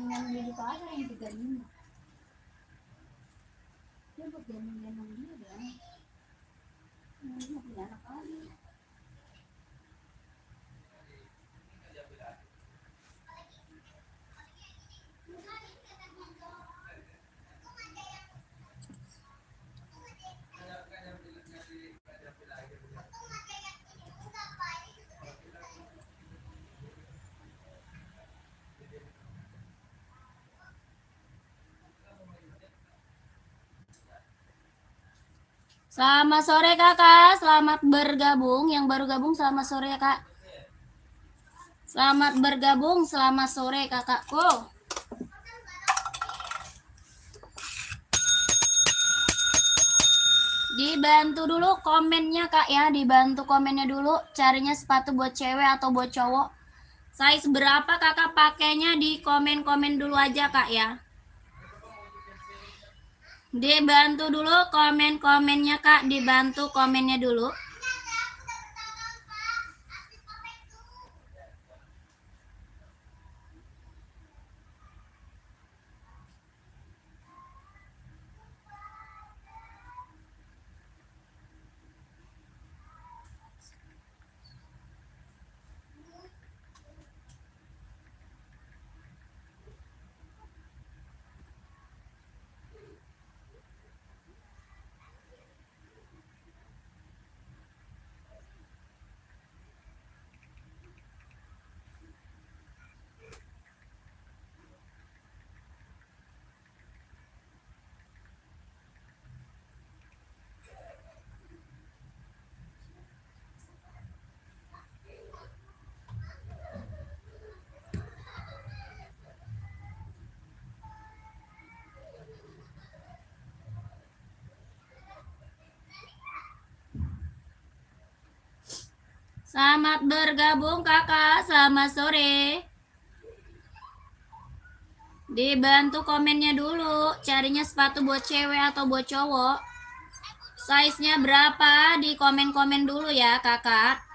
yang beli pasar yang 35. Dia buat gendong-gendong dia dah. Mau punya anak lagi. Selamat sore kakak, selamat bergabung. Yang baru gabung selamat sore ya kak. Selamat bergabung, selamat sore kakakku. Dibantu dulu komennya kak ya, dibantu komennya dulu. Carinya sepatu buat cewek atau buat cowok. Size berapa kakak pakainya di komen-komen dulu aja kak ya. Dibantu dulu komen-komennya kak, dibantu komennya dulu. Selamat bergabung kakak, selamat sore. Dibantu komennya dulu, carinya sepatu buat cewek atau buat cowok. Size-nya berapa di komen-komen dulu ya kakak.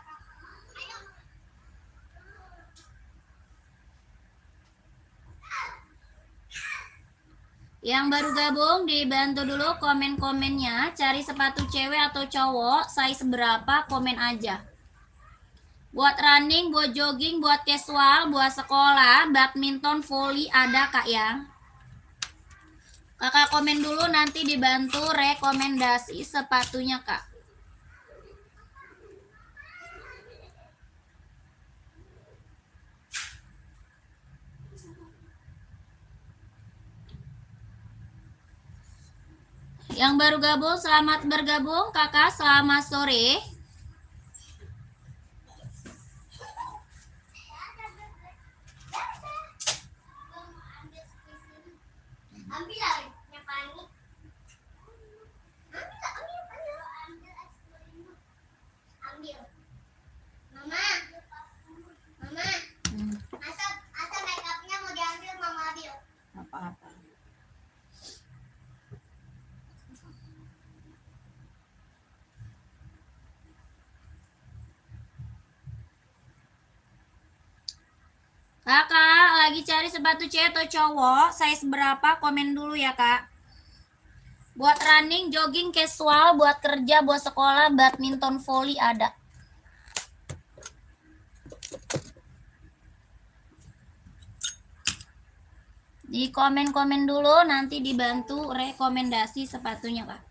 Yang baru gabung dibantu dulu komen-komennya, cari sepatu cewek atau cowok, size berapa komen aja. Buat running, buat jogging, buat casual, buat sekolah, badminton, volley ada kak ya. Kakak komen dulu nanti dibantu rekomendasi sepatunya kak. Yang baru gabung selamat bergabung kakak, selamat sore. Apa-apa. Kakak lagi cari sepatu cewek atau cowok, size berapa komen dulu ya kak. Buat running, jogging, casual, buat kerja, buat sekolah, badminton, volley ada. Di komen-komen dulu nanti dibantu rekomendasi sepatunya kak.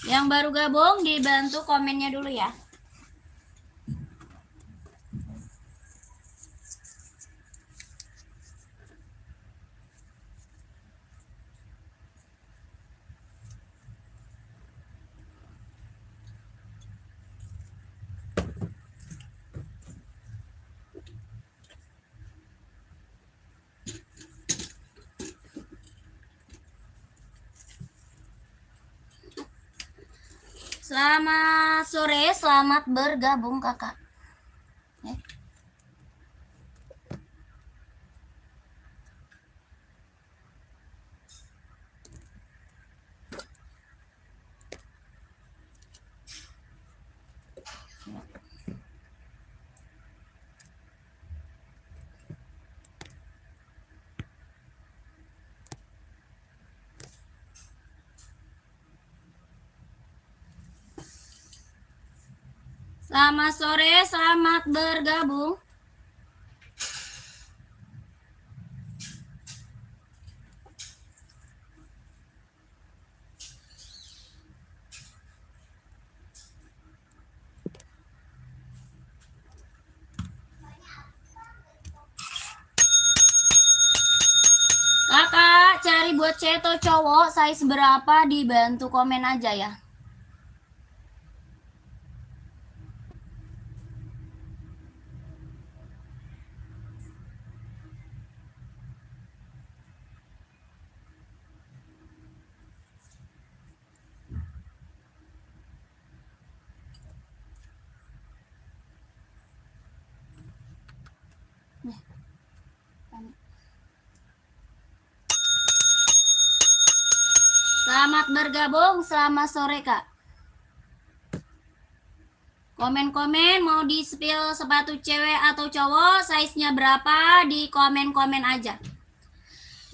Yang baru gabung dibantu komennya dulu ya. Selamat sore, selamat bergabung kakak. Selamat sore, selamat bergabung. Kakak cari buat cewek atau cowok size berapa, dibantu komen aja ya. Selamat bergabung, selamat sore Kak. Komen-komen mau di spill sepatu cewek atau cowok, size-nya berapa, di komen-komen aja.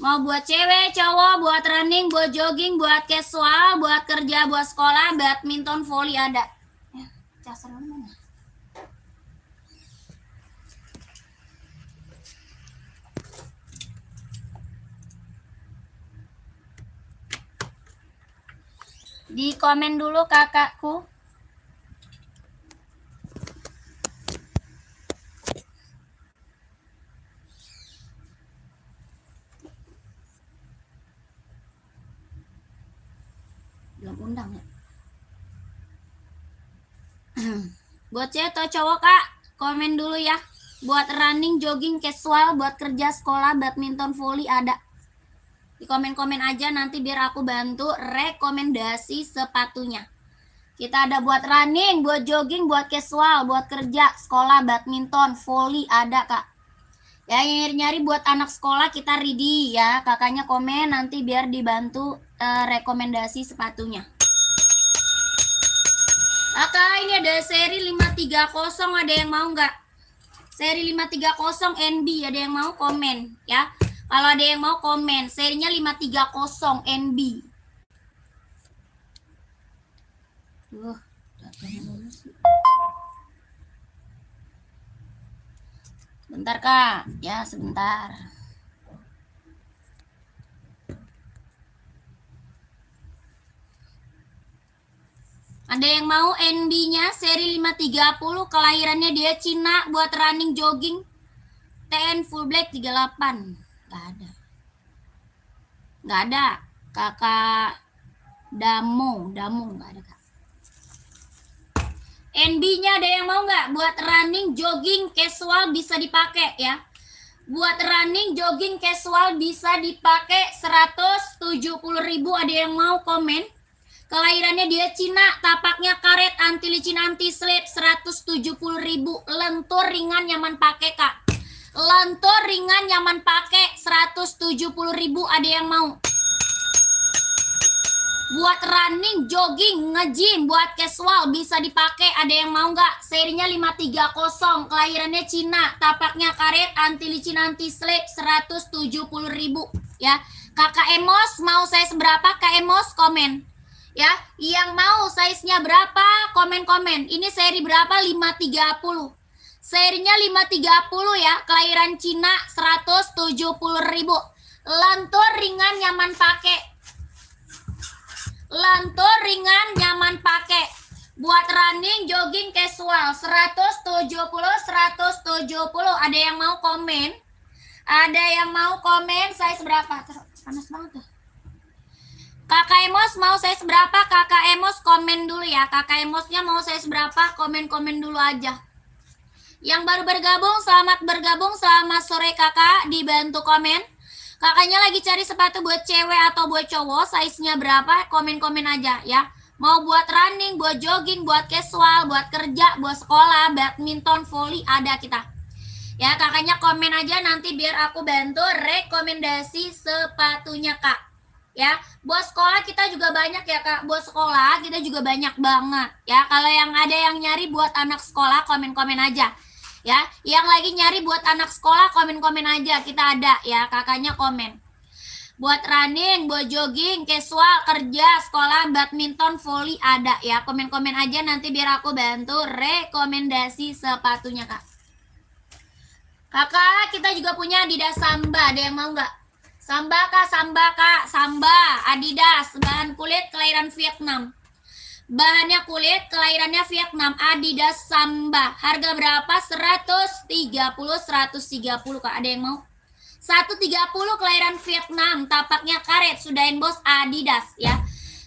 Mau buat cewek, cowok, buat running, buat jogging, buat casual, buat kerja, buat sekolah, badminton, volley ada. Ya, casar mana? Di komen dulu kakakku. Belum undang ya. Buat cewek atau cowok Kak, komen dulu ya. Buat running, jogging, casual, buat kerja, sekolah, badminton, volley ada. Di komen-komen aja nanti biar aku bantu rekomendasi sepatunya. Kita ada buat running, buat jogging, buat casual, buat kerja, sekolah, badminton, volley ada Kak. Ya nyari-nyari buat anak sekolah kita ready ya. Kakaknya komen nanti biar dibantu rekomendasi sepatunya. Kakak ini ada seri 530, ada yang mau nggak? Seri 530 NB, ada yang mau komen ya. Kalau ada yang mau komen, serinya 530 NB. Bentar Kak, ya sebentar. Ada yang mau NB-nya seri 530, kelahirannya dia Cina, buat running, jogging, TN full black 38. Nggak ada. Kakak Damo nggak ada Kak. NB-nya ada yang mau nggak? Buat running, jogging, casual bisa dipakai ya. Buat running, jogging, casual bisa dipakai 170.000. Ada yang mau komen? Kelahirannya dia Cina, tapaknya karet, anti licin, anti slip, 170.000. Lentur, ringan, nyaman pakai Kak. Lentur, ringan, nyaman pakai, 170.000. Ada yang mau? Buat running, jogging, nge-gym, buat casual bisa dipakai. Ada yang mau nggak? Serinya 530, kelahirannya Cina, tapaknya karet, anti licin, anti slip, 170.000 ya. Kakak Emos mau size berapa? Kak Emos komen ya. Yang mau size-nya berapa? Komen-komen. Ini seri berapa? 530. Serinya 530 ya. Kelahiran Cina, 170.000. Lentur, ringan, nyaman pakai. Lentur, ringan, nyaman pakai. Buat running, jogging, casual, 170, 170. Ada yang mau komen? Ada yang mau komen size berapa? Panas banget tuh. Kakak Emos mau size berapa? Kakak Emos komen dulu ya. Kakak Emosnya mau size berapa? Komen-komen dulu aja. Yang baru bergabung, selamat bergabung. Selamat sore kakak, dibantu komen. Kakaknya lagi cari sepatu buat cewek atau buat cowok, size-nya berapa? Komen-komen aja ya. Mau buat running, buat jogging, buat casual, buat kerja, buat sekolah, badminton, volley ada kita. Ya kakaknya komen aja nanti biar aku bantu rekomendasi sepatunya Kak. Ya, Buat sekolah kita juga banyak ya Kak. Buat sekolah kita juga banyak banget ya. Kalau yang ada yang nyari buat anak sekolah, komen-komen aja. Ya, yang lagi nyari buat anak sekolah, komen-komen aja. Kita ada ya, kakaknya komen. Buat running, buat jogging, casual, kerja, sekolah, badminton, volley ada ya. Komen-komen aja nanti biar aku bantu rekomendasi sepatunya Kak. Kakak, kita juga punya Adidas Samba. Ada yang mau nggak? Samba Kak, Samba, Adidas, bahan kulit kelahiran Vietnam. Bahannya kulit, kelahirannya Vietnam, Adidas Samba. Harga berapa? 130 Kak. Ada yang mau? 130 kelahiran Vietnam, tapaknya karet, sudah emboss Adidas ya.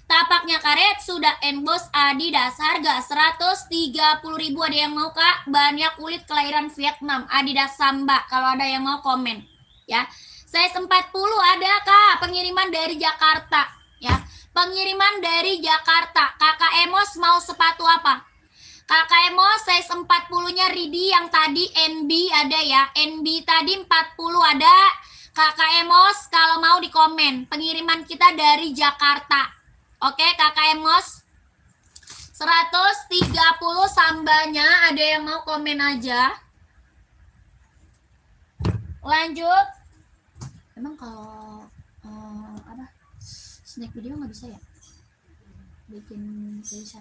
Tapaknya karet, sudah emboss Adidas. Harga 130.000. Ada yang mau Kak? Bahannya kulit kelahiran Vietnam, Adidas Samba. Kalau ada yang mau komen ya. Size 40 ada Kak, pengiriman dari Jakarta ya. Pengiriman dari Jakarta. Kakak Emos mau sepatu apa? Kakak Emos size 40-nya Ridi, yang tadi NB ada ya. NB tadi 40 ada. Kakak Emos kalau mau di komen. Pengiriman kita dari Jakarta. Oke, Kakak Emos 130 sambanya, ada yang mau komen aja. Lanjut. Emang kalau apa snack video nggak bisa ya bikin tulisan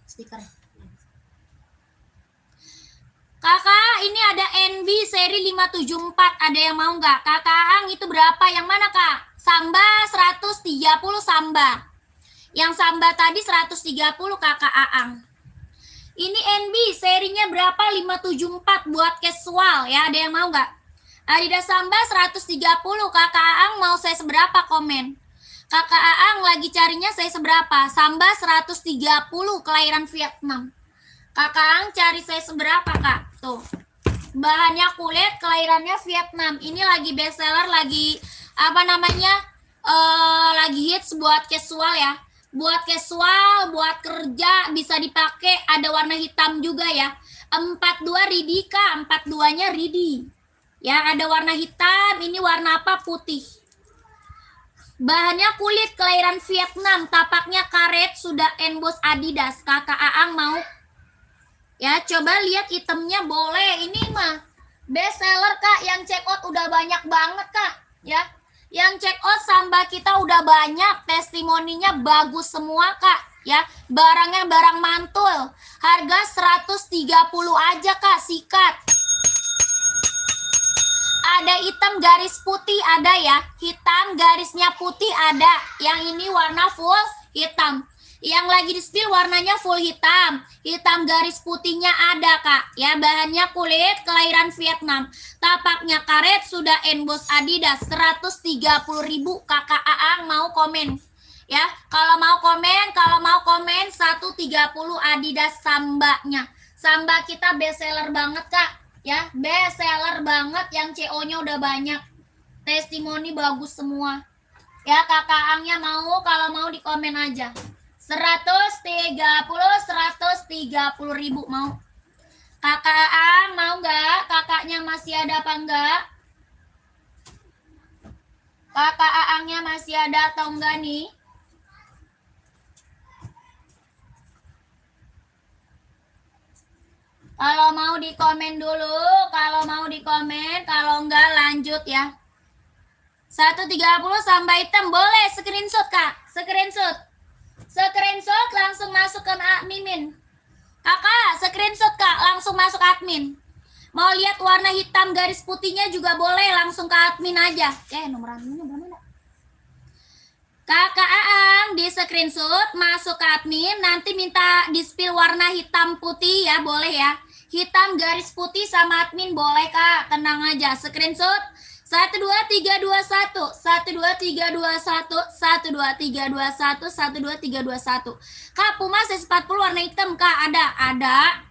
stiker? Kakak, ini ada NB seri 574, ada yang mau nggak? Kakak Ang, itu berapa? Yang mana Kak? Samba 130 Samba. Yang Samba tadi 130 Kakak Aang. Ini NB serinya berapa? 574 buat casual ya, ada yang mau nggak? Adidas Samba 130, Kakak Aang mau saya seberapa komen? Kakak Aang lagi carinya saya seberapa? Samba 130 kelahiran Vietnam. Kakak Aang cari saya seberapa Kak? Tuh. Bahannya kulit, kelahirannya Vietnam. Ini lagi best seller, lagi apa namanya? Lagi hits buat casual ya. Buat casual, buat kerja bisa dipakai, ada warna hitam juga ya. 42 Ridi Kak, 42-nya Ridi. Ya, ada warna hitam, ini warna apa? Putih. Bahannya kulit, kelahiran Vietnam, tapaknya karet, sudah emboss Adidas. Kakak Aang mau? Ya, coba lihat itemnya boleh. Ini mah best seller Kak, yang check out udah banyak banget Kak. Ya, yang check out Samba kita udah banyak, testimoninya bagus semua Kak. Ya, barangnya barang mantul. Harga 130 aja Kak, sikat. Ada hitam garis putih ada ya. Hitam garisnya putih ada. Yang ini warna full hitam. Yang lagi di spill warnanya full hitam. Hitam garis putihnya ada Kak. Ya, bahannya kulit, kelahiran Vietnam. Tapaknya karet, sudah emboss Adidas. 130.000. Kakak Aang mau komen. Ya, kalau mau komen 130 Adidas Sambanya. Samba kita best seller banget Kak. Ya, best seller banget, yang CO-nya udah banyak. Testimoni bagus semua. Ya, Kakak Angnya mau, kalau mau di komen aja. 130 mau. Kakak Ang mau nggak? Kakaknya masih ada apa enggak? Kakak Aangnya masih ada atau enggak nih? Kalau mau di komen dulu, kalau mau di komen, kalau enggak lanjut ya. 130 sampai hitam boleh, screenshot Kak, screenshot. Screenshot langsung masuk ke Mimin. Kakak, screenshot Kak, langsung masuk admin. Mau lihat warna hitam garis putihnya juga boleh, langsung ke admin aja. Nomor adminnya berapa? Kakak Aang di screenshot, masuk ke admin, nanti minta di-spill warna hitam putih ya, boleh ya. Hitam garis putih sama admin boleh Kak, tenang aja. Screenshot 12321 12321 12321 12321. Kak, Puma size 40 warna hitam Kak, ada.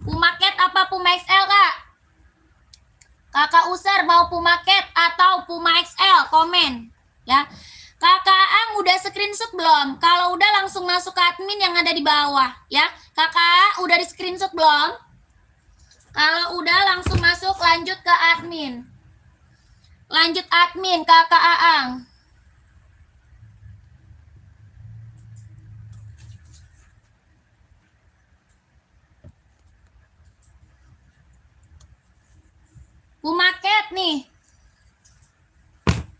Puma Cat apa Puma XL Kak? Kakak User mau Puma Cat atau Puma XL? Komen ya. Kakak Ang udah screenshot belum? Kalau udah langsung masuk ke admin yang ada di bawah ya. Kakak udah di screenshot belum? Kalau udah langsung masuk, lanjut ke admin. Lanjut admin Kakak Aang. Pumaket nih.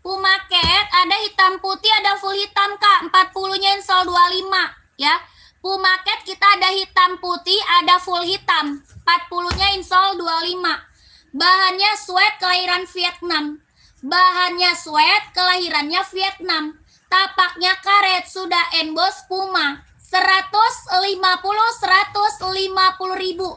Pumaket ada hitam putih, ada full hitam Kak. 40-nya insol 25 ya. Pumaket kita ada hitam putih, ada full hitam. 40-nya insol 25. Bahannya sweat kelahiran Vietnam. Bahannya sweat kelahirannya Vietnam. Tapaknya karet, sudah emboss Puma. 150 ribu.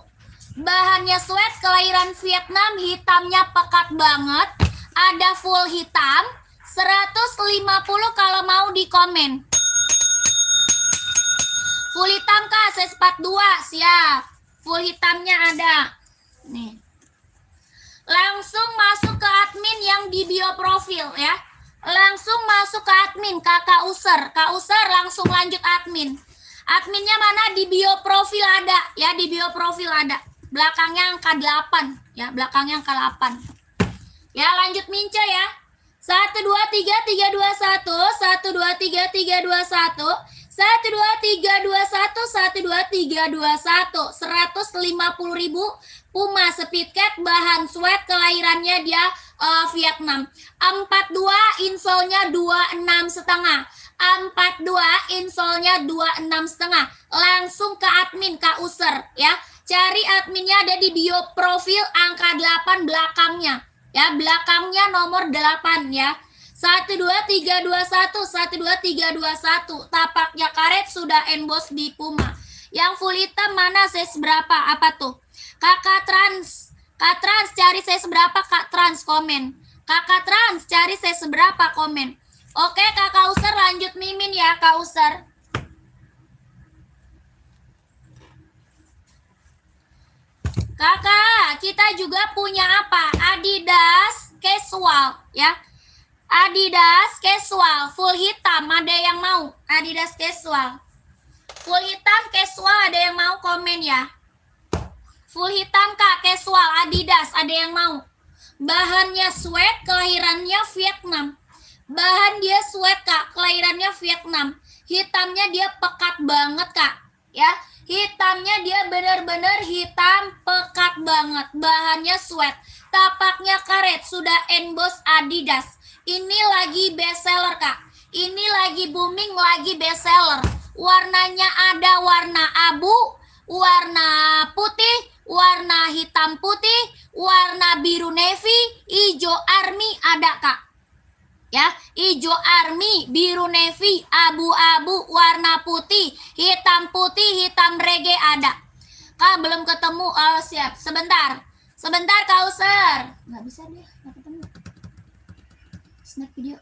Bahannya sweat kelahiran Vietnam, hitamnya pekat banget. Ada full hitam, 150 kalau mau di komen. Full hitam Kak, size 42, siap. Full hitamnya ada. Nih. Langsung masuk ke admin yang di bio profil ya. Langsung masuk ke admin Kakak User. Kak User langsung lanjut admin. Adminnya mana? Di bio profil ada ya, di bio profil ada. Belakangnya angka 8 ya, belakangnya angka 8. Ya, lanjut mince ya. 1 2 3 3 2 1 1 2 3 3 2 1 1 2 3 2 1 1 2 3 2 1 150 ribu. Puma Speedcat bahan sweat kelahirannya dia Vietnam. 42 insolnya 26 setengah. 42 insolnya 26 setengah. Langsung ke admin Kak User ya. Cari adminnya ada di bio profil angka 8 belakangnya. Ya, belakangnya nomor 8 ya. 1 2 3 2 1 1 2 3 2 1. Tapaknya karet, sudah emboss di Puma. Yang full hitam mana, size berapa? Apa tuh? Kakak Trans. Kak Trans cari size berapa Kak Trans, komen. Kakak Trans cari size berapa, komen. Oke, Kakak User lanjut mimin ya, Kak User. Kakak, kita juga punya apa? Adidas casual ya. Adidas casual full hitam, ada yang mau? Adidas casual full hitam casual, ada yang mau, komen ya. Full hitam Kak casual Adidas, ada yang mau? Bahannya sweat, kelahirannya Vietnam. Bahan dia sweat Kak, kelahirannya Vietnam. Hitamnya dia pekat banget Kak ya. Hitamnya dia benar-benar hitam pekat banget. Bahannya sweat. Tapaknya karet, sudah emboss Adidas. Ini lagi best seller Kak. Ini lagi booming, lagi best seller. Warnanya ada warna abu, warna putih, warna hitam putih, warna biru navy, hijau army ada Kak. Ya, hijau army, biru navy, abu-abu, warna putih, hitam hitam reggae ada. Kak belum ketemu, siap. Sebentar Kak User. Nggak bisa dia, nggak ketemu. Snap video.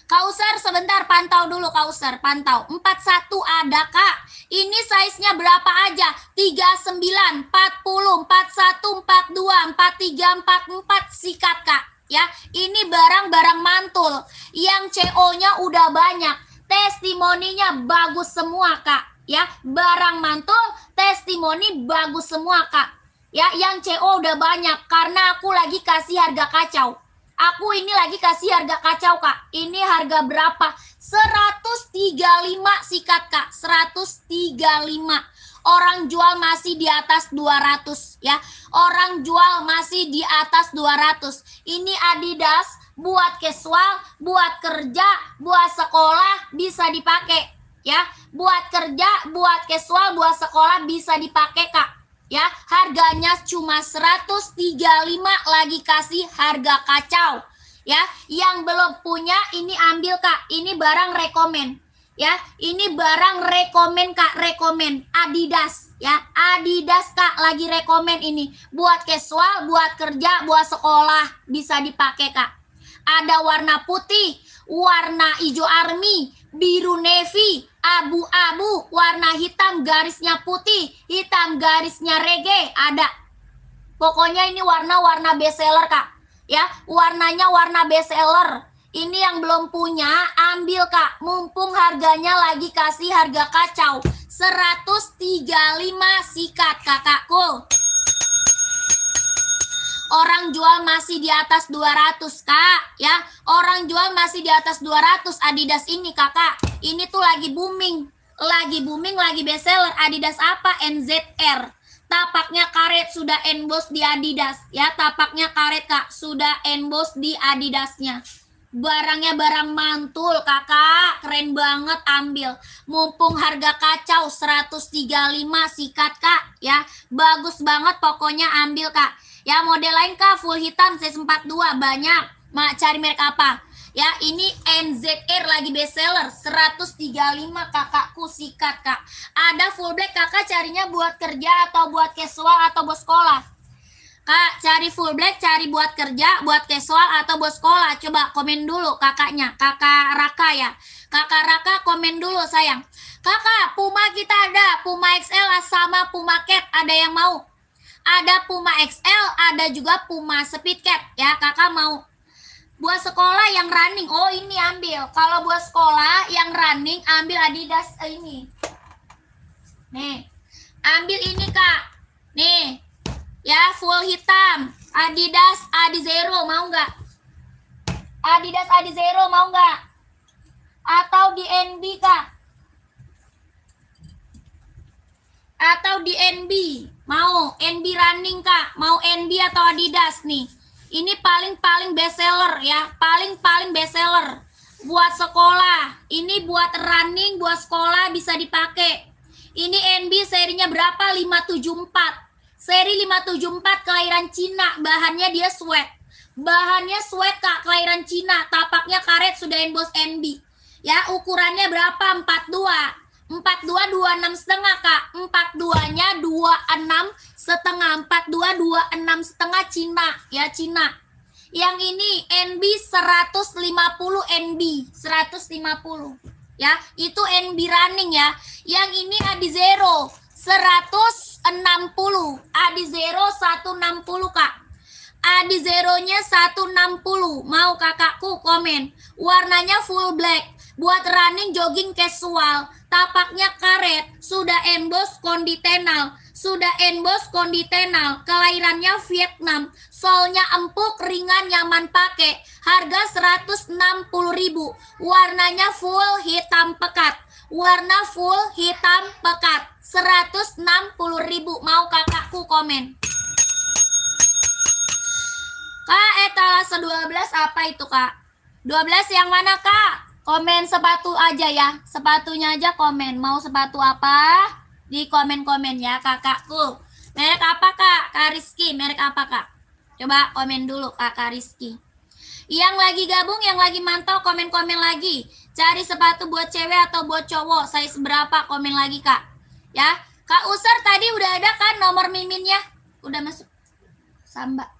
Kak User sebentar, pantau dulu Kak User, pantau. 41 ada Kak. Ini size-nya berapa aja? 39, 40, 41, 42, 43, 44 sikat Kak. Ya, ini barang-barang mantul yang CO-nya udah banyak, testimoninya bagus semua Kak. Ya, barang mantul, testimoni bagus semua Kak. Ya, yang CO udah banyak karena aku lagi kasih harga kacau. Aku ini lagi kasih harga kacau Kak. Ini harga berapa? 135 sikat Kak, 135. Orang jual masih di atas 200 ya. Orang jual masih di atas 200. Ini Adidas buat casual, buat kerja, buat sekolah bisa dipakai ya. Buat kerja, buat casual, buat sekolah bisa dipakai Kak. Ya, harganya cuma 135, lagi kasih harga kacau. Ya, yang belum punya ini ambil Kak. Ini barang rekomen. Ya, ini barang rekomen Kak, rekomen Adidas ya. Adidas Kak lagi rekomen ini. Buat casual, buat kerja, buat sekolah bisa dipakai Kak. Ada warna putih, warna hijau army, biru navy, abu-abu, warna hitam garisnya putih, hitam garisnya reggae ada. Pokoknya ini warna-warna best seller Kak. Ya, warnanya warna best seller. Ini yang belum punya, ambil Kak. Mumpung harganya lagi kasih harga kacau. 135 sikat kakakku. Orang jual masih di atas 200 Kak. Ya, orang jual masih di atas 200 Adidas ini Kakak. Ini tuh lagi booming. Lagi booming, lagi best seller. Adidas apa? NZR. tapaknya karet sudah emboss di Adidas ya, tapaknya karet Kak, sudah emboss di Adidasnya. Barangnya barang mantul Kakak, keren banget, ambil. Mumpung harga kacau 135 sikat Kak ya. Bagus banget pokoknya, ambil Kak. Ya model lain Kak, full hitam size 42 banyak. Mak cari merek apa? Ya ini NZR lagi bestseller 135 kakakku sikat Kak. Ada full black Kakak carinya buat kerja atau buat casual atau buat sekolah? Kak, cari full black, cari buat kerja, buat casual atau buat sekolah. Coba komen dulu kakaknya, kakak Raka ya. Kakak Raka komen dulu sayang. Kakak, Puma kita ada, Puma XL sama Puma Cat, ada yang mau? Ada Puma XL, ada juga Puma Speed Cat ya, kakak mau. Buat sekolah yang running, oh ini ambil. Kalau buat sekolah yang running, ambil Adidas ini. Nih, ambil ini Kak. Nih. Ya, full hitam. Adidas Adizero mau nggak? Adidas Adizero mau nggak? Atau di NB Kak? Atau di NB? Mau NB running Kak? Mau NB atau Adidas nih? Ini paling bestseller ya. Paling bestseller. Buat sekolah. Ini buat running, buat sekolah bisa dipakai. Ini NB serinya berapa? 574. Seri 574 kelahiran Cina, bahannya dia sweat. Bahannya sweat Kak, kelahiran Cina, tapaknya karet sudah emboss NB. Ya, ukurannya berapa? 42. 42 26 setengah Kak. 42-nya 26 setengah, 42 26 setengah Cina, ya Cina. Yang ini NB 150 NB, 150. Ya, itu NB running ya. Yang ini Adizero 160. Adizero 160 Kak. Adizeronya 160. Mau kakakku komen. Warnanya full black. Buat running, jogging, casual. Tapaknya karet. Sudah emboss konditenal. Sudah emboss konditenal. Kelahirannya Vietnam. Solnya empuk, ringan, nyaman pakai. Harga 160.000. Warnanya full hitam pekat. Warna full hitam pekat. 160.000. Mau kakakku komen. Kak, etalase 12 apa itu Kak? 12 yang mana Kak? Komen sepatu aja ya. Sepatunya aja komen. Mau sepatu apa? Di komen-komen ya kakakku. Merek apa Kak? Kak Rizky, merek apa Kak? Coba komen dulu Kak Rizky. Yang lagi gabung, yang lagi mantau, komen-komen lagi. Cari sepatu buat cewek atau buat cowok. Size berapa? Komen lagi Kak. Ya, Kak Usar tadi udah ada kan nomor miminnya? Udah masuk. Samba.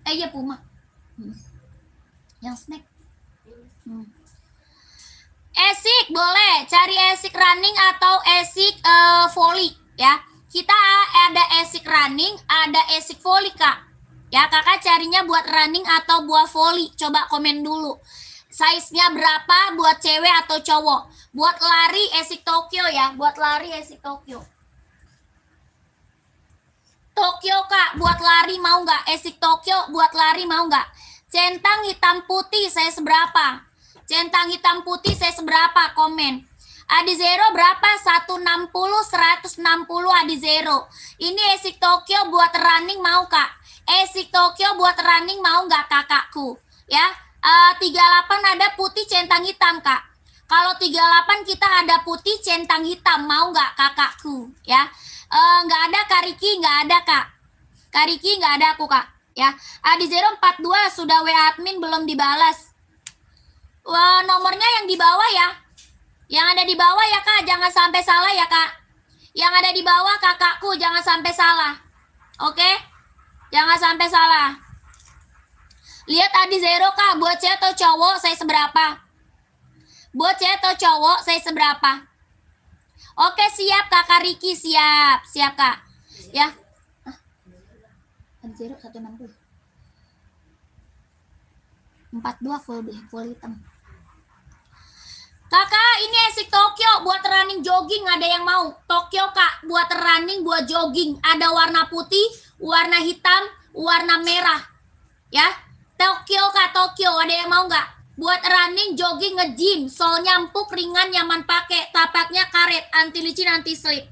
Iya Puma. Yang snack. Esik boleh. Cari esik running atau esik volley ya. Kita ada esik running, ada esik volley Kak. Ya, kakak carinya buat running atau buat volley. Coba komen dulu. Size-nya berapa buat cewek atau cowok? Buat lari esik Tokyo ya. Buat lari esik Tokyo. Tokyo Kak, buat lari mau nggak? Esik Tokyo buat lari mau nggak? Centang hitam putih saya seberapa? Centang hitam putih saya seberapa? Komen. Adizero berapa? 160, 160 Adizero. Ini esik Tokyo buat running mau Kak? Esik Tokyo buat running mau nggak kakakku? Ya, 38 ada putih centang hitam Kak. Kalau 38 kita ada putih centang hitam mau nggak kakakku? Ya. Nggak ada Kariki, nggak ada Kak. Kariki nggak ada aku Kak. Ya, Adizero 42 sudah WA admin belum dibalas. Wah, nomornya yang di bawah ya. Yang ada di bawah ya Kak, jangan sampai salah ya Kak. Yang ada di bawah kakakku jangan sampai salah. Oke? Jangan sampai salah. Lihat Adizero Kak, buat cewek atau cowok saya seberapa? Buat cewek atau cowok saya seberapa? Oke, siap Kakak Riki, siap Kak. Ya. Adizero 160. 42 full hitam. Kakak, ini esik Tokyo buat running jogging, ada yang mau? Tokyo Kak, buat running, buat jogging. Ada warna putih, warna hitam, warna merah. Ya. Tokyo Kak, Tokyo, ada yang mau nggak? Buat running, jogging, nge-gym. Solnya empuk, ringan, nyaman pakai. Tapaknya karet, anti licin, anti slip.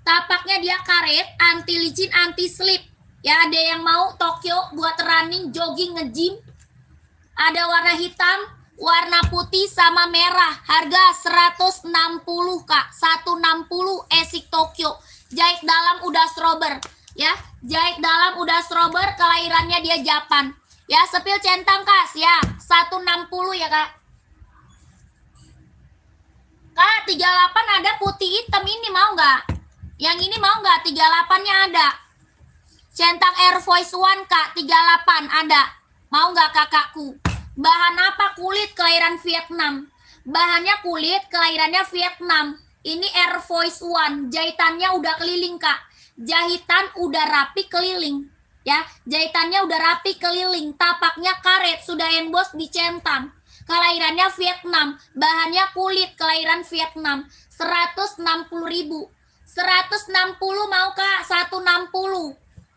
Tapaknya dia karet, anti licin, anti slip. Ya, ada yang mau Tokyo buat running, jogging, nge-gym. Ada warna hitam, warna putih sama merah. Harga 160 Kak. 160 Esik Tokyo. Jahit dalam udah strober. Ya, jahit dalam udah strober, kelahirannya dia Japan. Ya, sepil centang Kak. Ya, 160 ya Kak. Kak, 38 ada putih hitam, ini mau nggak? Yang ini mau nggak? 38-nya ada. Centang Air Voice One Kak, 38 ada. Mau nggak kakakku? Bahan apa? Kulit, kelahiran Vietnam. Bahannya kulit, kelahirannya Vietnam. Ini Air Voice One. Jahitannya udah keliling Kak. Jahitan udah rapi keliling. Ya, jahitannya udah rapi keliling. Tapaknya karet, sudah emboss dicentang. Kelahirannya Vietnam. Bahannya kulit, kelahiran Vietnam. 160.000. 160 mau Kak? 160.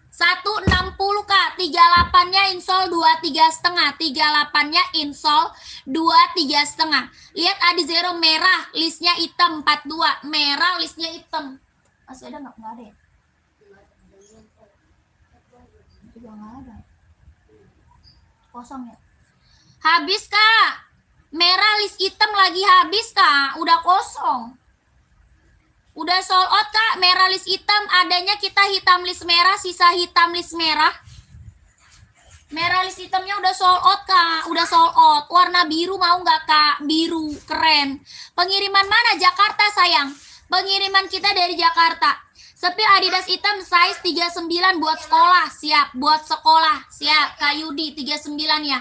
160 Kak. 38-nya insol 23,5. 38-nya insol 23,5. Lihat Adizero merah, listnya hitam 42. Merah, listnya hitam. Masih ada nggak? Nggak ada ya? Juga nggak ada. Kosong ya? Habis Kak. Merah list hitam lagi habis Kak. Udah kosong. Udah sold out Kak, merah list hitam. Adanya kita hitam list merah, sisa hitam list merah. Merah list hitamnya udah sold out Kak, udah sold out. Warna biru mau nggak Kak? Biru, keren. Pengiriman mana? Jakarta sayang. Pengiriman kita dari Jakarta. Sepil Adidas hitam size 39 buat sekolah, siap. Buat sekolah, siap. Kak Yudi 39 ya.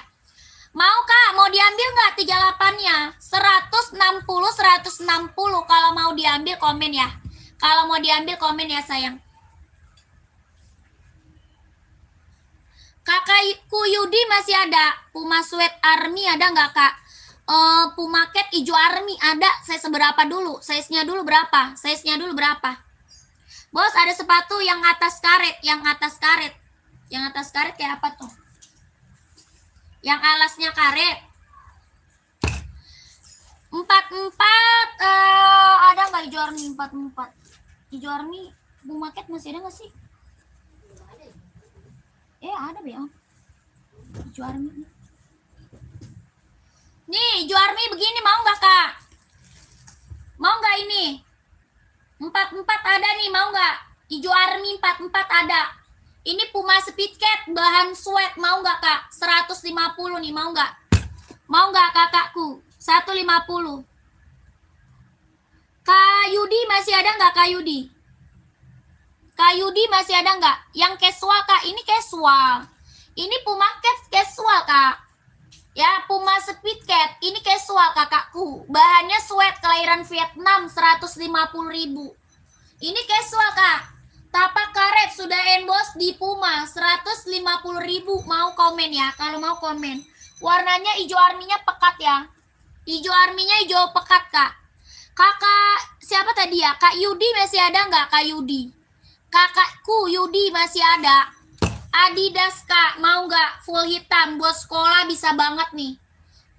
Mau Kak, mau diambil nggak 38-nya? 160, 160. Kalau mau diambil komen ya. Kalau mau diambil komen ya sayang. Kakakku Yudi masih ada. Puma Sweat Army ada nggak Kak? Puma Cat hijau Army ada. Saya seberapa dulu? Size-nya dulu berapa? Size-nya dulu berapa? Bos, ada sepatu yang atas karet. Yang atas karet. Yang atas karet kayak apa tuh? Yang alasnya karet. 44 ada nggak hijau army? 44 hijau army Puma Cat masih ada nggak sih? Ada be hijau army nih. Hijau army begini mau nggak Kak? Mau nggak ini? 44 ada nih, mau nggak? Hijau army 44 ada. Ini Puma Speed Cat bahan sweat, mau nggak Kak? 150 nih, mau nggak? Mau nggak kakakku? 150. Kak Yudi masih ada nggak Kak Yudi? Kak Yudi masih ada nggak? Yang casual Kak, ini casual. Ini Puma Cat casual Kak. Ya, Puma Speed Cat, ini casual kakakku. Bahannya sweat, kelahiran Vietnam, 150.000. Ini casual Kak. Tapak karet sudah emboss di Puma 150.000. Mau komen ya? Kalau mau komen. Warnanya hijau arminya pekat ya. Hijau arminya hijau pekat Kak. Kakak siapa tadi ya? Kak Yudi masih ada nggak Kak Yudi? Kakakku Yudi masih ada. Adidas Kak, mau nggak? Full hitam buat sekolah bisa banget nih.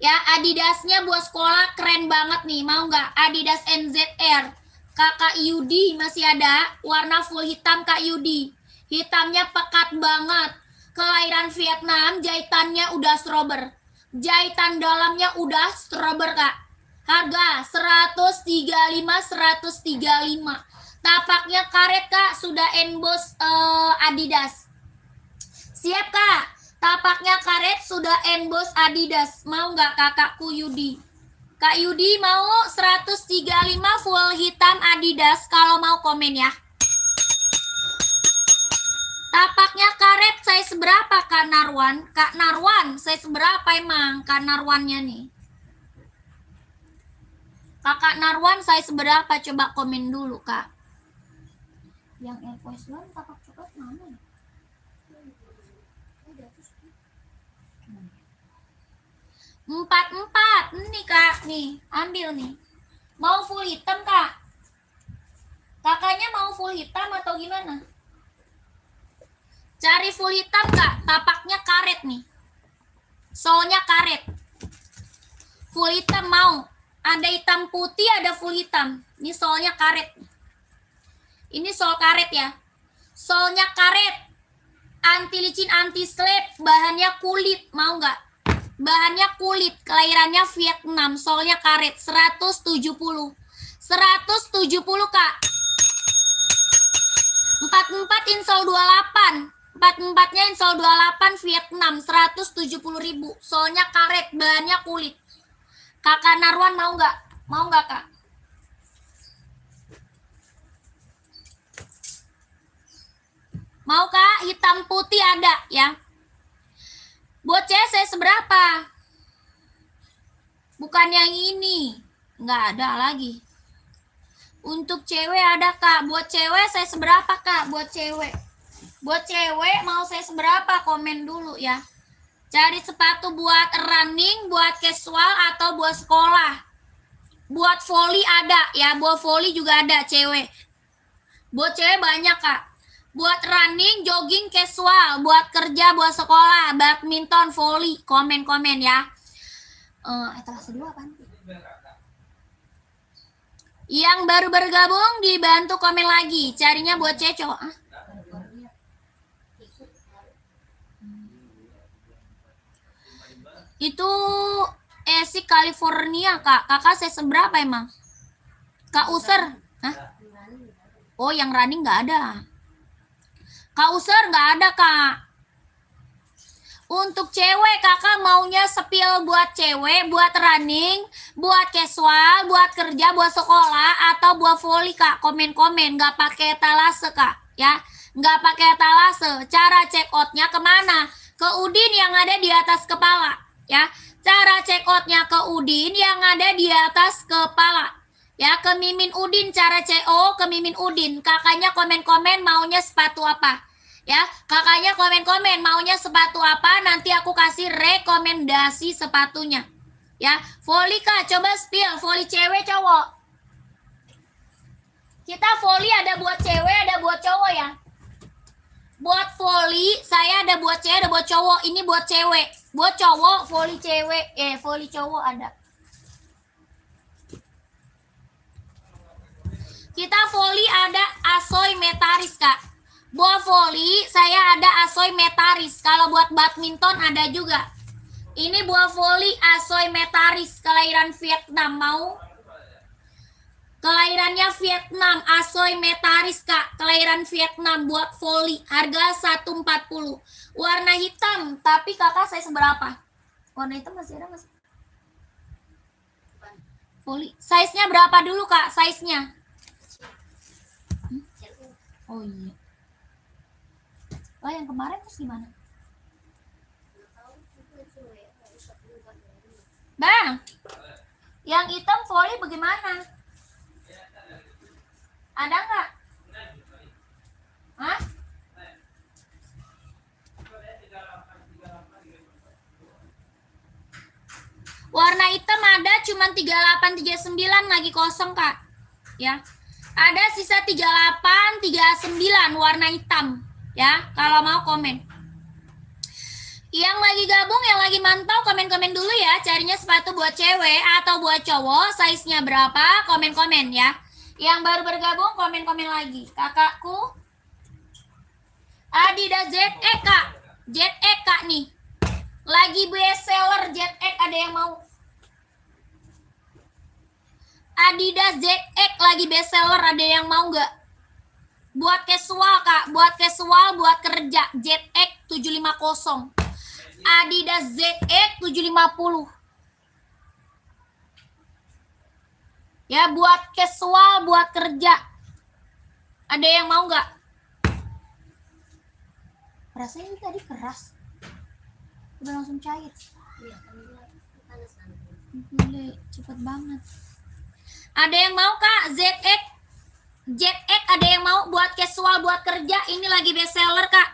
Ya, Adidasnya buat sekolah keren banget nih. Mau nggak? Adidas NZR. Kakak Yudi masih ada. Warna full hitam Kak Yudi. Hitamnya pekat banget. Kelahiran Vietnam, jahitannya udah strober. Jahitan dalamnya udah strober Kak. Harga 135, 135. Tapaknya karet Kak, sudah emboss Adidas. Siap Kak, tapaknya karet sudah emboss Adidas. Mau nggak kakakku Yudi? Kak Yudi mau 135 full hitam Adidas. Kalau mau komen ya. Tapaknya karet size berapa Kak Narwan? Kak Narwan size berapa emang Kak Narwannya nih? Kakak Narwan size berapa? Coba komen dulu Kak. Yang Air Force One tapak coklat mana ya? 44 nih Kak, nih ambil nih. Mau full hitam Kak? Kakaknya mau full hitam atau gimana? Cari full hitam Kak, tapaknya karet nih. Soalnya karet. Full hitam mau? Ada hitam putih, ada full hitam. Ini soalnya karet. Ini sol karet ya. Solnya karet. Anti licin, anti slip. Bahannya kulit. Mau nggak? Bahannya kulit. Kelahirannya Vietnam. Solnya karet. 170. 170 Kak. 44 insol 28. 44-nya insol 28 Vietnam. 170.000. Solnya karet. Bahannya kulit. Kakak Narwan mau nggak? Mau nggak Kak? Mau Kak? Hitam putih ada ya. Buat cewek saya seberapa? Bukan yang ini. Nggak ada lagi. Untuk cewek ada Kak. Buat cewek saya seberapa Kak? Buat cewek. Buat cewek mau saya seberapa? Komen dulu ya. Cari sepatu buat running, buat casual atau buat sekolah. Buat volley ada ya. Buat volley juga ada cewek. Buat cewek banyak Kak. Buat running, jogging, casual, buat kerja, buat sekolah, badminton, volley, komen-komen ya. Etalase 2 apaan? Yang baru bergabung dibantu komen lagi. Carinya buat cewek cowok. Itu Esi California Kak. Kakak saya seberapa emang? Kak User? Hah? Oh yang running nggak ada. Kak User nggak ada Kak. Untuk cewek kakak maunya sepil buat cewek, buat running, buat casual, buat kerja, buat sekolah, atau buat volley Kak. Komen-komen, nggak pakai etalase Kak, ya. Nggak pakai etalase. Cara check outnya kemana? Ke Udin yang ada di atas kepala, ya. Cara check outnya ke Udin yang ada di atas kepala. Ya, ke Mimin Udin cara CO ke Mimin Udin. Kakaknya komen-komen maunya sepatu apa? Ya, kakaknya komen-komen maunya sepatu apa, nanti aku kasih rekomendasi sepatunya. Ya, volley Kak, coba spill volley cewek cowok. Kita volley ada buat cewek, ada buat cowok ya. Buat volley saya ada buat cewek, ada buat cowok. Ini buat cewek. Buat cowok volley cewek, volley cowok ada. Kita volley ada Asoy Metaris Kak. Buat volley saya ada Asoy Metaris. Kalau buat badminton ada juga. Ini buat volley Asoy Metaris kelahiran Vietnam. Mau? Kelahirannya Vietnam, Asoy Metaris Kak. Kelahiran Vietnam buat volley. Harga 140. Warna hitam, tapi kakak saya seberapa? Warna hitam masih ada masih? Volley. Size-nya berapa dulu Kak? Size-nya? Oh iya. Oh yang kemarin terus gimana? Bang, yang hitam volley bagaimana? Ada nggak? Hah? Warna hitam ada cuman 3839 lagi kosong Kak. Ya. Ada sisa 3839 warna hitam. Ya, kalau mau komen. Yang lagi gabung, yang lagi mantau, komen-komen dulu ya. Carinya sepatu buat cewek atau buat cowok, size-nya berapa, komen-komen ya. Yang baru bergabung, komen-komen lagi. Kakakku, Adidas ZX Kak. ZX Kak nih. Lagi best seller ZX, ada yang mau? Adidas ZX lagi best seller, ada yang mau nggak? Buat casual Kak, buat casual, buat kerja, ZX 750. Adidas ZX 750. Ya, buat casual, buat kerja. Ada yang mau nggak? Rasanya ini tadi keras. Udah langsung cair. Boleh, cepet banget. Ada yang mau Kak? ZX ada yang mau buat casual, buat kerja. Ini lagi best seller Kak.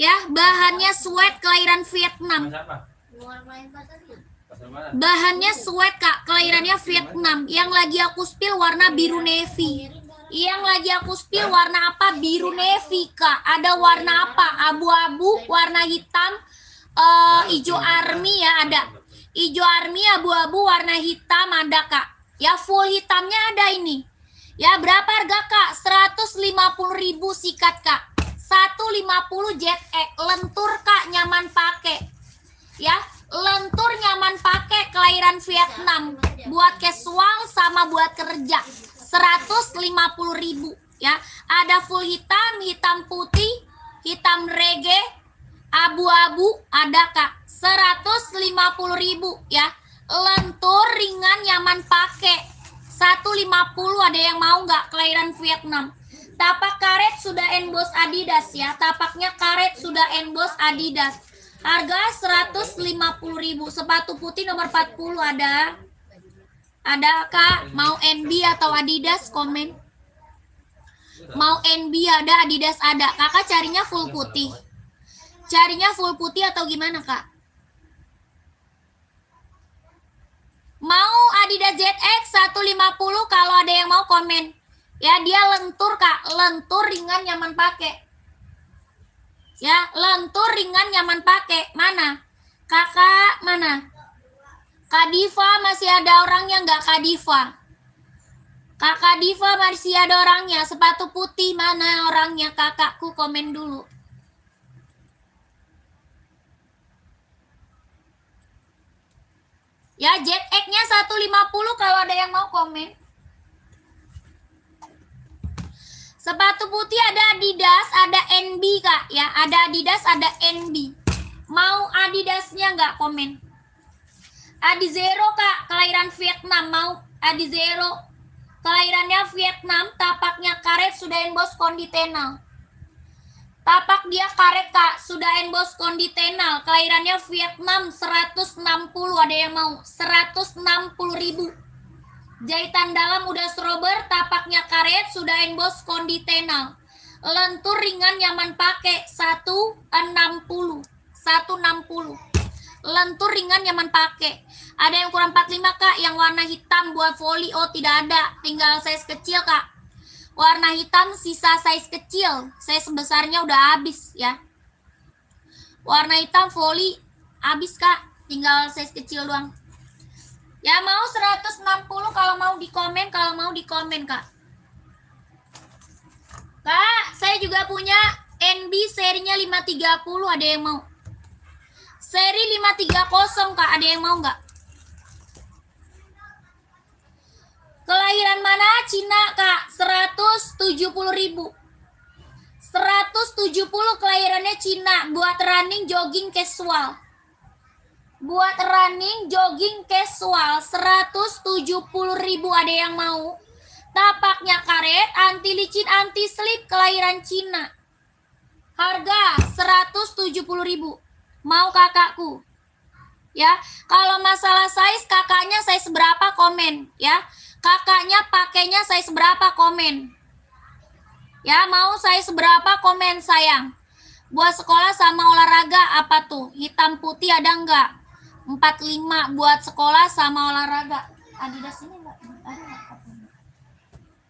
Ya, bahannya sweat kelahiran Vietnam. Bahannya sweat Kak, kelahirannya Vietnam. Yang lagi aku spill warna biru navy. Yang lagi aku spill warna apa? Biru navy Kak. Ada warna apa? Abu-abu, warna hitam, hijau army ya ada. Hijau army, abu-abu, warna hitam ada Kak. Ya full hitamnya ada ini. Ya, berapa harga Kak? 150.000 sikat Kak. 150 Jet X lentur Kak, nyaman pakai. Ya, lentur nyaman pakai, kelahiran Vietnam. Buat casual sama buat kerja. 150.000 ya. Ada full hitam, hitam putih, hitam reggae, abu-abu ada Kak. 150.000 ya. Lentur ringan nyaman pakai. 150, ada yang mau nggak? Kelahiran Vietnam. Tapak karet sudah emboss Adidas ya. Tapaknya karet sudah emboss Adidas. Harga 150.000. Sepatu putih nomor 40 ada. Ada Kak, mau NB atau Adidas? Komen. Mau NB ada, Adidas ada. Kakak carinya full putih. Carinya full putih atau gimana Kak? Mau Adidas ZX 150, kalau ada yang mau komen. Ya, dia lentur Kak, lentur ringan nyaman pakai. Ya, lentur ringan nyaman pakai. Mana? Kakak mana? Kak Diva masih ada orangnya nggak Kak Diva? Kakak Diva masih ada orangnya. Sepatu putih mana orangnya? Kakakku komen dulu. Ya, ZX-nya 150 kalau ada yang mau komen. Sepatu putih ada Adidas, ada NB Kak ya. Ada Adidas, ada NB. Mau Adidasnya nggak? Komen. Adizero Kak, kelahiran Vietnam. Mau Adizero. Kelahirannya Vietnam, tapaknya karet, sudah emboss konditenal. Tapak dia karet Kak, sudah emboss konditenal. Kelahirannya Vietnam, 160, ada yang mau? 160.000. Jahitan dalam udah strober, tapaknya karet, sudah emboss konditenal. Lentur ringan nyaman pakai, 160. 160. Lentur ringan nyaman pakai. Ada yang kurang 45 Kak, yang warna hitam buat volley. Oh, tidak ada, tinggal size kecil Kak. Warna hitam sisa size kecil. Size besarnya udah habis ya. Warna hitam volley habis Kak, tinggal size kecil doang. Ya, mau 160 kalau mau di komen, Kak. Kak, saya juga punya NB serinya 530, ada yang mau? Seri 530 Kak, ada yang mau nggak? Kelahiran mana? Cina Kak, 170.000. 170 kelahirannya Cina, buat running jogging casual. Buat running jogging casual, 170.000, ada yang mau? Tapaknya karet, anti licin, anti slip, kelahiran Cina. Harga 170.000. Mau kakakku? Ya, kalau masalah size, kakaknya size berapa? Komen ya. Kakaknya pakainya size berapa? Komen. Ya, mau size berapa? Komen sayang. Buat sekolah sama olahraga apa tuh? Hitam putih ada enggak? 45 buat sekolah sama olahraga. Adidas ini enggak? Ada enggak?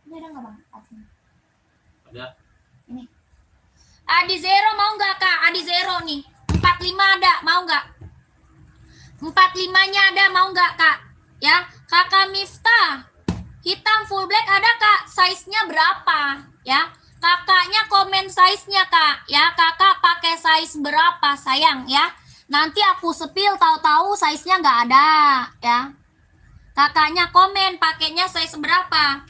Ini ada enggak Bang? Ada. Ini. Adizero mau enggak Kak? Adizero nih. 45 ada, mau enggak? 45-nya ada, mau enggak Kak? Ya, Kakak Miftah. Hitam full black ada Kak, size-nya berapa? Ya, kakaknya komen size-nya Kak. Ya, kakak pakai size berapa sayang ya? Nanti aku sepil, tahu-tahu size-nya nggak ada ya. Kakaknya komen pakainya size berapa?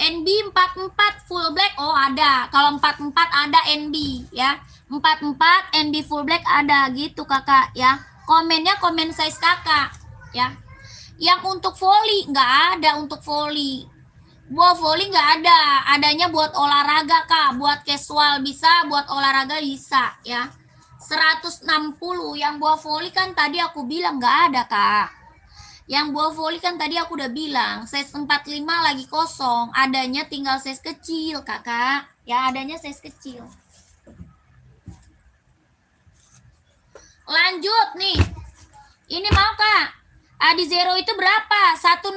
NB 44 full black, oh ada. Kalau 44 ada NB ya. 44 NB full black ada gitu kakak ya. Komennya komen size kakak ya. Yang untuk volley nggak ada, untuk volley. Buat volley nggak ada, adanya buat olahraga Kak, buat casual bisa, buat olahraga bisa ya. 160 yang buat volley kan tadi aku bilang nggak ada Kak. Yang buat volley kan tadi aku udah bilang, size 45 lagi kosong, adanya tinggal size kecil Kakak. Ya, adanya size kecil. Lanjut nih. Ini mau Kak? Adizero itu berapa? 160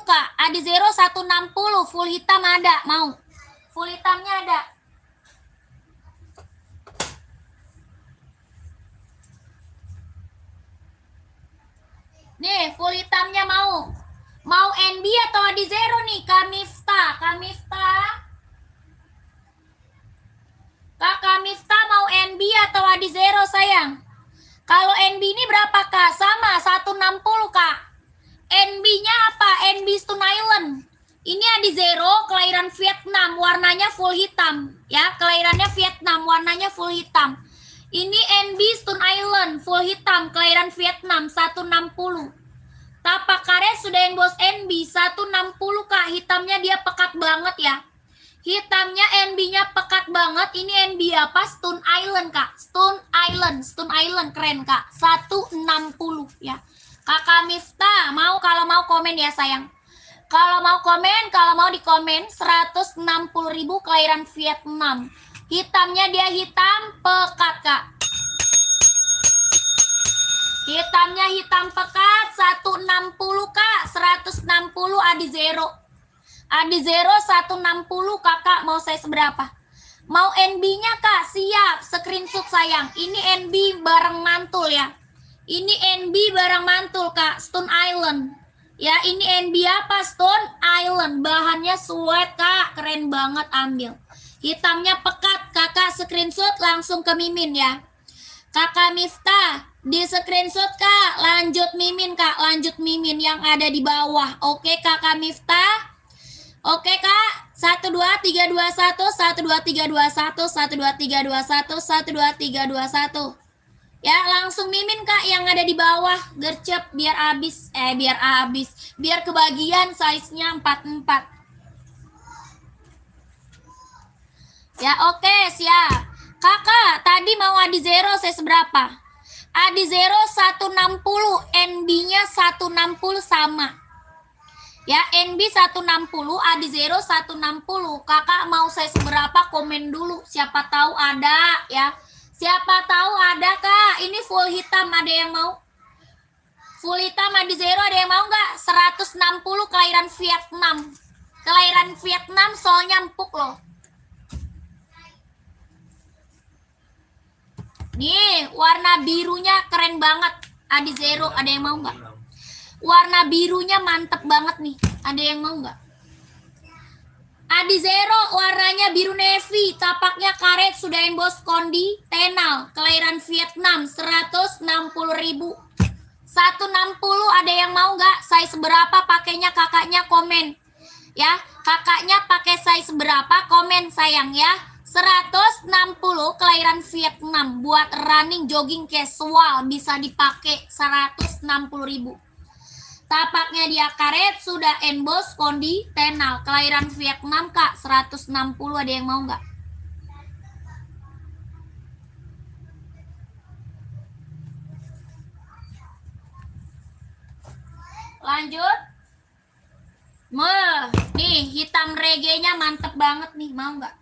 Kak. Adizero 160 full hitam ada, mau? Full hitamnya ada. Nih, full hitamnya mau? Mau NB atau Adizero nih, Kak Miftah? Miftah. Kak Miftah. Kakak Miftah mau NB atau Adizero sayang? Kalau NB ini berapa Kak? Sama 160 Kak. NB-nya apa? NB Stone Island. Ini Adizero kelahiran Vietnam, warnanya full hitam. Ya, kelahirannya Vietnam, warnanya full hitam. Ini NB Stone Island, full hitam, kelahiran Vietnam, 160. Tapak karet sudah emboss NB, 160 Kak. Hitamnya dia pekat banget ya. Hitamnya NB-nya pekat banget. Ini NB apa? Stone Island Kak. Stone Island keren Kak. 160 ya. Kakak Miftah mau, kalau mau komen ya sayang. Kalau mau komen, kalau mau di komen 160.000 kelahiran Vietnam. Hitamnya dia hitam pekat Kak. Hitamnya hitam pekat 160 Kak. 160 Adizero. Adizero 160 kakak mau saya seberapa? Mau NB-nya Kak? Siap, screenshot sayang. Ini NB barang mantul ya. Ini NB barang mantul Kak, Stone Island. Ya, ini NB apa? Stone Island. Bahannya sweat Kak, keren banget, ambil. Hitamnya pekat, kakak screenshot langsung ke Mimin ya. Kakak Miftah, di screenshot Kak, lanjut Mimin Kak, lanjut Mimin yang ada di bawah. Oke Kakak Miftah. Oke Kak, 1 2 3 2 1 1 2 3 2 1 1 2 3 2 1 1 2 3 2 1. Ya, langsung Mimin Kak yang ada di bawah, gercep biar habis, biar kebagian size-nya 44. Ya, oke, siap. Kakak, tadi mau Adizero saya seberapa? Adizero 160, NB-nya 160 sama. Ya, NB 160, Adizero 160. Kakak mau saya seberapa? Komen dulu. Siapa tahu ada ya. Siapa tahu ada Kak. Ini full hitam, ada yang mau? Full hitam Adizero ada yang mau nggak? 160 kelahiran Vietnam. Kelahiran Vietnam soalnya empuk loh. Nih, warna birunya keren banget. Adizero ada yang mau nggak? Warna birunya mantep banget nih. Ada yang mau nggak? Adizero warnanya biru navy. Tapaknya karet sudah emboss kondi tenal. Kelahiran Vietnam 160.000. 160 ada yang mau nggak? Size berapa pakainya kakaknya komen. Ya, kakaknya pakai size berapa? Komen sayang ya. 160 kelahiran Vietnam. Buat running jogging casual bisa dipakai 160.000. Tapaknya dia karet, sudah emboss kondi tenal. Kelahiran Vietnam Kak, 160 ada yang mau nggak? Lanjut. Nih hitam reggae-nya mantep banget nih, mau nggak?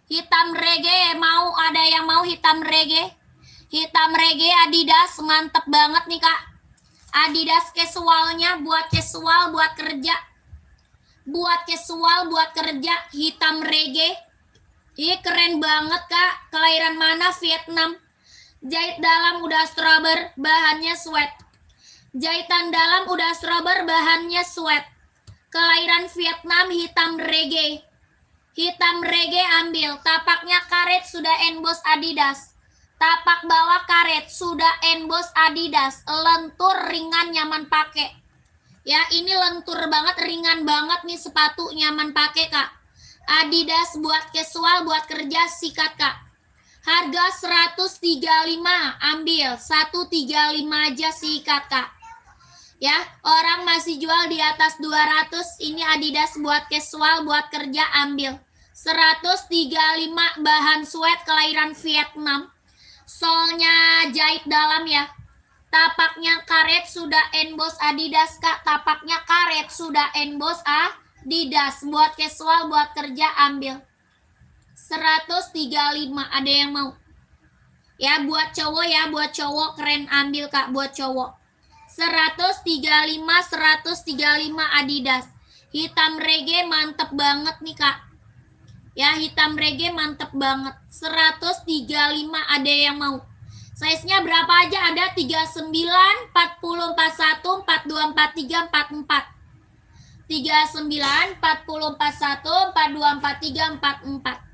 Hitam reggae, mau ada yang mau hitam reggae? Hitam reggae Adidas mantep banget nih Kak. Adidas casualnya buat casual, buat kerja. Buat casual, buat kerja, hitam reggae. Ih keren banget Kak. Kelahiran mana? Vietnam. Jahit dalam udah strober, bahannya sweat. Jahitan dalam udah strober, bahannya sweat. Kelahiran Vietnam, hitam reggae. Hitam reggae ambil. Tapaknya karet sudah emboss Adidas. Tapak bawah karet sudah emboss Adidas. Lentur, ringan, nyaman pakai. Ya, ini lentur banget, ringan banget nih sepatu, nyaman pakai Kak. Adidas buat casual, buat kerja, sikat Kak. Harga 135, ambil 135 aja sikat Kak. Ya, orang masih jual di atas 200. Ini Adidas buat casual, buat kerja, ambil 135, bahan sweat kelahiran Vietnam. Solnya jahit dalam ya. Tapaknya karet sudah emboss Adidas Kak. Tapaknya karet sudah emboss Adidas. Buat casual, buat kerja, ambil 135. Ada yang mau? Ya, buat cowok ya, buat cowok keren, ambil Kak, buat cowok. 135, 135 Adidas. Hitam reggae mantep banget nih Kak. Ya, hitam reggae mantep banget. 135 ada yang mau? Size-nya berapa aja? Ada 39, 40, 41, 42, 43, 44. 39, 40, 41, 42, 43, 44.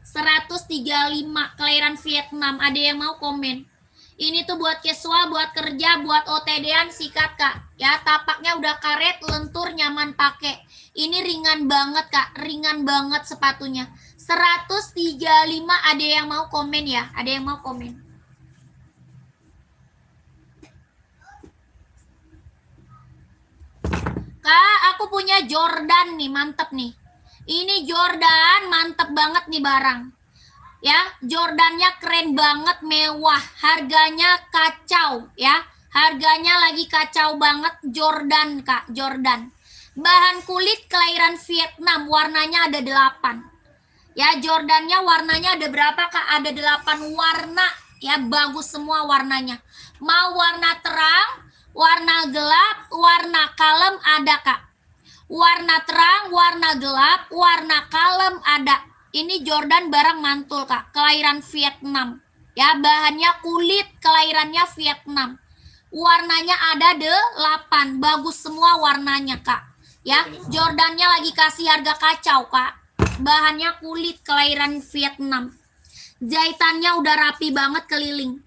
135 kelahiran Vietnam. Ada yang mau komen? Ini tuh buat casual, buat kerja, buat OTD-an, sikat Kak. Ya, tapaknya udah karet, lentur, nyaman pakai. Ini ringan banget Kak, ringan banget sepatunya. 135, ada yang mau komen ya? Ada yang mau komen? Kak, aku punya Jordan nih, mantep nih. Ini Jordan, mantep banget nih barang. Ya, Jordannya keren banget, mewah, harganya kacau ya, harganya lagi kacau banget. Jordan Kak, Jordan, bahan kulit kelahiran Vietnam, warnanya ada 8 ya. Jordannya warnanya ada berapa Kak? Ada 8 warna ya, bagus semua warnanya. Mau warna terang, warna gelap, warna kalem ada Kak. Warna terang, warna gelap, warna kalem ada. Ini Jordan barang mantul Kak, kelahiran Vietnam. Ya, bahannya kulit, kelahirannya Vietnam. Warnanya ada 8, bagus semua warnanya Kak. Ya, Jordannya lagi kasih harga kacau Kak. Bahannya kulit, kelahiran Vietnam. Jahitannya udah rapi banget keliling.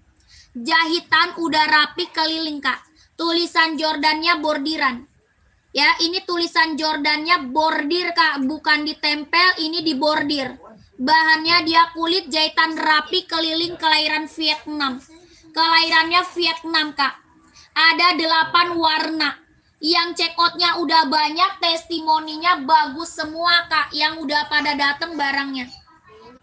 Jahitan udah rapi keliling Kak. Tulisan Jordannya bordiran. Ya, ini tulisan Jordannya bordir Kak, bukan ditempel, ini dibordir. Bahannya dia kulit, jahitan rapi keliling, kelahiran Vietnam. Kelahirannya Vietnam Kak. Ada 8 warna. Yang check outnya udah banyak, testimoninya bagus semua Kak. Yang udah pada dateng barangnya.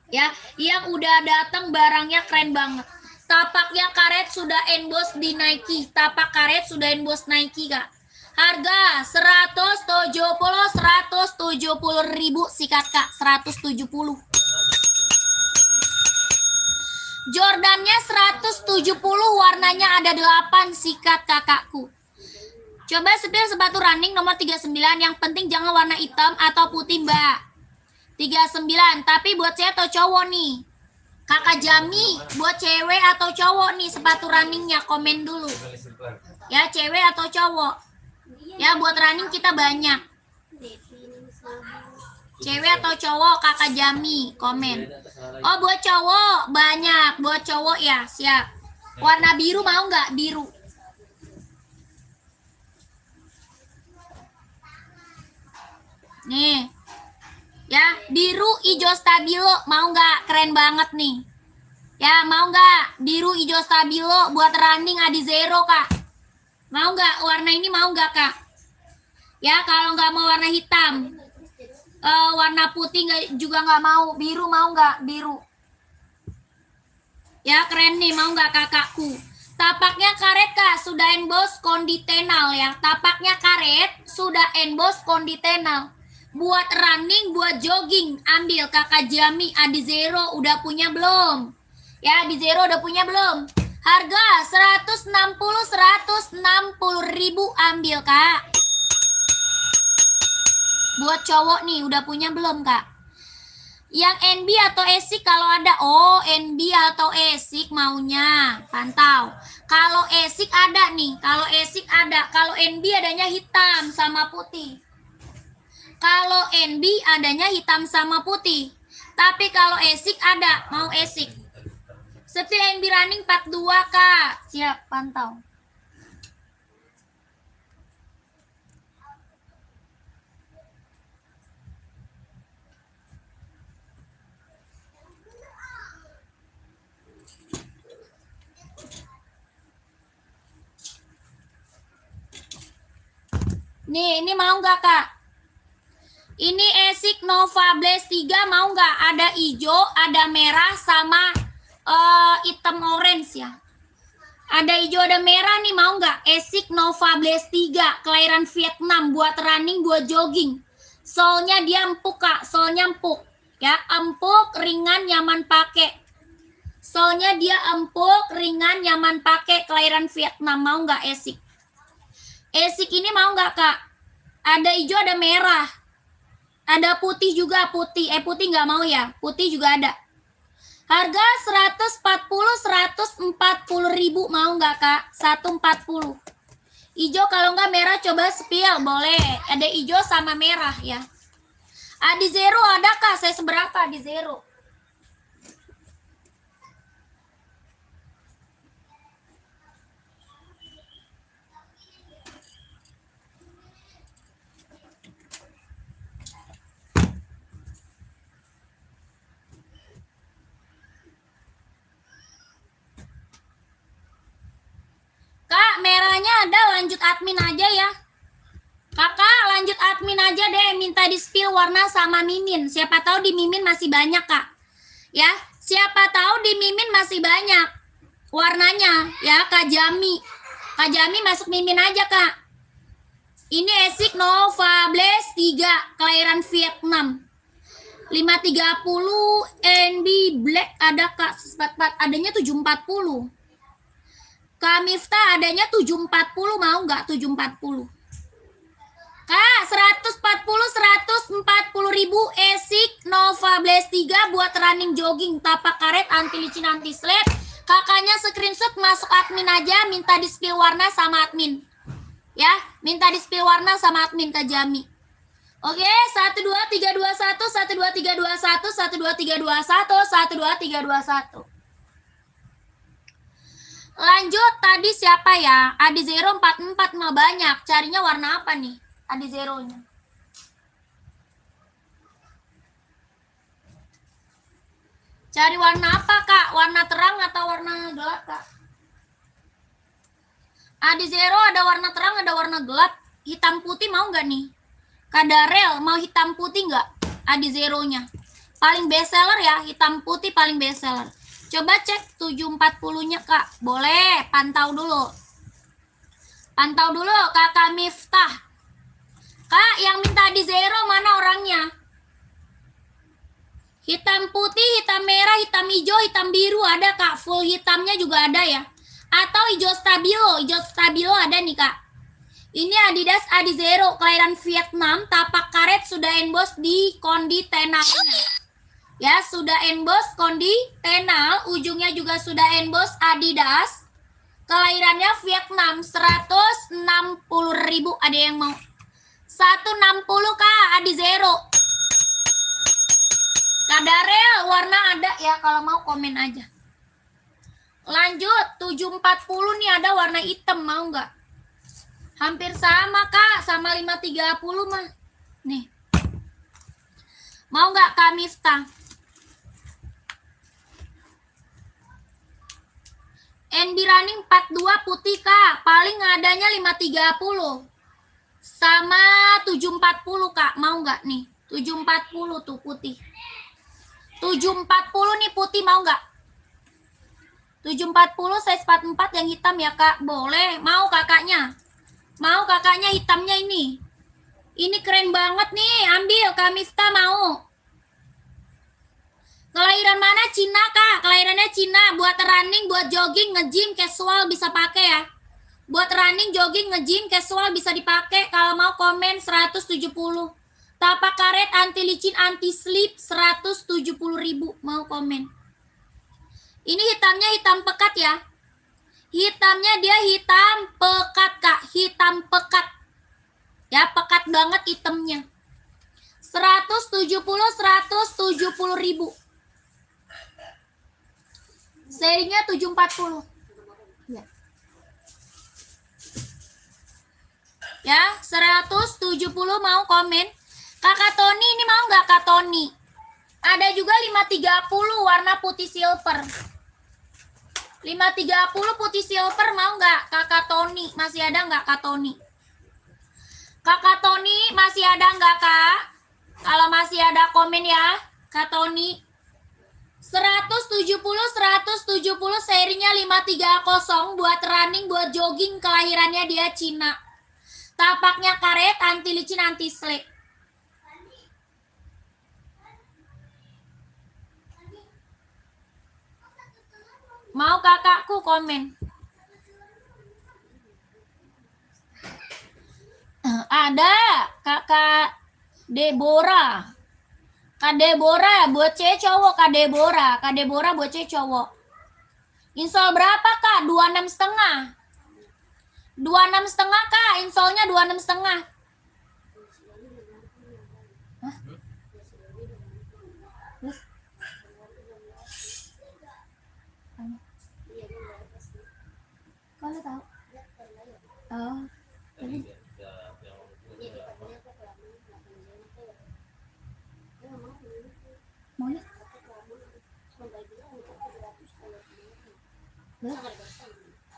Ya, yang udah dateng barangnya keren banget. Tapaknya karet sudah emboss di Nike. Tapak karet sudah emboss Nike Kak. Harga 170 ribu, sikat Kak, 170. Jordannya 170, warnanya ada 8, sikat kakakku. Coba setir sepatu running nomor 39, yang penting jangan warna hitam atau putih Mbak. 39, tapi buat saya atau cowok nih? Kakak Jami, buat cewek atau cowok nih sepatu runningnya, komen dulu. Ya, cewek atau cowok? Ya, buat running kita banyak. Cewek atau cowok, Kakak Jami, komen. Oh, buat cowok banyak, buat cowok ya, siap. Warna biru mau nggak? Biru. Nih, ya, biru hijau stabilo, mau nggak? Keren banget nih. Ya, mau nggak? Biru hijau stabilo buat running Adizero Kak. Mau nggak? Warna ini mau nggak Kak? Ya, kalau nggak mau warna hitam, warna putih juga nggak mau. Biru mau nggak? Biru. Ya, keren nih, mau nggak kakakku? Tapaknya karet Kak, sudah emboss konditenal ya. Tapaknya karet, sudah emboss konditenal. Buat running, buat jogging, ambil Kakak Jami. Adizero udah punya belum? Ya, Adizero udah punya belum? Harga 160 ribu, ambil Kak. Buat cowok nih, udah punya belum Kak? Yang NB atau ASIC kalau ada? Oh, NB atau ASIC maunya, pantau. Kalau ASIC ada nih, kalau ASIC ada. Kalau NB adanya hitam sama putih. Kalau NB adanya hitam sama putih. Tapi kalau ASIC ada, mau ASIC. Setir NB running 42 Kak. Siap, pantau. Nih, ini mau nggak Kak? Ini ASIC Nova Blaze 3 mau nggak? Ada hijau, ada merah, sama hitam orange ya. Ada hijau, ada merah nih, mau nggak? ASIC Nova Blaze 3, kelahiran Vietnam, buat running, buat jogging. Solnya dia empuk Kak, solnya empuk. Ya, empuk, ringan, nyaman pakai. Solnya dia empuk, ringan, nyaman pakai, kelahiran Vietnam, mau nggak ASIC? ASIC ini mau nggak Kak? Ada hijau, ada merah. Ada putih juga, putih. Putih nggak mau ya? Putih juga ada. Harga 140 ribu, mau nggak Kak? 140. Hijau, kalau nggak merah coba spill, boleh. Ada hijau sama merah ya. Adi Zero ada kak? Saya seberapa Adi Zero? Kak, merahnya ada, lanjut admin aja ya. Kakak, lanjut admin aja deh, minta di spill warna sama mimin. Siapa tahu di mimin masih banyak, Kak. Ya, siapa tahu di mimin masih banyak warnanya, ya, Kak Jami. Kak Jami masuk mimin aja, Kak. Ini Esik Nova Blaze 3, kelahiran Vietnam. 530 NB Black ada, Kak. Adanya 740. Kak Miftah adanya 740, mau nggak 740? Kak, 140 ribu Esik Nova Blaze 3 buat running jogging, tapak karet, anti licin, anti slip. Kakaknya screenshot masuk admin aja, minta di spill warna sama admin. Ya, minta di spill warna sama admin Kak Jami. Oke, 12321, 12321, 12321, 12321. Lanjut, tadi siapa ya? Adi Zero 44 mah banyak. Carinya warna apa nih? Adi Zero-nya. Cari warna apa, Kak? Warna terang atau warna gelap, Kak? Adi Zero ada warna terang, ada warna gelap. Hitam putih mau nggak nih? Kadarel mau hitam putih nggak? Adi Zero-nya. Paling best seller ya, hitam putih paling best seller. Coba cek 740-nya, Kak. Boleh, pantau dulu. Pantau dulu, Kakak Miftah. Kak, yang minta di Zero mana orangnya? Hitam putih, hitam merah, hitam hijau, hitam biru ada, Kak. Full hitamnya juga ada ya. Atau hijau stabilo ada nih, Kak. Ini Adidas Adi Zero, kelahiran Vietnam, tapak karet sudah emboss di kondi tenalnya. Ya, sudah emboss kondi tenal, ujungnya juga sudah emboss Adidas. Kelahirannya Vietnam, 160 ribu, ada yang mau? 160 Kak, Adi Zero. Kadarel, warna ada ya, kalau mau komen aja. Lanjut, 740 nih ada warna hitam, mau nggak? Hampir sama Kak, sama 530 mah. Nih. Mau nggak Kak Miftah? NB Running 42 putih Kak, paling adanya 530. Sama 740 Kak, mau nggak nih? 740 tuh putih. 740 nih putih, mau nggak? 740 size 44 yang hitam ya Kak, boleh. Mau kakaknya? Mau kakaknya hitamnya ini? Ini keren banget nih, ambil Kak Miftah mau. Kelahiran mana? Cina Kak, kelahirannya Cina. Buat running, buat jogging, nge-gym, casual bisa pakai ya. Buat running, jogging, nge-gym, casual bisa dipakai. Kalau mau komen 170. Tapak karet, anti licin, anti slip 170 ribu. Mau komen. Ini hitamnya hitam pekat ya. Hitamnya dia hitam pekat Kak. Hitam pekat. Ya, pekat banget hitamnya. 170 ribu. Serinya 740. Ya, 170 mau komen. Kakak Tony ini mau nggak Kak Tony? Ada juga 530 warna putih silver. 530 putih silver mau nggak Kakak Tony? Masih ada nggak Kak Tony? Kakak Tony masih ada nggak Kak? Kalau masih ada komen ya Kak Tony. 170 serinya 530 buat running, buat jogging, kelahirannya dia Cina. Tapaknya karet, anti licin, anti slip. Mau kakakku komen? Ada Kakak Deborah. Kak Deborah buat cewek cowok, Kak Deborah. Kak Deborah buat cewek cowok. Insol berapa Kak? 26,5. 26,5 Kak, insolnya 26,5. Hah? Kalau tahu. Oh. Tapi maunya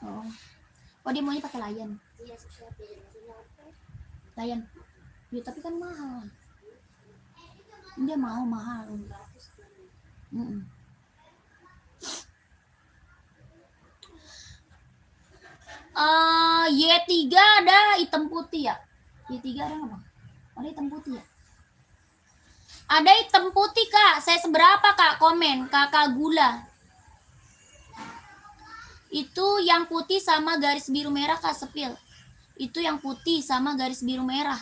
oh. Oh dia maunya pakai Lion. Lion. Ya, tapi kan mahal. Dia mau mahal. Y3 ada hitam putih ya? Y3 ada nggak Bang? Ada hitam putih ya? Ada hitam putih Kak. Saya seberapa Kak? Komen Kakak Gula. Itu yang putih sama garis biru merah Kak Sepil. Itu yang putih sama garis biru merah.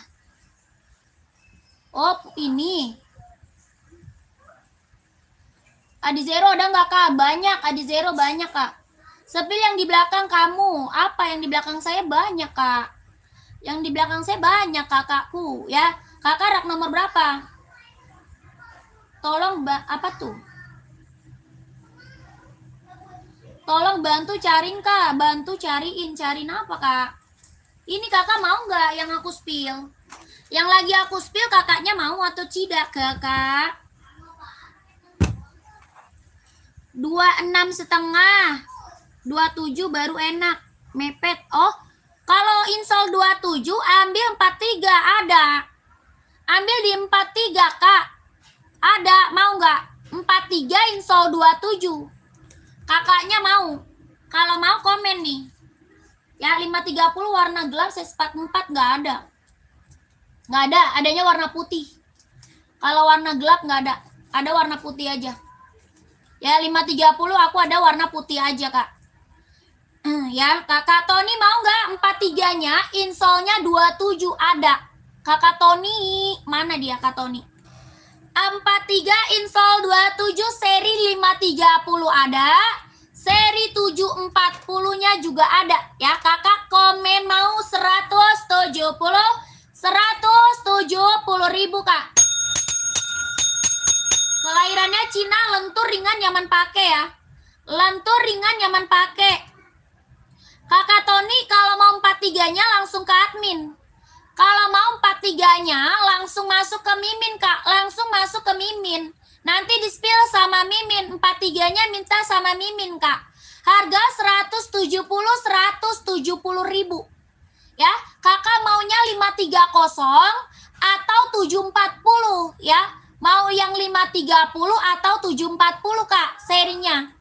Oh ini. Adizero ada nggak Kak? Banyak. Adizero banyak Kak. Sepil yang di belakang kamu. Apa yang di belakang saya banyak Kak. Yang di belakang saya banyak kakakku ya. Kakak rak nomor berapa? Tolong apa tuh? Tolong bantu cariin Kak. Bantu cariin. Cariin apa Kak? Ini kakak mau nggak yang aku spill? Yang lagi aku spill kakaknya mau atau tidak Kakak? 26,5. 27 baru enak. Mepet. Oh, kalau insol 27 ambil 43 ada. Ambil di 43 Kak. Ada, mau nggak? 43 insol 27. Kakaknya mau. Kalau mau komen nih. Ya 530 warna gelap size 44 nggak ada. Nggak ada, adanya warna putih. Kalau warna gelap nggak ada. Ada warna putih aja. Ya 530 aku ada warna putih aja Kak. Ya Kakak Tony mau nggak 43-nya insolnya 27 ada. Kakak Tony mana dia Kak Tony? 43 insol 27 seri 530 ada. Seri 740-nya juga ada ya. Kakak komen mau 170 ribu Kak. Kelahirannya Cina, lentur ringan nyaman pakai ya. Lentur ringan nyaman pakai. Kakak Tony kalau mau 43-nya langsung ke admin. Kalau mau 43-nya langsung masuk ke Mimin Kak. Langsung masuk ke Mimin. Nanti di-spill sama Mimin. 43-nya minta sama Mimin Kak. Harga 170 ribu. Ya, kakak maunya 530 atau 740 ya. Mau yang 530 atau 740 Kak serinya.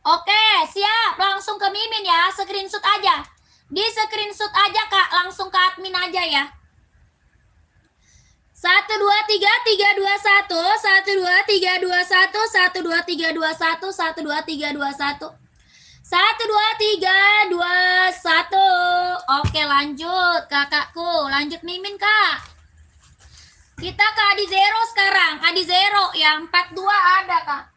Oke, siap. Langsung ke Mimin ya. Screenshot aja. Di screenshot aja Kak. Langsung ke admin aja ya. 1 2 3 3 2 1 1 2 3 2 1 1 2 3 2 1 1 2 3 2 1 1 2 3 2 1. Oke, lanjut kakakku. Lanjut Mimin Kak. Kita ke Adizero sekarang. Adizero yang 42 ada Kak.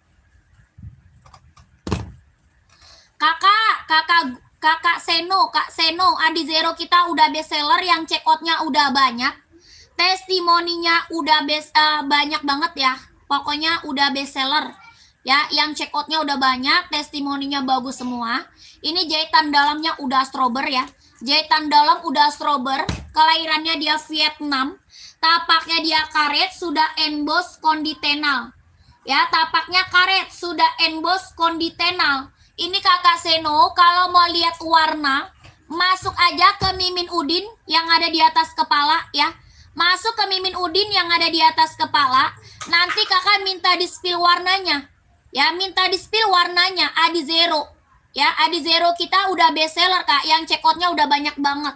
Kakak Seno, Kak Seno, Adizero kita udah best seller yang check outnya udah banyak. Testimoninya udah banyak banget ya. Pokoknya udah best seller. Ya, yang check outnya udah banyak, testimoninya bagus semua. Ini jahitan dalamnya udah strober ya. Jahitan dalam udah strober, kelahirannya dia Vietnam. Tapaknya dia karet, sudah emboss konditenal. Ya, tapaknya karet, sudah emboss konditenal. Ini Kakak Seno, kalau mau lihat warna, masuk aja ke Mimin Udin yang ada di atas kepala ya. Masuk ke Mimin Udin yang ada di atas kepala. Nanti kakak minta di-spill warnanya. Ya, minta di-spill warnanya Adizero. Ya, Adizero kita udah best seller Kak, yang check outnya udah banyak banget.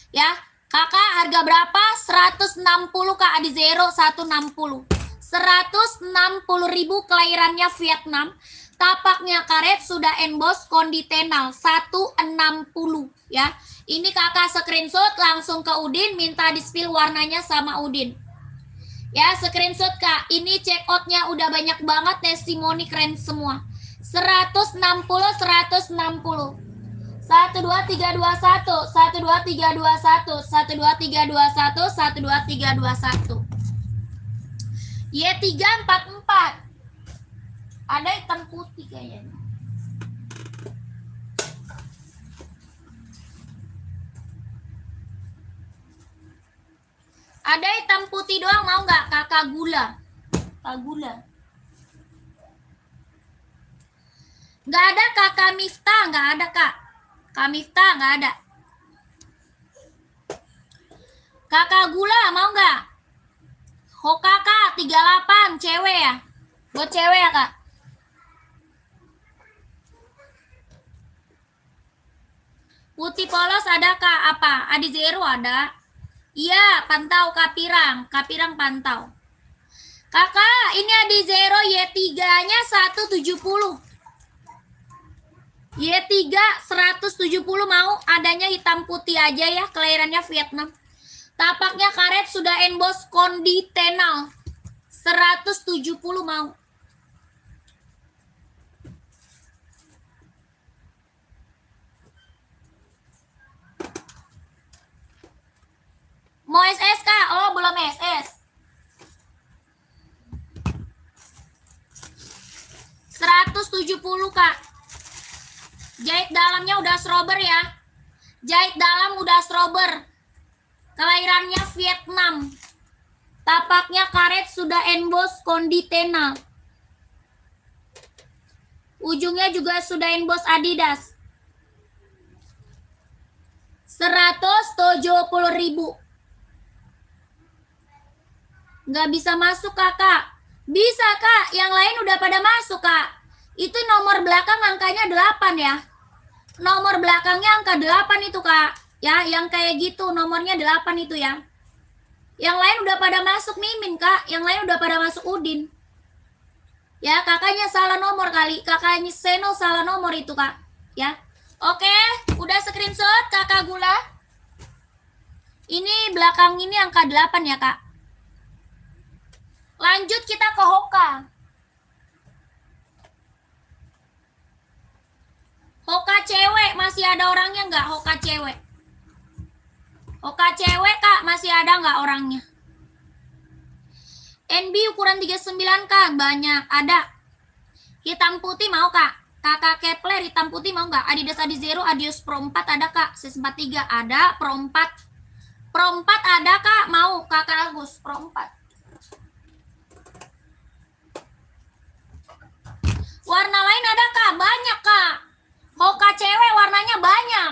Ya, kakak harga berapa? 160 Kak, Adizero 160. 160.000 kelahirannya Vietnam. Tapaknya karet, sudah emboss konditenal 160 ya. Ini kakak screenshot langsung ke Udin, minta di-spill warnanya sama Udin. Ya, screenshot Kak. Ini check outnya udah banyak banget, testimoni keren semua. 160, 160. 1 2 3 2 1, 1 2 3 2 1, 1 2 3 2 1, 1 2 3 2 1. Y3 44. Ada hitam putih kayaknya. Ada hitam putih doang, mau nggak kakak gula? Kakak gula. Nggak ada kakak Miftah, nggak ada kak. Kak Miftah nggak ada. Kakak gula mau nggak? Hokaka 38 cewek ya? Buat cewek ya kak? Putih polos ada kak? Apa? Adi Zero ada? Iya, pantau Kapirang. Kapirang pantau. Kakak, ini Adi Zero Y3-nya 170. Y3 170 mau, adanya hitam putih aja ya, kelahirannya Vietnam. Tapaknya karet sudah emboss kondi tenal. 170 mau. Mau SS kak? Oh belum SS. 170 kak. Jahit dalamnya udah strober ya. Jahit dalam udah strober. Kelahirannya Vietnam. Tapaknya karet sudah emboss kondi tenal. Ujungnya juga sudah emboss Adidas. 170.000. Nggak bisa masuk kakak. Bisa kak, yang lain udah pada masuk kak. Itu nomor belakang angkanya 8 ya. Nomor belakangnya angka 8 itu kak. Ya, yang kayak gitu nomornya 8 itu ya. Yang lain udah pada masuk Mimin kak. Yang lain udah pada masuk Udin. Ya, kakaknya salah nomor kali. Kakaknya Seno salah nomor itu kak. Ya. Oke, udah screenshot kakak gula. Ini belakang ini angka 8 ya kak. Lanjut kita ke Hoka. Hoka cewek masih ada orangnya nggak? Hoka cewek. Hoka cewek kak masih ada nggak orangnya? NB ukuran 39 kak, banyak ada. Hitam putih mau kak? Kakak Kepler hitam putih mau nggak? Adidas Adi Zero, Adios Pro 4 ada kak? Sis 43 ada, Pro 4. Pro 4 ada kak? Mau kakak Agus Pro 4. Warna lain ada kak? Banyak kak. Hoka cewek warnanya banyak.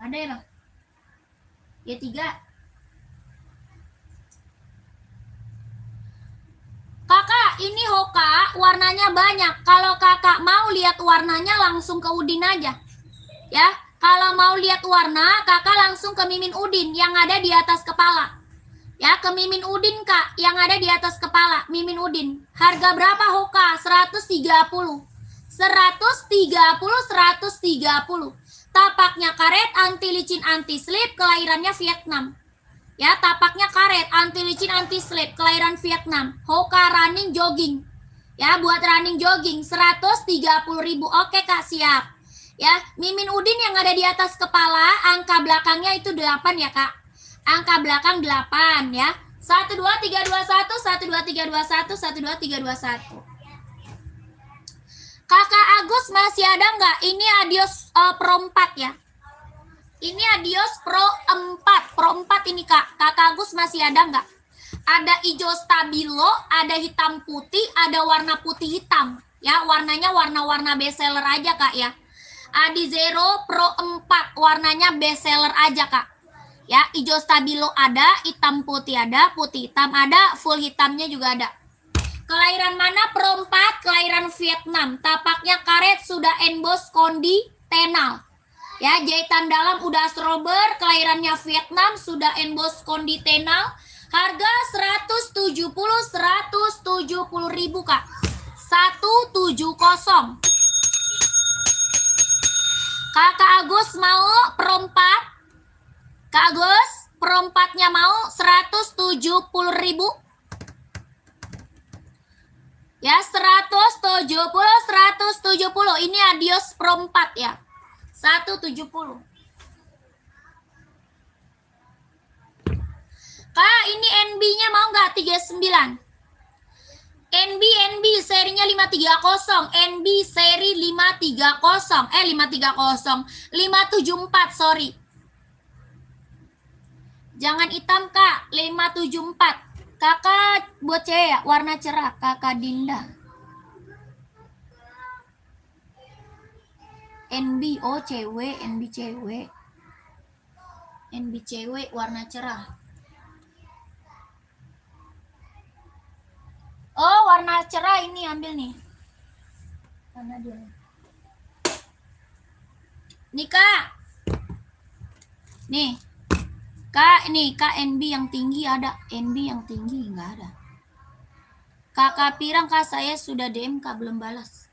Ada ya bang? Y3. Kakak, ini Hoka warnanya banyak. Kalau kakak mau lihat warnanya langsung ke Udin aja. Ya, kalau mau lihat warna, kakak langsung ke Mimin Udin yang ada di atas kepala. Ya, ke Mimin Udin kak, yang ada di atas kepala, Mimin Udin. Harga berapa Hoka? 130. 130. Tapaknya karet, anti licin, anti slip, kelahirannya Vietnam. Ya, tapaknya karet, anti licin, anti slip, kelahiran Vietnam. Hoka running jogging. Ya, buat running jogging 130.000. Oke kak, siap. Ya, Mimin Udin yang ada di atas kepala, angka belakangnya itu 8 ya kak. Angka belakang 8 ya. 1 2 3 2 1, 1 2 3 2 1, 1 2 3 2 1. Kakak Agus masih ada nggak? Ini Adios Pro 4 ya. Ini Adios Pro 4. Pro 4 ini kak. Kakak Agus masih ada nggak? Ada hijau stabilo, ada hitam putih, ada warna putih hitam. Ya, warnanya warna-warna bestseller aja kak ya. Adi Zero Pro 4, warnanya bestseller aja kak. Ya, hijau stabilo ada, hitam putih ada, putih hitam ada, full hitamnya juga ada. Kelahiran mana? Pro 4, kelahiran Vietnam. Tapaknya karet, sudah emboss kondi tenal. Ya, jahitan dalam udah strober, kelahirannya Vietnam, sudah emboss kondi tenal. Harga 170.000 kak. 170. Kakak Agus mau Pro 4? Kak Agus, Pro 4-nya mau 170.000. Ya, 170. Ini Adios Pro 4 ya. 170. Kak, ini NB-nya mau nggak 39? NB serinya 530. NB seri 530. 574, sorry. Jangan hitam, Kak. 574. Kakak buat cewek ya, warna cerah. Kakak Dinda. NB, oh cewek, NB cewek. NB cewek warna cerah. Oh, warna cerah ini ambil nih. Mana dia? Nih, Kak. Nih. Kak, ini Kak NB yang tinggi ada. NB yang tinggi enggak ada. Kakak Pirang, Kak, saya sudah DM Kak, belum balas.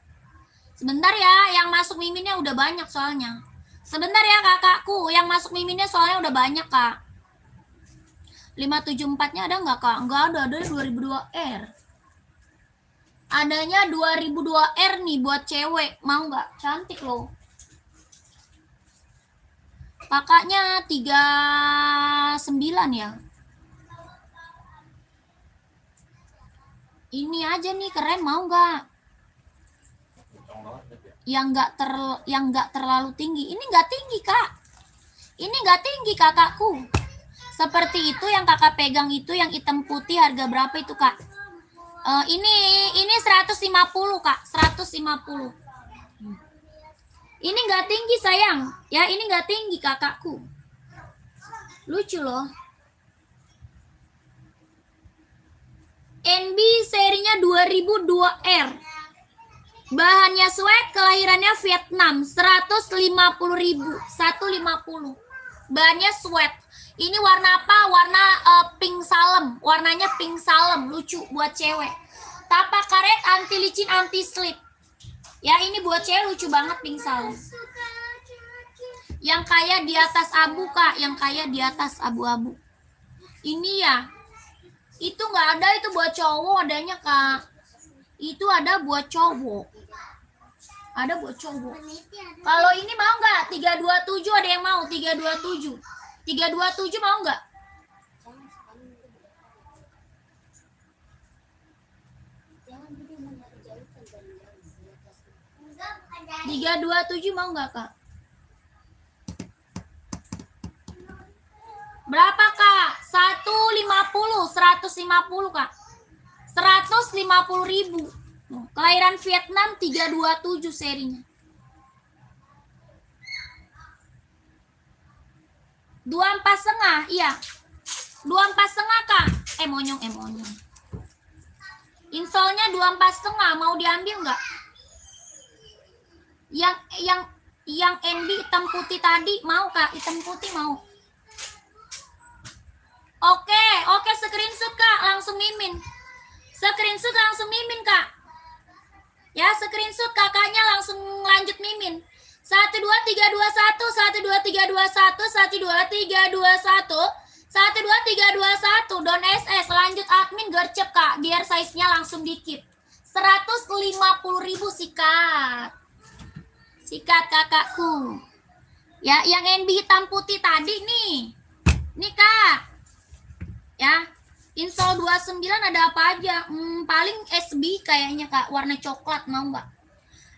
Sebentar ya, yang masuk miminnya udah banyak soalnya. Sebentar ya kakakku, yang masuk miminnya soalnya udah banyak, Kak. 574-nya ada nggak, Kak? Enggak ada 2002R. Adanya 2002R nih buat cewek. Mau nggak? Cantik loh. Kakaknya 39 ya. Ini aja nih keren, mau nggak? Yang nggak terlalu tinggi. Ini nggak tinggi, Kak. Ini nggak tinggi kakakku. Seperti itu yang kakak pegang itu yang hitam putih harga berapa itu, Kak? Ini 150, Kak. 150. Ini nggak tinggi sayang, ya ini nggak tinggi kakakku. Lucu loh. NB serinya 2002R. Bahannya swag, kelahirannya Vietnam. 150.000, 150. Bahannya swag. Ini warna apa? Warna pink salem. Warnanya pink salem, lucu buat cewek. Tapak karet, anti licin, anti slip. Ya ini buat cewek lucu banget pink salem. Yang kayak di atas abu, Kak, yang kayak di atas abu-abu. Ini ya. Itu nggak ada, itu buat cowok adanya, Kak. Itu ada buat cowok. Ada buat cowok. Kalau ini mau nggak? 327 ada yang mau, 327. 327 mau nggak? Tiga 27 mau nggak, Kak? Berapa, Kak? 150, 150, Kak. 150.000. Kelahiran Vietnam 327 serinya. 24,5, iya. 24,5, Kak. Monyong. Insolnya 24,5, mau diambil nggak? Yang NB hitam putih tadi mau, Kak? Hitam putih mau? Oke, screenshot, Kak, langsung mimin. Screenshot langsung mimin, Kak. Ya, screenshot kakaknya langsung lanjut mimin. 12321, 12321, 12321, 12321, don SS, lanjut admin gercep, Kak, biar size-nya langsung dikit. 150.000 sikat. Sikat kakakku. Ya, yang NB hitam putih tadi nih. Nih, Kak. Ya. Insol 29 ada apa aja? Paling SB kayaknya, Kak, warna coklat, mau nggak?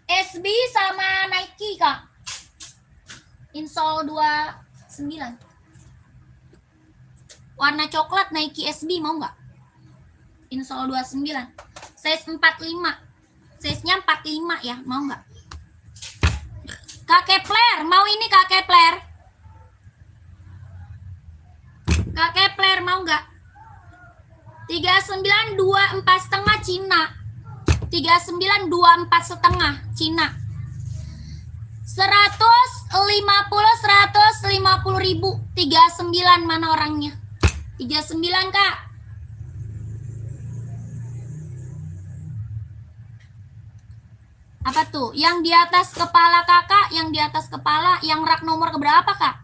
SB sama Nike, Kak. Insol 29. Warna coklat Nike SB mau nggak? Insol 29. Size 45. Size-nya 45 ya, mau nggak? Kak Kepler, mau ini Kak Kepler? Kak Kepler mau nggak? 3924,5 Cina. 3924,5 Cina. 150.000. 39 mana orangnya? 39, Kak. Apa tuh? Yang di atas kepala kakak, yang di atas kepala, yang rak nomor keberapa, Kak?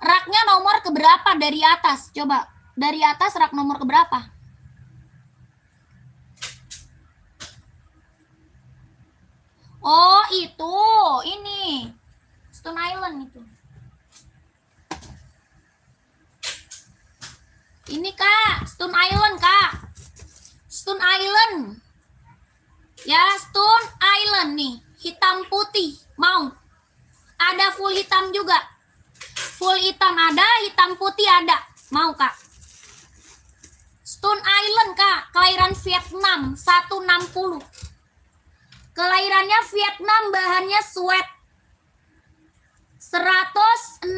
Raknya nomor keberapa dari atas? Coba, dari atas rak nomor keberapa? Oh, itu. Ini. Stone Island itu. Ini, Kak. Stone Island, Kak. Stone Island. Ya, Stone Island nih. Hitam putih. Mau? Ada full hitam juga. Full hitam ada, hitam putih ada. Mau, Kak? Stone Island, Kak. Kelahiran Vietnam. 160. Kelahirannya Vietnam, bahannya sweat. 160.000.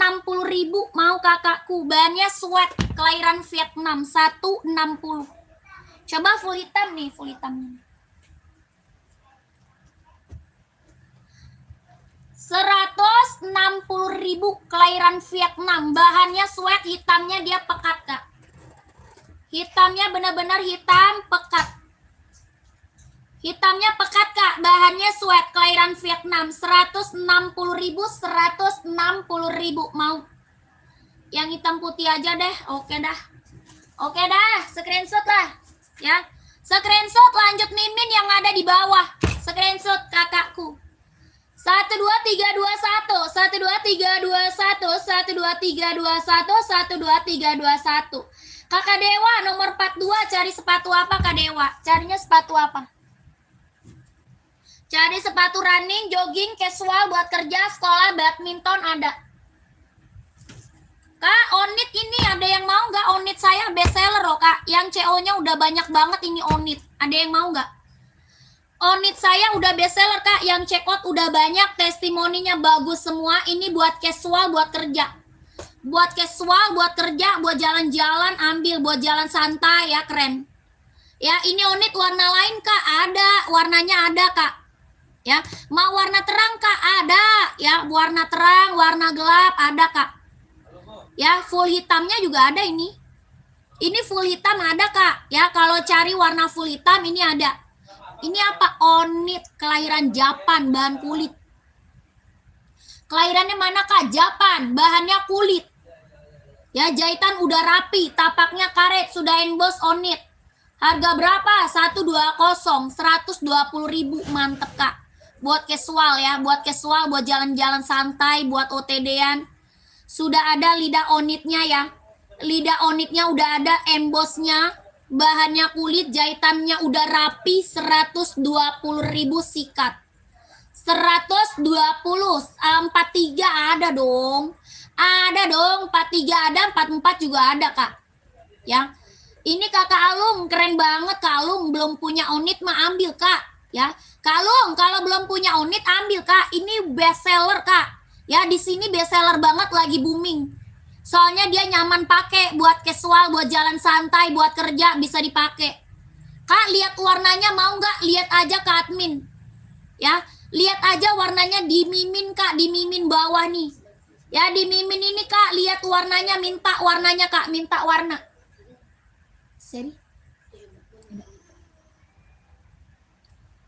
Mau kakakku, bahannya sweat. Kelahiran Vietnam. 160. Coba full hitam nih, full hitam. 160.000. Kelahiran Vietnam, bahannya sweat, hitamnya dia pekat, Kak. Hitamnya benar-benar hitam pekat. Hitamnya pekat, Kak, bahannya sweat, kelahiran Vietnam. 160.000, 160.000. Mau? Yang hitam putih aja deh. Oke dah. Oke dah, screenshot lah. Ya. Screenshot, lanjut mimin yang ada di bawah. Screenshot kakakku. 12321, 12321, 12321, 12321. Kakak Dewa nomor 42, cari sepatu apa, Kak Dewa? Carinya sepatu apa? Cari sepatu running, jogging, casual buat kerja, sekolah, badminton ada. Kak, Onit ini ada yang mau nggak? Onit saya bestseller loh, Kak. Yang CO-nya udah banyak banget ini Onit. Ada yang mau nggak? Onit saya udah bestseller, Kak. Yang check out udah banyak, testimoninya bagus semua. Ini buat casual, buat kerja. Buat casual, buat kerja, buat jalan-jalan, ambil. Buat jalan santai ya, keren. Ya, ini Onit warna lain, Kak. Ada, warnanya ada, Kak. Ya, mau warna terang, Kak? Ada. Ya, warna terang, warna gelap ada, Kak. Ya, full hitamnya juga ada ini. Ini full hitam ada, Kak. Ya, kalau cari warna full hitam ini ada. Ini apa? Onit, kelahiran Japan, bahan kulit. Kelahirannya mana, Kak? Japan, bahannya kulit. Ya, jahitan udah rapi, tapaknya karet, sudah emboss Onit. Harga berapa? 120, 120.000, mantep, Kak. Buat casual ya, buat casual, buat jalan-jalan santai, buat OTD-an. Sudah ada lidah Onitnya ya. Lidah Onitnya udah ada, embossnya. Bahannya kulit, jahitannya udah rapi, 120.000 sikat. 120, 43 ada dong. Ada dong, 43 ada, 44 juga ada, Kak. Ya. Ini Kakak Alung, keren banget Kak Alung, belum punya Onit mah ambil, Kak. Ya. Kak Alung, kalau belum punya Onit ambil, Kak. Ini best seller, Kak. Ya, di sini best seller banget, lagi booming. Soalnya dia nyaman pakai buat casual, buat jalan santai, buat kerja bisa dipakai. Kak, lihat warnanya mau nggak? Lihat aja ke admin. Ya, lihat aja warnanya di mimin, Kak, di mimin bawah nih. Ya, di mimin ini, Kak, lihat warnanya, minta warnanya, Kak, minta warna. Seri.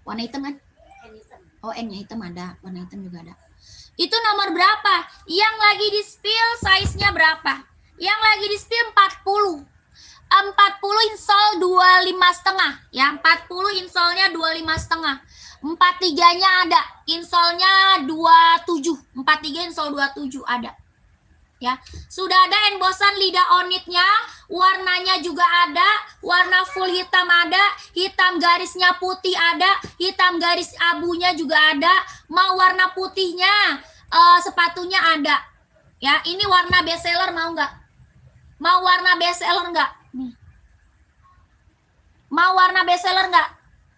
Warna hitam kan? Oh, N-nya hitam ada, warna hitam juga ada. Itu nomor berapa? Yang lagi di spill size-nya berapa? Yang lagi di spill 40. 40 insole 25,5 ya. 40 insole-nya 25,5. 43-nya ada. Insole-nya 27. 43 insole 27 ada. Ya, sudah ada embossan lidah Onitnya, warnanya juga ada, warna full hitam ada, hitam garisnya putih ada, hitam garis abunya juga ada, mau warna putihnya, sepatunya ada. Ya, ini warna bestseller mau nggak? Mau warna bestseller nggak? Nih. Mau warna bestseller nggak?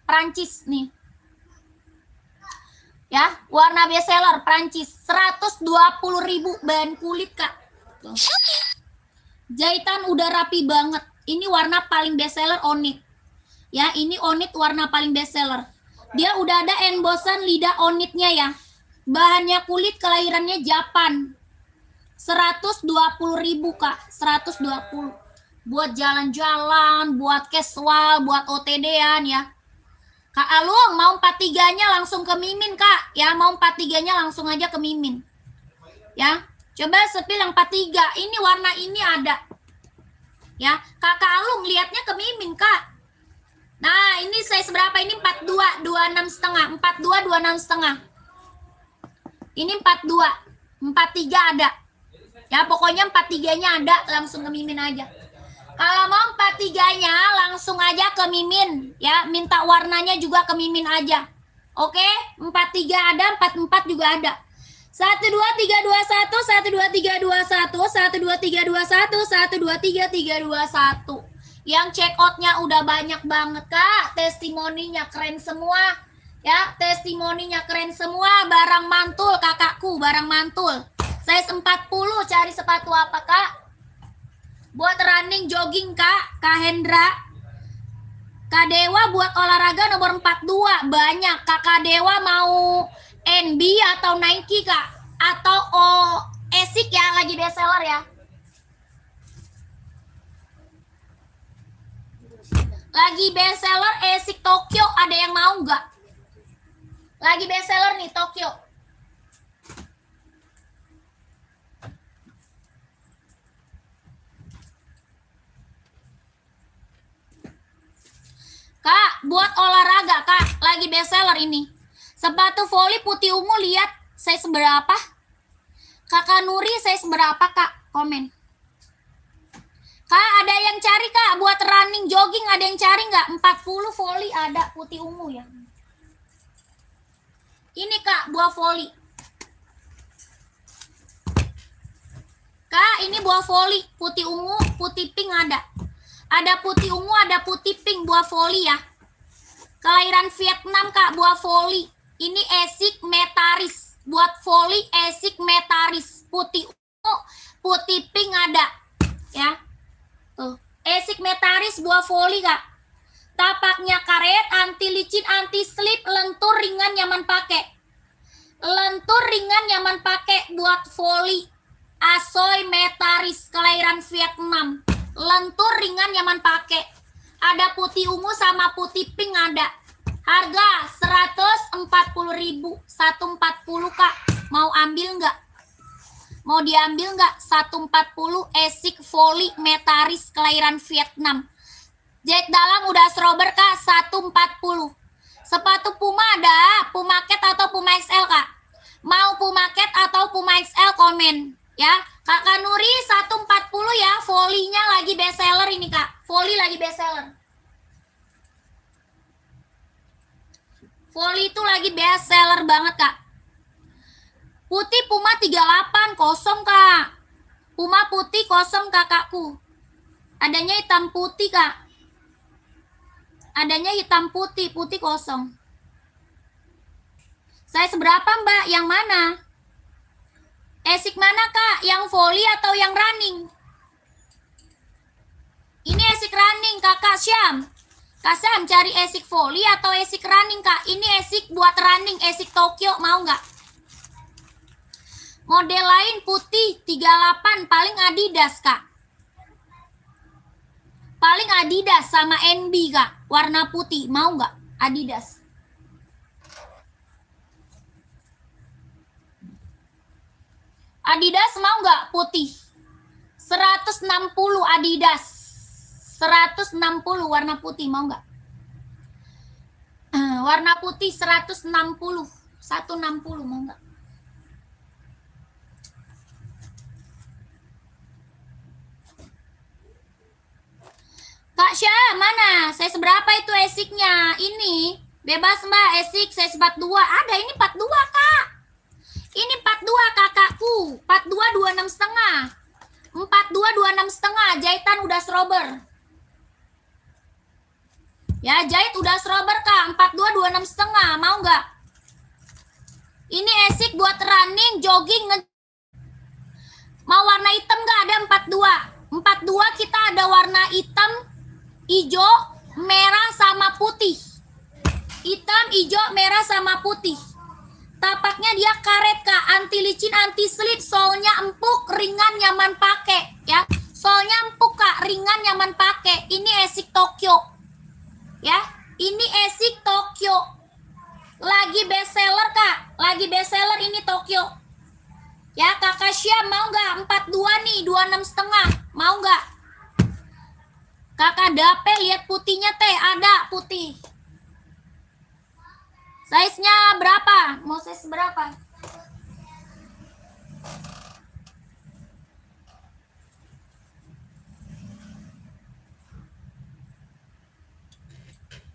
Prancis nih. Ya, warna bestseller Prancis, 120.000 bahan kulit, Kak. Tuh. Jahitan udah rapi banget. Ini warna paling bestseller Onit. Ya, ini Onit warna paling bestseller. Dia udah ada embossan lidah Onitnya ya. Bahannya kulit, kelahirannya Japan. 120.000, Kak. 120. Buat jalan-jalan, buat casual, buat OTD-an ya. Kak Alung, mau 43-nya langsung ke Mimin, Kak. Ya, mau 43-nya langsung aja ke Mimin. Ya, coba sepil yang 43. Ini warna ini ada. Ya, Kakak Alung lihatnya ke Mimin, Kak. Nah, ini size berapa? Ini 42, 26 setengah. 42, 26 setengah. Ini 42, 43 ada. Ya, pokoknya 43-nya ada, langsung ke Mimin aja. Kalau mau 43-nya langsung aja ke Mimin, ya. Minta warnanya juga ke Mimin aja. Oke, 43 ada, 44 juga ada. 1 2 3 2 1 1 2 3 2 1 1 2 3 2 1 1 2 3 3 2 1. Yang check outnya udah banyak banget, Kak. Testimoninya keren semua. Ya, testimoninya keren semua. Barang mantul, kakakku, barang mantul. Size 40, cari sepatu apa, Kak? Buat running, jogging, Kak. Kak Hendra. Kak Dewa buat olahraga nomor 42. Banyak. Kakak Dewa mau NB atau Nike, Kak? Atau Asics ya, lagi best seller ya. Lagi best seller Asics Tokyo, ada yang mau nggak? Lagi best seller nih Tokyo. Kak, buat olahraga, Kak, lagi best seller ini. Sepatu voli putih ungu, lihat size berapa? Kakak Nuri size berapa, Kak? Komen. Kak, ada yang cari, Kak, buat running, jogging, ada yang cari nggak? 40 voli ada, putih ungu ya. Ini, Kak, buah voli. Kak, ini buah voli, putih ungu, putih pink ada. Ada putih ungu, ada putih pink, buah voli ya. Kelahiran Vietnam, Kak, buah voli. Ini Asics Metaris. Buat voli Asics Metaris. Putih ungu, putih pink ada. Ya. Tuh. Asics Metaris buah voli, Kak. Tapaknya karet, anti licin, anti slip, lentur, ringan, nyaman pakai. Lentur, ringan, nyaman pakai buat voli. Asoy Metaris, kelahiran Vietnam. Lentur, ringan, nyaman pakai. Ada putih ungu sama putih pink ada. Harga 140.000, 140, Kak. Mau ambil nggak? Mau diambil nggak? 140 Asics Volley Metaris kelahiran Vietnam. Jahit dalam udah strober, Kak, 140. Sepatu Puma ada, Puma Cat atau Puma XL, Kak. Mau Puma Cat atau Puma XL, komen ya. Kakak Nuri 140 ya. Volley-nya lagi best seller ini, Kak. Volley lagi best seller. Volley itu lagi best seller banget, Kak. Putih Puma 38 kosong, Kak. Puma putih kosong, kakakku. Adanya hitam putih, Kak. Adanya hitam putih, putih kosong. Saya seberapa, Mbak? Yang mana? Asics mana, Kak? Yang volley atau yang running? Ini Asics running, Kakak Syam. Kak Syam cari Asics volley atau Asics running, Kak? Ini Asics buat running, Asics Tokyo, mau nggak? Model lain putih 38, paling Adidas, Kak. Paling Adidas sama NB, Kak. Warna putih, mau nggak? Adidas. Adidas mau nggak putih? 160 Adidas. 160 warna putih, mau nggak? Warna putih 160. 160 mau nggak? Kak Syah, mana? Saya seberapa itu Asics-nya? Ini, bebas Mbak, Asics, saya 42. Ada, ini 42, Kak. Ini 42, kakakku. 42, 26 setengah. 42, 26 setengah. Jahitan udah strober. Ya, jahit udah strober, Kak. 42, 26 setengah. Mau nggak? Ini Asics buat running, jogging. Mau warna hitam nggak? Ada 42. 42 kita ada warna hitam, hijau, merah, sama putih. Hitam, hijau, merah, sama putih. Tapaknya dia karet, Kak. Anti licin, anti slip. Solnya empuk, ringan, nyaman pakai. Ya, solnya empuk, Kak. Ringan, nyaman pakai. Ini Asics Tokyo. Ya, ini Asics Tokyo. Lagi best seller, Kak. Lagi best seller ini Tokyo. Ya, Kakak Syam mau nggak? 42 nih, 26 setengah. Mau nggak? Kakak Dape lihat putihnya teh, ada putih. Size-nya berapa? Mau size berapa?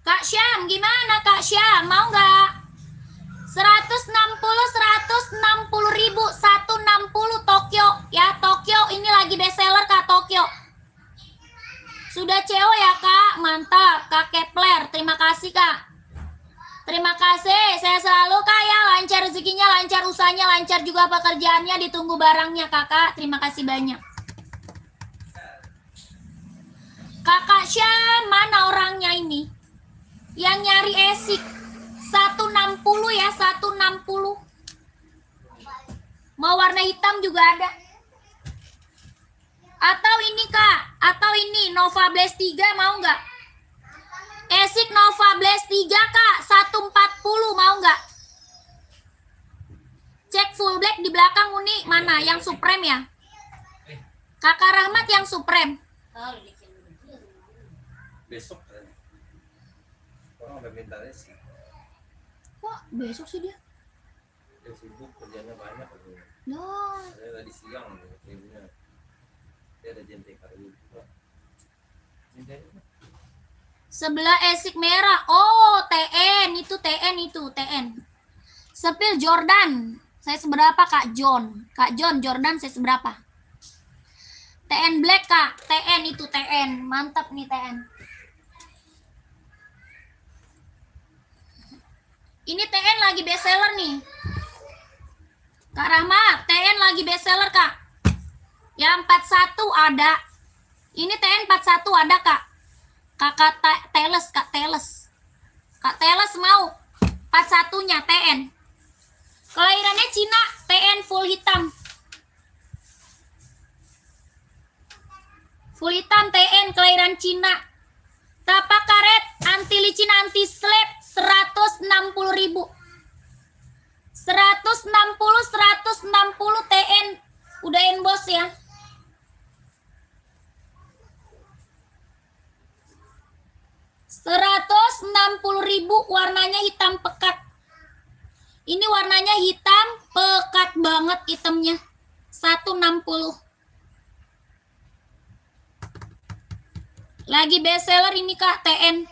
Kak Syam, gimana Kak Syam? Mau nggak? 160 ribu, 160 Tokyo. Ya, Tokyo ini lagi bestseller Kak, Tokyo. Sudah CEO ya Kak? Mantap, Kak Kepler. Terima kasih Kak. Terima kasih, saya selalu Kak ya, lancar rezekinya, lancar usahanya, lancar juga pekerjaannya, ditunggu barangnya Kakak. Terima kasih banyak. Kakak Syam, mana orangnya ini? Yang nyari esik 160 ya, 160. Mau warna hitam juga ada. Atau ini Kak, atau ini Nova Blaze 3 mau nggak? Esik Nova Blaze 3 Kak, 140 mau nggak? Cek full black di belakang Uni, mana? Yang Supreme ya? Kakak Rahmat yang Supreme. Besok orang udah minta sih. Wah, besok sih dia. Dia sibuk, kerjanya banyak. Nah. Saya tadi siang, dia ada jentik kali. Sebelah esik merah. Oh, TN itu, TN itu, TN. Sepil Jordan. Saya seberapa Kak John? Kak John, Jordan saya seberapa? TN Black Kak. TN itu, TN. Mantap nih TN. Ini TN lagi bestseller nih. Kak Rahmat, TN lagi bestseller Kak. Yang 41 ada. Ini TN 41 ada Kak. Kakak Teles, Kak Teles. Kak Teles mau 41-nya TN. Kelahirannya Cina, TN full hitam. Full hitam TN kelahiran Cina. Tapak karet, anti licin, anti slip 160 ribu. 160 TN. Udah emboss ya. Rp160.000, warnanya hitam pekat. Ini warnanya hitam pekat banget hitamnya. 160. Lagi bestseller ini Kak TN.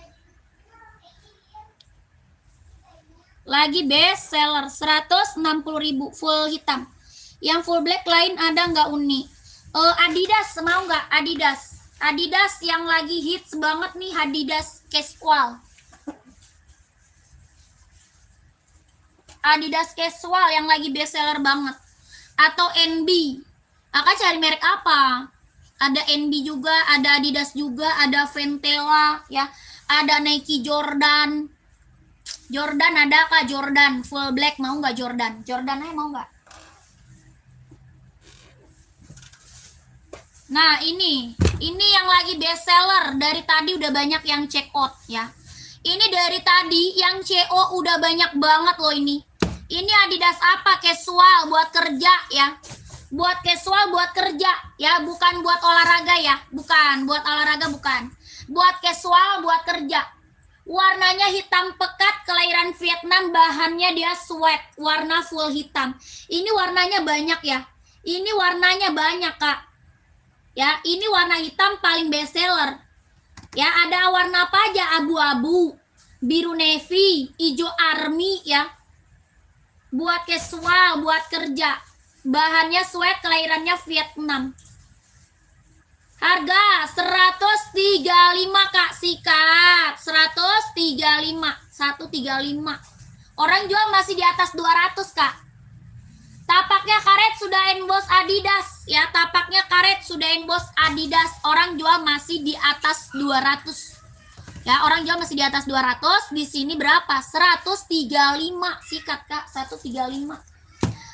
Lagi bestseller 160.000 full hitam. Yang full black lain ada nggak Uni? Adidas mau nggak? Adidas yang lagi hits banget nih, Adidas casual. Adidas casual yang lagi bestseller banget. Atau NB. Kakak cari merek apa? Ada NB juga, ada Adidas juga, ada Ventela ya. Ada Nike Jordan. Jordan ada Kak, Jordan full black mau nggak Jordan? Jordan aja mau nggak? Nah ini yang lagi bestseller, dari tadi udah banyak yang check out ya. Ini dari tadi yang CO udah banyak banget loh ini. Ini Adidas apa? Casual buat kerja ya. Buat casual buat kerja ya, bukan buat olahraga ya. Bukan, buat olahraga bukan. Buat casual buat kerja. Warnanya hitam pekat, kelahiran Vietnam, bahannya dia sweat, warna full hitam. Ini warnanya banyak ya. Ini warnanya banyak Kak. Ya, ini warna hitam paling bestseller. Ya, ada warna apa aja? Abu-abu, biru navy, hijau army ya. Buat casual, buat kerja. Bahannya sweat, kelahirannya Vietnam. Harga 135 Kak, sikat. 135. Orang jual masih di atas 200 Kak. Tapaknya karet sudah emboss Adidas ya, tapaknya karet sudah emboss Adidas. Orang jual masih di atas 200. Ya, orang jual masih di atas 200. Di sini berapa? 135. Sikat Kak, 135.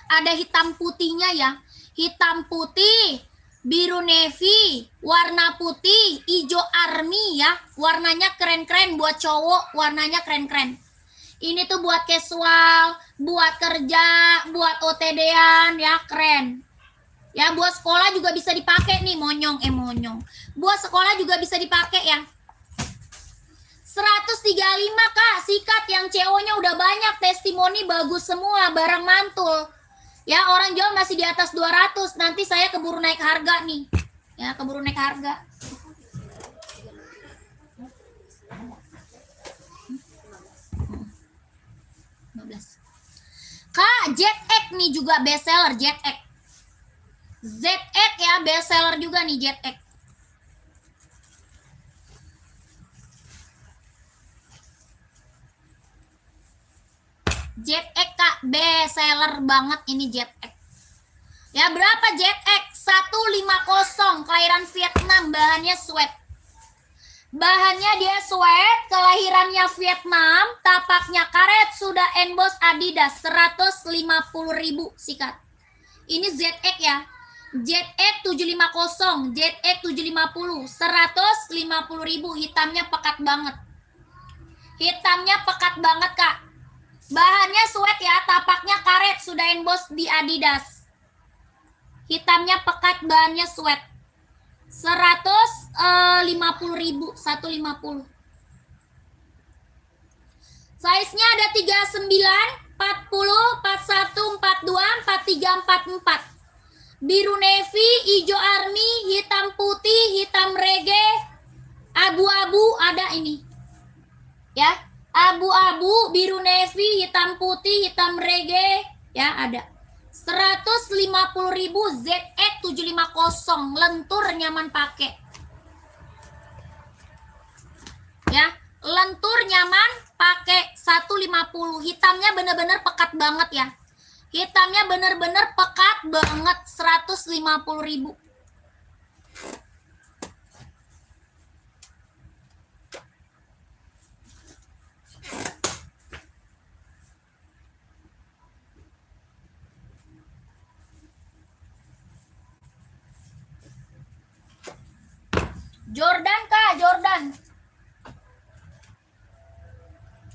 Ada hitam putihnya ya. Hitam putih, biru navy, warna putih, hijau army ya. Warnanya keren-keren buat cowok, warnanya keren-keren. Ini tuh buat casual, buat kerja, buat OTD-an ya, keren. Ya, buat sekolah juga bisa dipakai nih, monyong. Buat sekolah juga bisa dipakai ya. 135 Kak, sikat yang CO-nya udah banyak, testimoni bagus semua, barang mantul. Ya, orang jual masih di atas 200, nanti saya keburu naik harga nih. Ya, keburu naik harga. Kak, ZX nih juga best seller, ZX. ZX ya, best seller juga nih ZX. ZX Kak, best seller banget ini ZX. Ya, berapa ZX? 150, kelahiran Vietnam, bahannya sweat. Bahannya dia sweat, kelahirannya Vietnam, tapaknya karet, sudah emboss Adidas, 150.000 sikat. Ini ZX ya. ZX 750, ZX 750, 150.000, hitamnya pekat banget. Hitamnya pekat banget, Kak. Bahannya sweat ya, tapaknya karet, sudah emboss di Adidas. Hitamnya pekat, bahannya sweat. 150.000, 150. Size-nya ada 39, 40, 41, 42, 43, 44. Biru navy, hijau army, hitam putih, hitam reggae, abu-abu ada ini. Ya, abu-abu, biru navy, hitam putih, hitam reggae, ya ada. 150.000 ZX 750, lentur nyaman pakai. Ya, lentur nyaman pakai 150. Hitamnya bener-bener pekat banget ya. Hitamnya bener-bener pekat banget, 150.000. Jordan Kak, Jordan.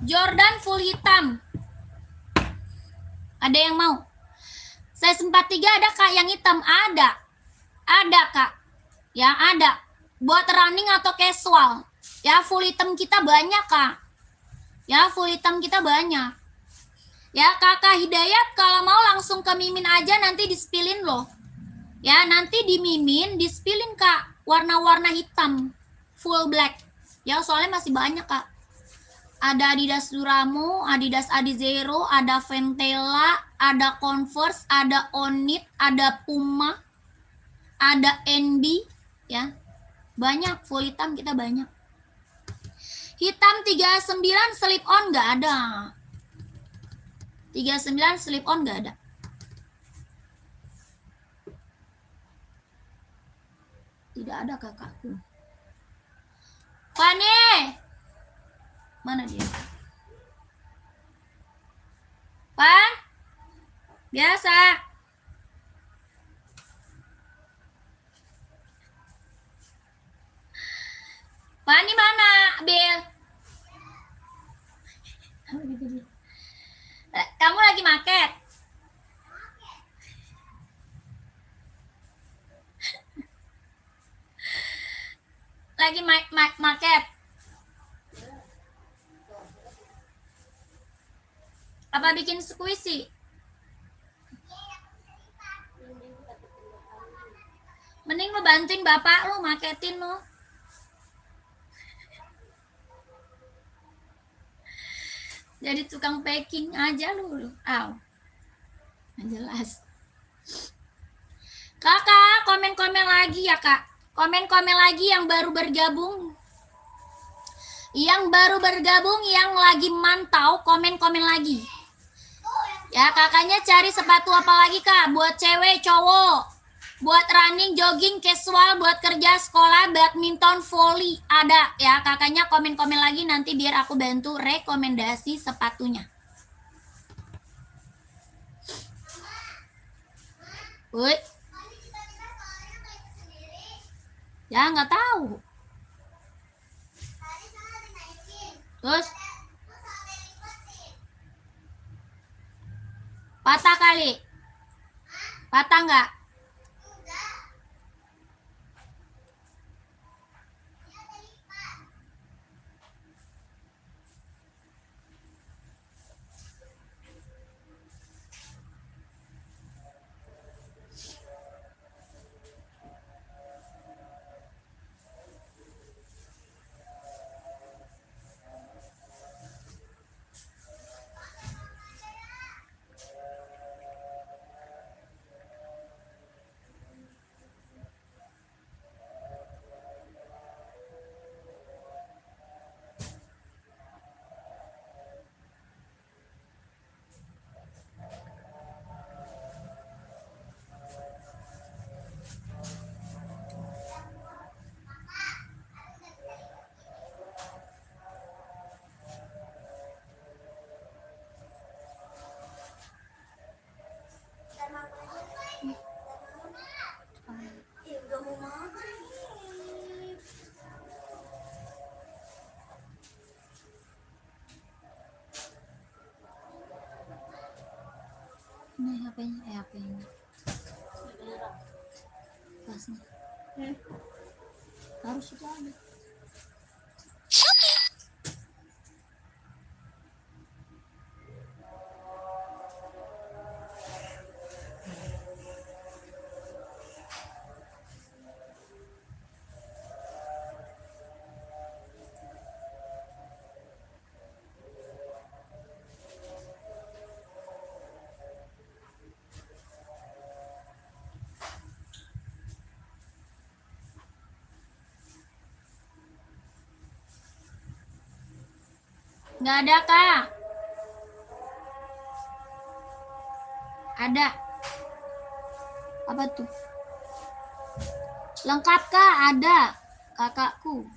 Jordan full hitam. Ada yang mau? Size 43 ada Kak yang hitam? Ada. Ada Kak. Ya ada. Buat running atau casual. Ya full hitam kita banyak Kak. Ya full hitam kita banyak. Ya Kakak Hidayat kalau mau langsung ke Mimin aja, nanti dispilin loh. Ya nanti di Mimin dispilin Kak. Warna-warna hitam. Full black. Ya soalnya masih banyak Kak. Ada Adidas Duramo, Adidas Adizero, ada Ventela, ada Converse, ada Onit, ada Puma, ada NB, ya. Banyak, full hitam kita banyak. Hitam 39 slip on nggak ada. 39 slip on nggak ada. Tidak ada kakakku. Fane! Mana dia? Pan? Biasa. Pan di mana, Bill? Kamu lagi market? Lagi market? Apa bikin squishy? Mending lu bantuin bapak lu marketin lu. Jadi tukang packing aja lu. Aw. Jelas. Kakak, komen-komen lagi ya Kak. Komen-komen lagi yang baru bergabung. Yang baru bergabung, yang lagi mantau, komen-komen lagi. Ya kakaknya cari sepatu apa lagi Kak? Buat cewek, cowok. Buat running, jogging, casual, buat kerja, sekolah, badminton, volley. Ada ya kakaknya, komen-komen lagi nanti biar aku bantu rekomendasi sepatunya. Woi. Ya nggak tahu. Terus patah kali. Patah nggak? HP-nya, HP-nya. Tasnya. Harus itu aja. Nggak ada, Kak. Ada. Apa tuh? Lengkap, Kak. Ada. Kakakku.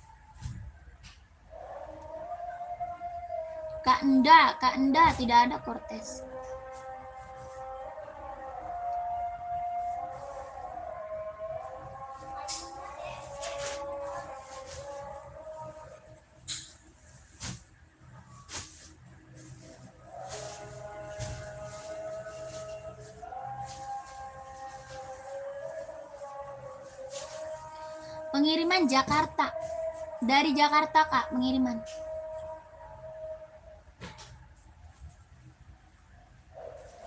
Kak Enda tidak ada Cortez. Pengiriman Jakarta. Dari Jakarta, Kak, pengiriman.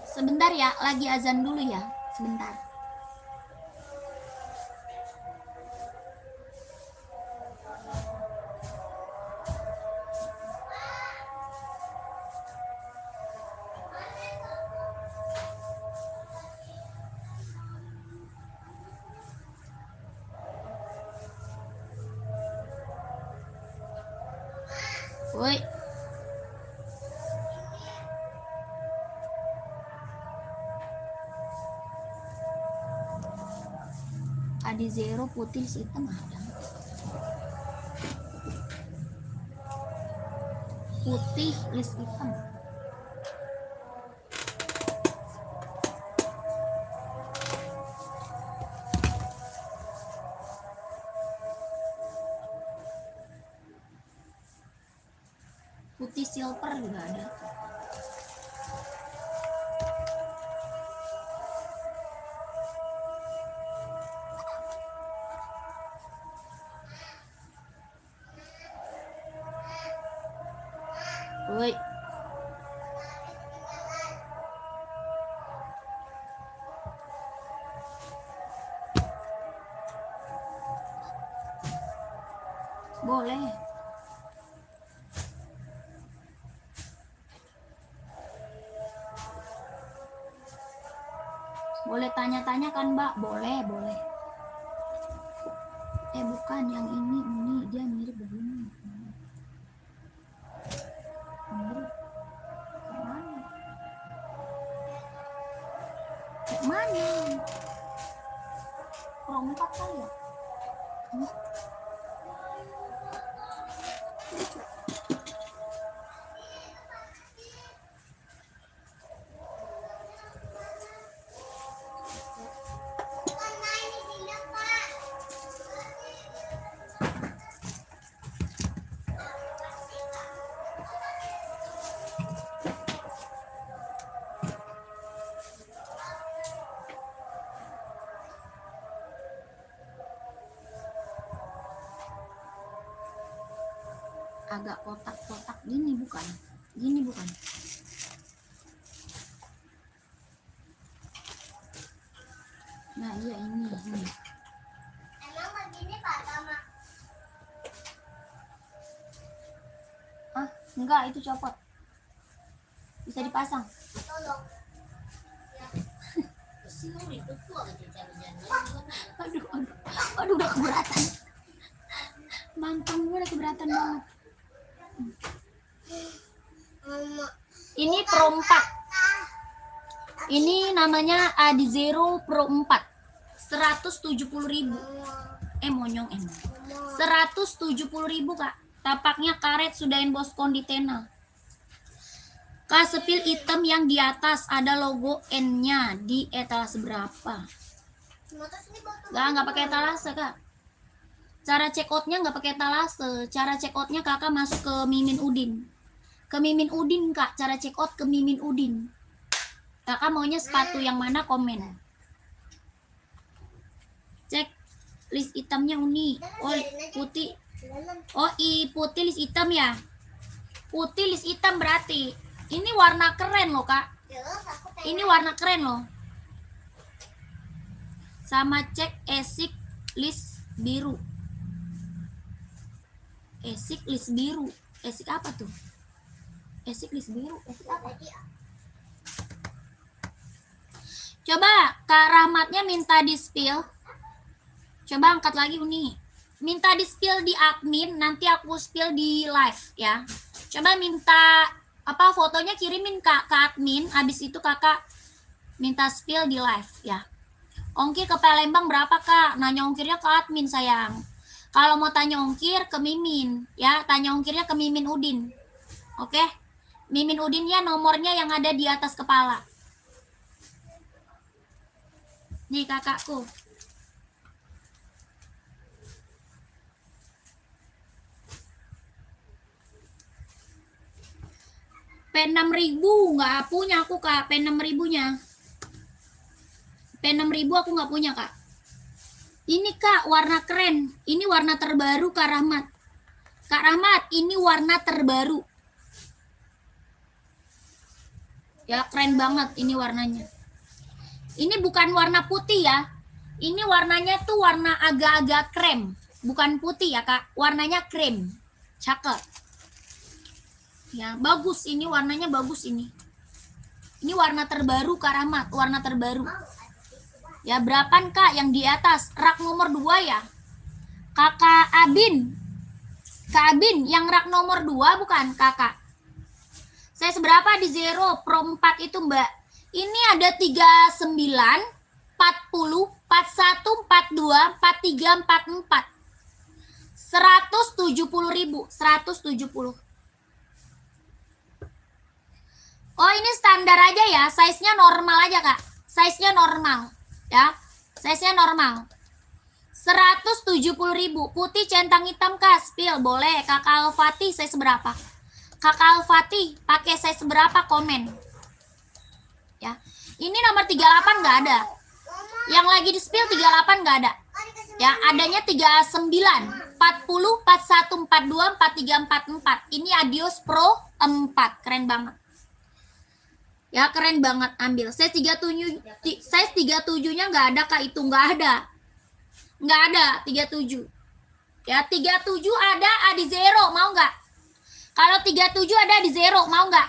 Sebentar ya, lagi azan dulu ya. Sebentar. Woi. Adi zero putih hitam ada. Putih list hitam. Putih silver juga ada. Woi. Boleh. Boleh tanya-tanya kan, Mbak? Boleh, boleh. Bukan yang ini dia mirip begini. Mirip. Kemana? Mana? Rompak kali ya? Agak kotak-kotak gini bukan? Gini bukan? Nah iya ini. Emang begini Pak sama? Ah enggak, itu copot. Bisa dipasang. Tolong. Aduh udah keberatan. Mantang gue udah keberatan banget. Mama. Ini Pro 4. Ini namanya Adi Zero Pro 4. 170.000. Monyong emang. 170.000, Kak. Tapaknya karet, sudah emboss konditena. Kak, sepil hitam yang di atas ada logo N-nya di etalase berapa? Nggak pakai etalase, Kak. Cara check outnya nggak pakai etalase. Cara check outnya Kakak masuk ke Mimin Udin. Ke Mimin Udin, Kak. Cara check out ke Mimin Udin. Kakak maunya sepatu yang mana, komen. Cek list hitamnya Uni. Oh, putih. Oh, putih list hitam ya. Putih list hitam berarti. Ini warna keren loh, Kak. Ini warna keren loh. Sama cek esik list biru. Esik list biru. Esik apa tuh? Esik list biru. Esik apa? Coba Kak Rahmatnya minta di spill. Coba angkat lagi Uni. Minta di spill di admin, nanti aku spill di live ya. Coba minta apa fotonya kirimin ke admin, habis itu Kakak minta spill di live ya. Ongkir ke Palembang berapa Kak? Nanya ongkirnya ke admin sayang. Kalau mau tanya ongkir ke Mimin ya, tanya ongkirnya ke Mimin Udin. Oke? Mimin Udin ya, nomornya yang ada di atas kepala. Nih kakakku. P6000 nggak punya aku Kak, P6000-nya. P6000 aku nggak punya Kak. Ini Kak warna keren. Ini warna terbaru Kak Rahmat. Kak Rahmat, ini warna terbaru. Ya keren banget ini warnanya. Ini bukan warna putih ya. Ini warnanya tuh warna agak-agak krem. Bukan putih ya Kak. Warnanya krem. Cakep. Ya bagus. Ini warnanya bagus ini. Ini warna terbaru Kak Rahmat. Warna terbaru. Ya berapaan Kak yang di atas? Rak nomor 2 ya. Kakak Abin. Kak Abin yang rak nomor 2 bukan Kakak. Saya seberapa di Zero Pro 4 itu Mbak? Ini ada 39, 40, 41, 42, 43, 44. 170.000, 170. Oh, ini standar aja ya, size-nya normal aja, Kak. Size-nya normal, ya. Size-nya normal. 170.000. Putih centang hitam, Kak. Spill boleh. Kakak Alfati size berapa? Kakak Alfati pakai size berapa? Komen. Ya. Ini nomor 38 nggak ada. Yang lagi di spill 38 nggak ada. Ya, adanya 39, 40, 41, 42, 43, 44. Ini Adios Pro 4. Keren banget. Ya, keren banget. Ambil. Size 37-nya nggak ada Kak, itu nggak ada. Nggak ada 37. Ya, 37 ada di Zero, mau nggak? Kalau 37 ada di Zero, mau nggak?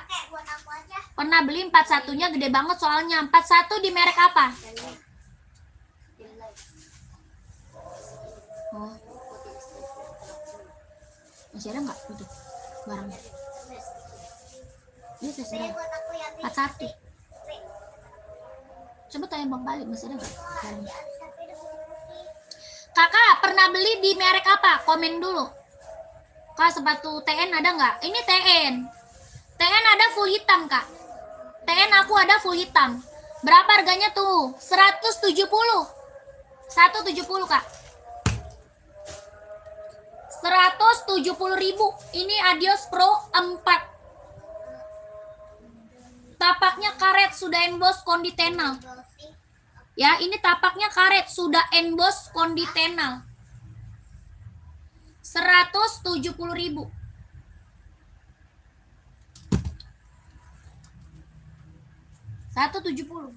Pernah beli 41-nya gede banget soalnya. 41 di merek apa? Oh. Masih ada nggak itu barangnya? Ini saya sudah 41. Coba tanya Bang Balik, masih ada nggak barangnya? Kakak pernah beli di merek apa? Komen dulu. Kak sepatu TN ada nggak? Ini TN. TN ada full hitam Kak. TN aku ada full hitam. Berapa harganya tuh? 170. 170 Kak. 170.000. Ini Adios Pro 4. Tapaknya karet sudah emboss konditenal. Ya, ini tapaknya karet sudah emboss konditenal. 170.000. $170.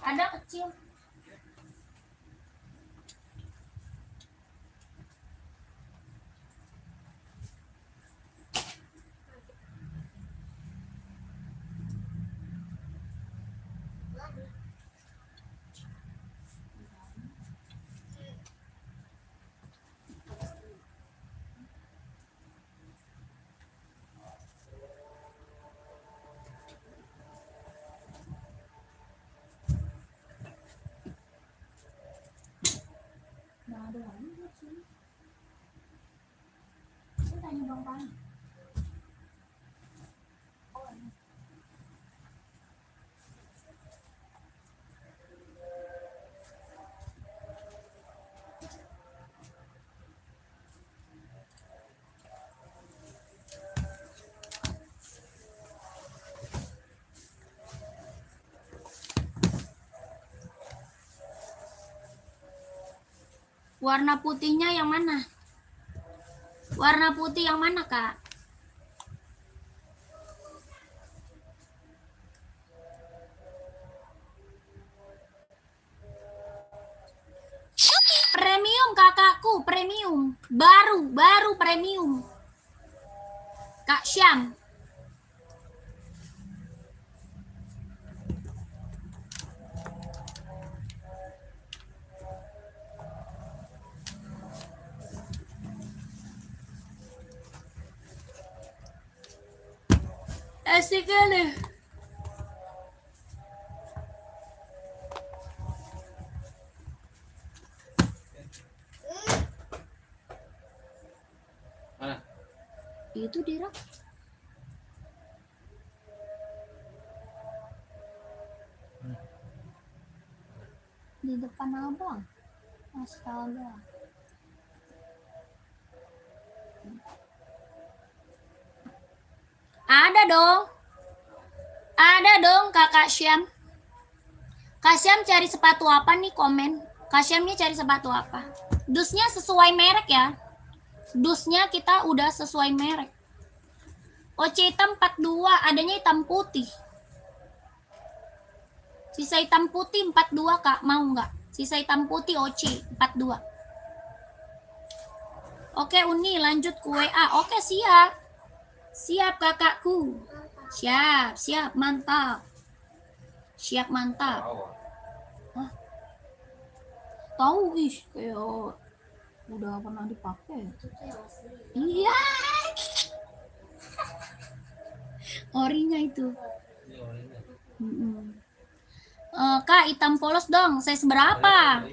Ada kecil. Warna putihnya yang mana? Warna putih yang mana, Kak? Premium kakakku, premium. Baru premium. Kak Syam. Asik kali. Mana? Itu dirok. Di depan abang. Astaga. Ada dong. Ada dong Kakak Syam. Kak Syam cari sepatu apa nih komen? Kak Syamnya cari sepatu apa? Dusnya sesuai merek ya. Dusnya kita udah sesuai merek. OC hitam 42, adanya hitam putih. Sisa hitam putih 42 Kak, mau nggak? Sisa hitam putih OC 42. Oke Uni, lanjut ke WA. Oke siap. Siap kakakku. Siap, mantap. Siap, mantap. Hah? Tahu ih, kayak udah pernah dipakai. Iya. Orinya itu. Kak, hitam polos dong. Saya seberapa?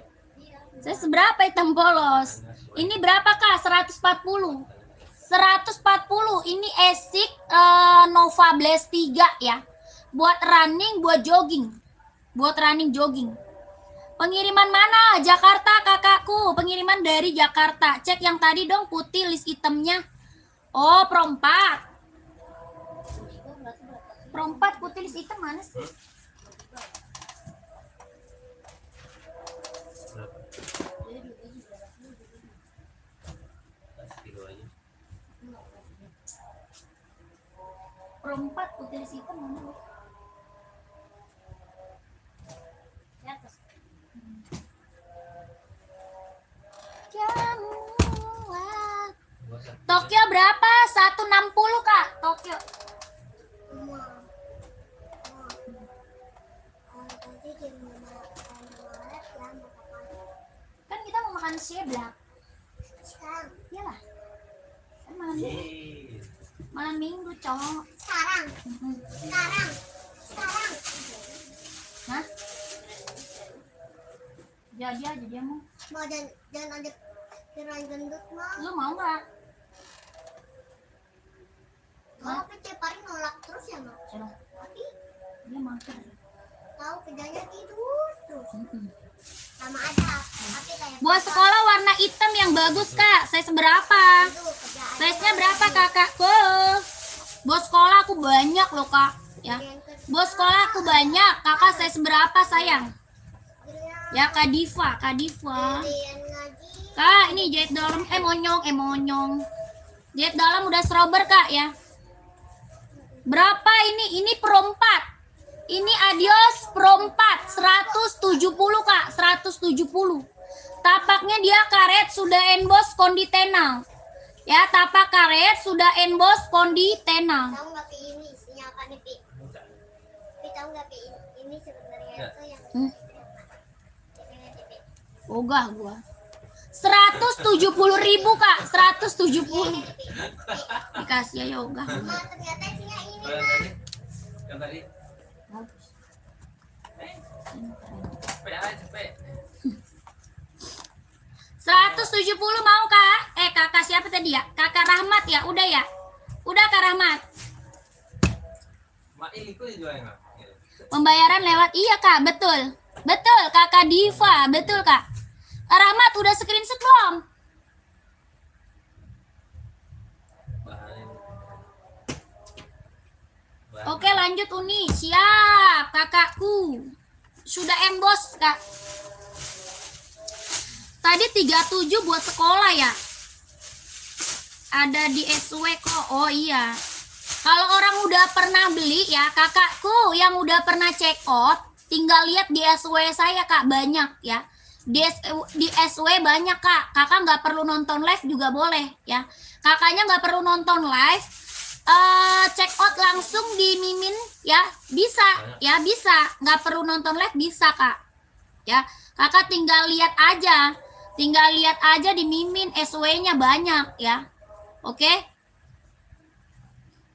Saya seberapa hitam polos? Ini berapa Kak? 140. 140. Ini Asics Nova Blast 3 ya. Buat running, buat jogging. Buat running jogging. Pengiriman mana? Jakarta kakakku. Pengiriman dari Jakarta. Cek yang tadi dong putih list itemnya. Oh, perompat. Perompat putih list item mana sih? Perempat putih list item mana? Di atas. Tokyo berapa? 160 Kak. Tokyo. Kan kita mau makan seblak. Sekarang. Iyalah. Kan malam minggu, cowok. Sekarang. Hah? Jadi aja dia mau. Mau jangan ada kirain gendut mah. Lu mau nggak? Mau tiap hari nolak terus ya mak. Coba. Tapi Dia makan. tahu kerjanya tidur terus. Sama aja. Tapi kayak Buat sekolah warna hitam yang bagus Kak. Size berapa? itu kerjaan. Size-nya berapa kakakku? Buat sekolah aku banyak loh Kak. Ya. Buat sekolah aku banyak. Kakak size berapa sayang? Ya Kak Diva, Kak Diva. Kalian ngaji. Kak, ini jahit dalam monyong. Jahit dalam udah strober Kak ya. Berapa ini? Ini perompat. Ini Adios perompat 170 Kak, 170. Tapaknya dia karet sudah emboss konditenal. Ya, tapak karet sudah emboss konditenal. Tahu nggak Pi ini isinya apa nih Pi? Pi tahu nggak Pi ini sebenarnya itu yang Ogah gua. 170.000 Kak, 170. Dikasih ya ogah. Ma ternyata isinya ini Yang mah. tadi? Yang tadi? Bagus. Cepet aja, cepet. 170 mau Kak? kakak siapa tadi ya? Kakak Rahmat ya, udah ya? Udah Kak Rahmat. Mak ini kok juga enggak. Pembayaran lewat, iya Kak, betul. Betul, Kakak Diva, betul Kak. Kak Rahmat udah screenshot belum? Oke lanjut Uni, siap kakakku. Sudah embos Kak. Tadi 37 buat sekolah ya. Ada di SW kok. Oh iya. Kalau orang udah pernah beli ya, kakakku yang udah pernah check out, tinggal lihat di SW saya Kak, banyak ya. Di SW banyak Kak. Kakak nggak perlu nonton live juga boleh ya. Kakaknya nggak perlu nonton live. Check out langsung di Mimin ya, bisa ya, bisa, nggak perlu nonton live, bisa Kak ya. Kakak tinggal lihat aja di Mimin, SW-nya banyak ya. Oke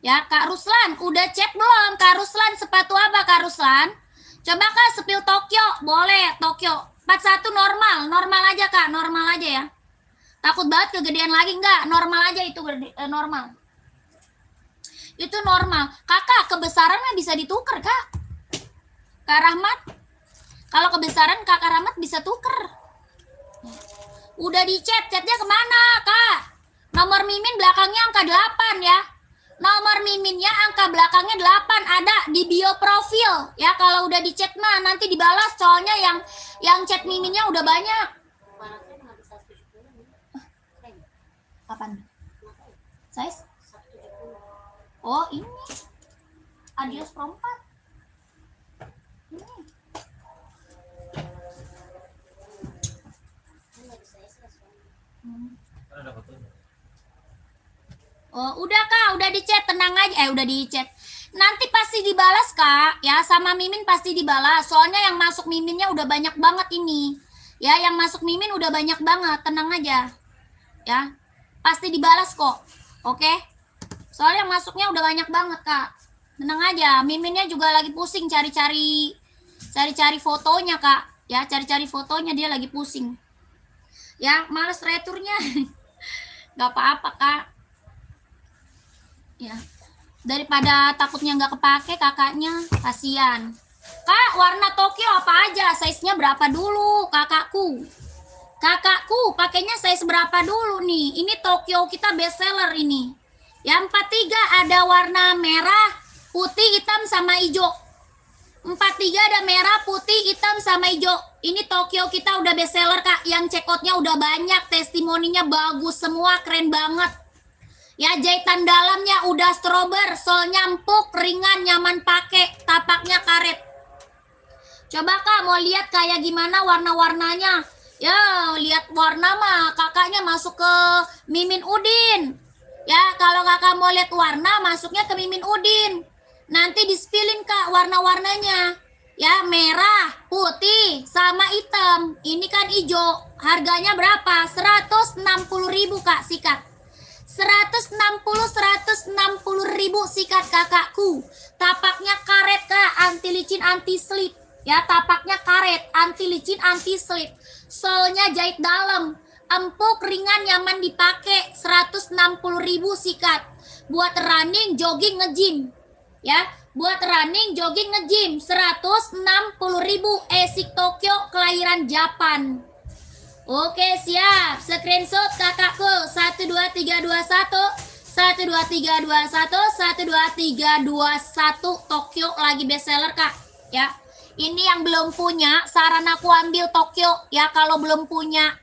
ya. Kak Ruslan udah cek belum? Kak Ruslan sepatu apa Kak Ruslan? Coba Kak sepil Tokyo, boleh Tokyo 41 normal aja Kak, normal aja ya. Takut banget kegedean lagi, enggak, normal aja itu, normal. Itu normal. Kakak, kebesarannya bisa ditukar, Kak. Kak Rahmat. Kalau kebesaran Kakak Rahmat bisa tuker. Udah di chatnya kemana, Kak? Nomor Mimin belakangnya angka 8 ya. Nomor Miminnya angka belakangnya 8 ada di bio profil. Ya, kalau udah di chat mah nanti dibalas, soalnya yang chat Miminnya udah banyak. Kapan? Size? Oh ini Adios Pro 4 ini. Oh udah Kak, udah di chat, tenang aja. Udah di chat. Nanti pasti dibalas Kak ya, sama Mimin pasti dibalas. Soalnya yang masuk Miminnya udah banyak banget ini. Ya, yang masuk Mimin udah banyak banget, tenang aja. Ya, pasti dibalas kok. Oke? Soalnya masuknya udah banyak banget Kak. Tenang aja, Miminnya juga lagi pusing cari-cari fotonya Kak. Ya, cari-cari fotonya, dia lagi pusing. Ya, males returnya. Gak apa-apa Kak. Ya, daripada takutnya nggak kepake kakaknya, kasihan. Kak, warna Tokyo apa aja? Size-nya berapa dulu kakakku? Kakakku pakainya size berapa dulu nih? Ini Tokyo kita best seller ini. Yang 43 ada warna merah, putih, hitam, sama hijau. 43 ada merah, putih, hitam, sama hijau. Ini Tokyo kita udah best seller Kak. Yang check out-nya udah banyak, testimoninya bagus semua, keren banget. Ya, jahitan dalamnya udah strober, solnya empuk, ringan, nyaman pakai, tapaknya karet. Coba Kak mau lihat kayak gimana warna-warnanya. Ya, lihat warna mah kakaknya masuk ke Mimin Udin. Ya, kalau kakak mau lihat warna, masuknya ke Mimin Udin. Nanti di-spillin Kak warna-warnanya. Ya, merah, putih, sama hitam. Ini kan hijau. Harganya berapa? 160.000 Kak, sikat. 160.000 sikat kakakku. Tapaknya karet Kak, anti licin, anti slip. Ya, tapaknya karet, anti licin, anti slip. Solnya jahit dalam. Empuk, ringan, nyaman dipakai. 160.000 sikat. Buat running, jogging, nge-gym. Ya, buat running, jogging, nge-gym. 160.000. Esik Tokyo, kelahiran Japan. Oke, siap. Screenshot kakakku. 12321. 12321. Tokyo lagi bestseller Kak. Ya. Ini yang belum punya, saran aku ambil Tokyo. Ya, kalau belum punya,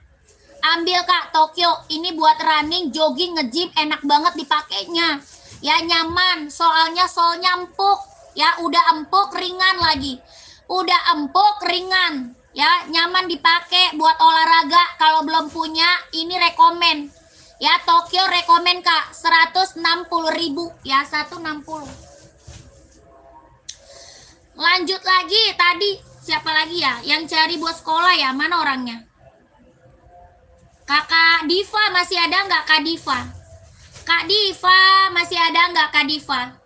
ambil Kak Tokyo. Ini buat running, jogging, nge-gym, enak banget dipakainya. Ya, nyaman, soalnya solnya empuk. Ya, udah empuk, ringan lagi. Udah empuk, ringan. Ya, nyaman dipakai buat olahraga. Kalau belum punya, ini rekomen. Ya, Tokyo rekomen Kak. 160.000. Ya, 160. Lanjut lagi, tadi siapa lagi ya yang cari buat sekolah ya? Mana orangnya? Kakak Diva masih ada nggak Kak Diva? Kak Diva masih ada nggak Kak Diva?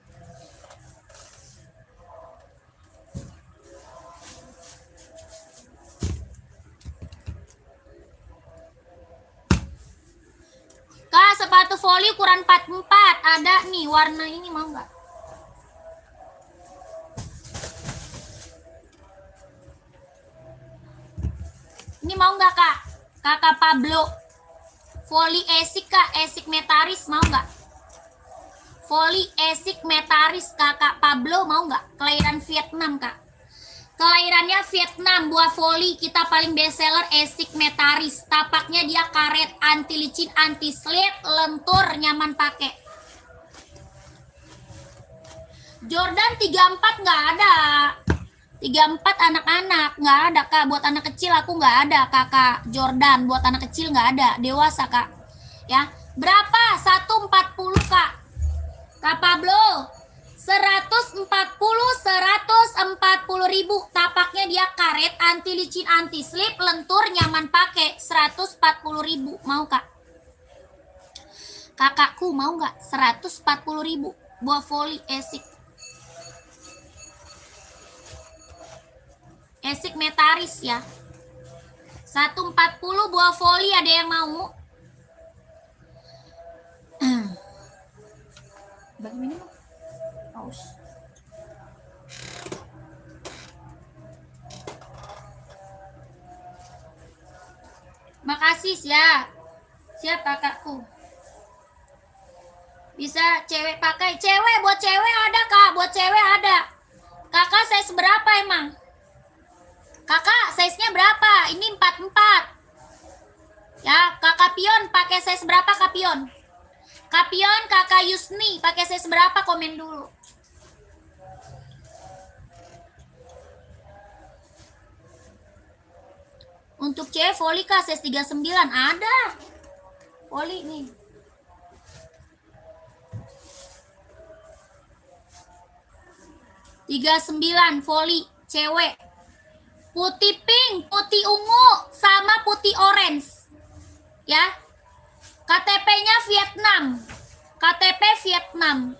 ukuran 44 ada nih warna ini, mau nggak? Ini mau nggak kak? Kakak Pablo. Volley esik kak, esik metaris mau nggak? Volley esik metaris kakak Pablo mau nggak? Kelahiran Vietnam kak. Kelahirannya Vietnam, buah volley kita paling bestseller esik metaris. Tapaknya dia karet, anti licin, anti slip, lentur, nyaman pakai. Jordan 34 nggak ada. 34 anak-anak nggak ada kak. Buat anak kecil aku nggak ada kakak. Jordan buat anak kecil nggak ada. Dewasa kak. Ya berapa? 140 kak. Kak Pablo 140 ribu. Tapaknya dia karet, anti licin, anti slip, lentur, nyaman pakai. 140 ribu. Mau kak? Kakakku mau nggak? 140 ribu. Buah volley esik. Esik metaris ya. 140 buah volley, ada yang mau? Bagi minum. Haus. Makasih siap. Siap kakakku. Bisa cewek pakai. Cewek, buat cewek ada kak. Buat cewek ada. Kakak size berapa emang? Kakak size-nya berapa? Ini 44. Ya, kakak Pion pakai size berapa kak Pion? Kak Pion, kakak Yusni pakai size berapa? Komen dulu. Untuk cewek volley kak size 39 ada. Volley nih. $39 volley cewek. Putih pink, putih ungu, sama putih orange. Ya. KTP-nya Vietnam. KTP Vietnam.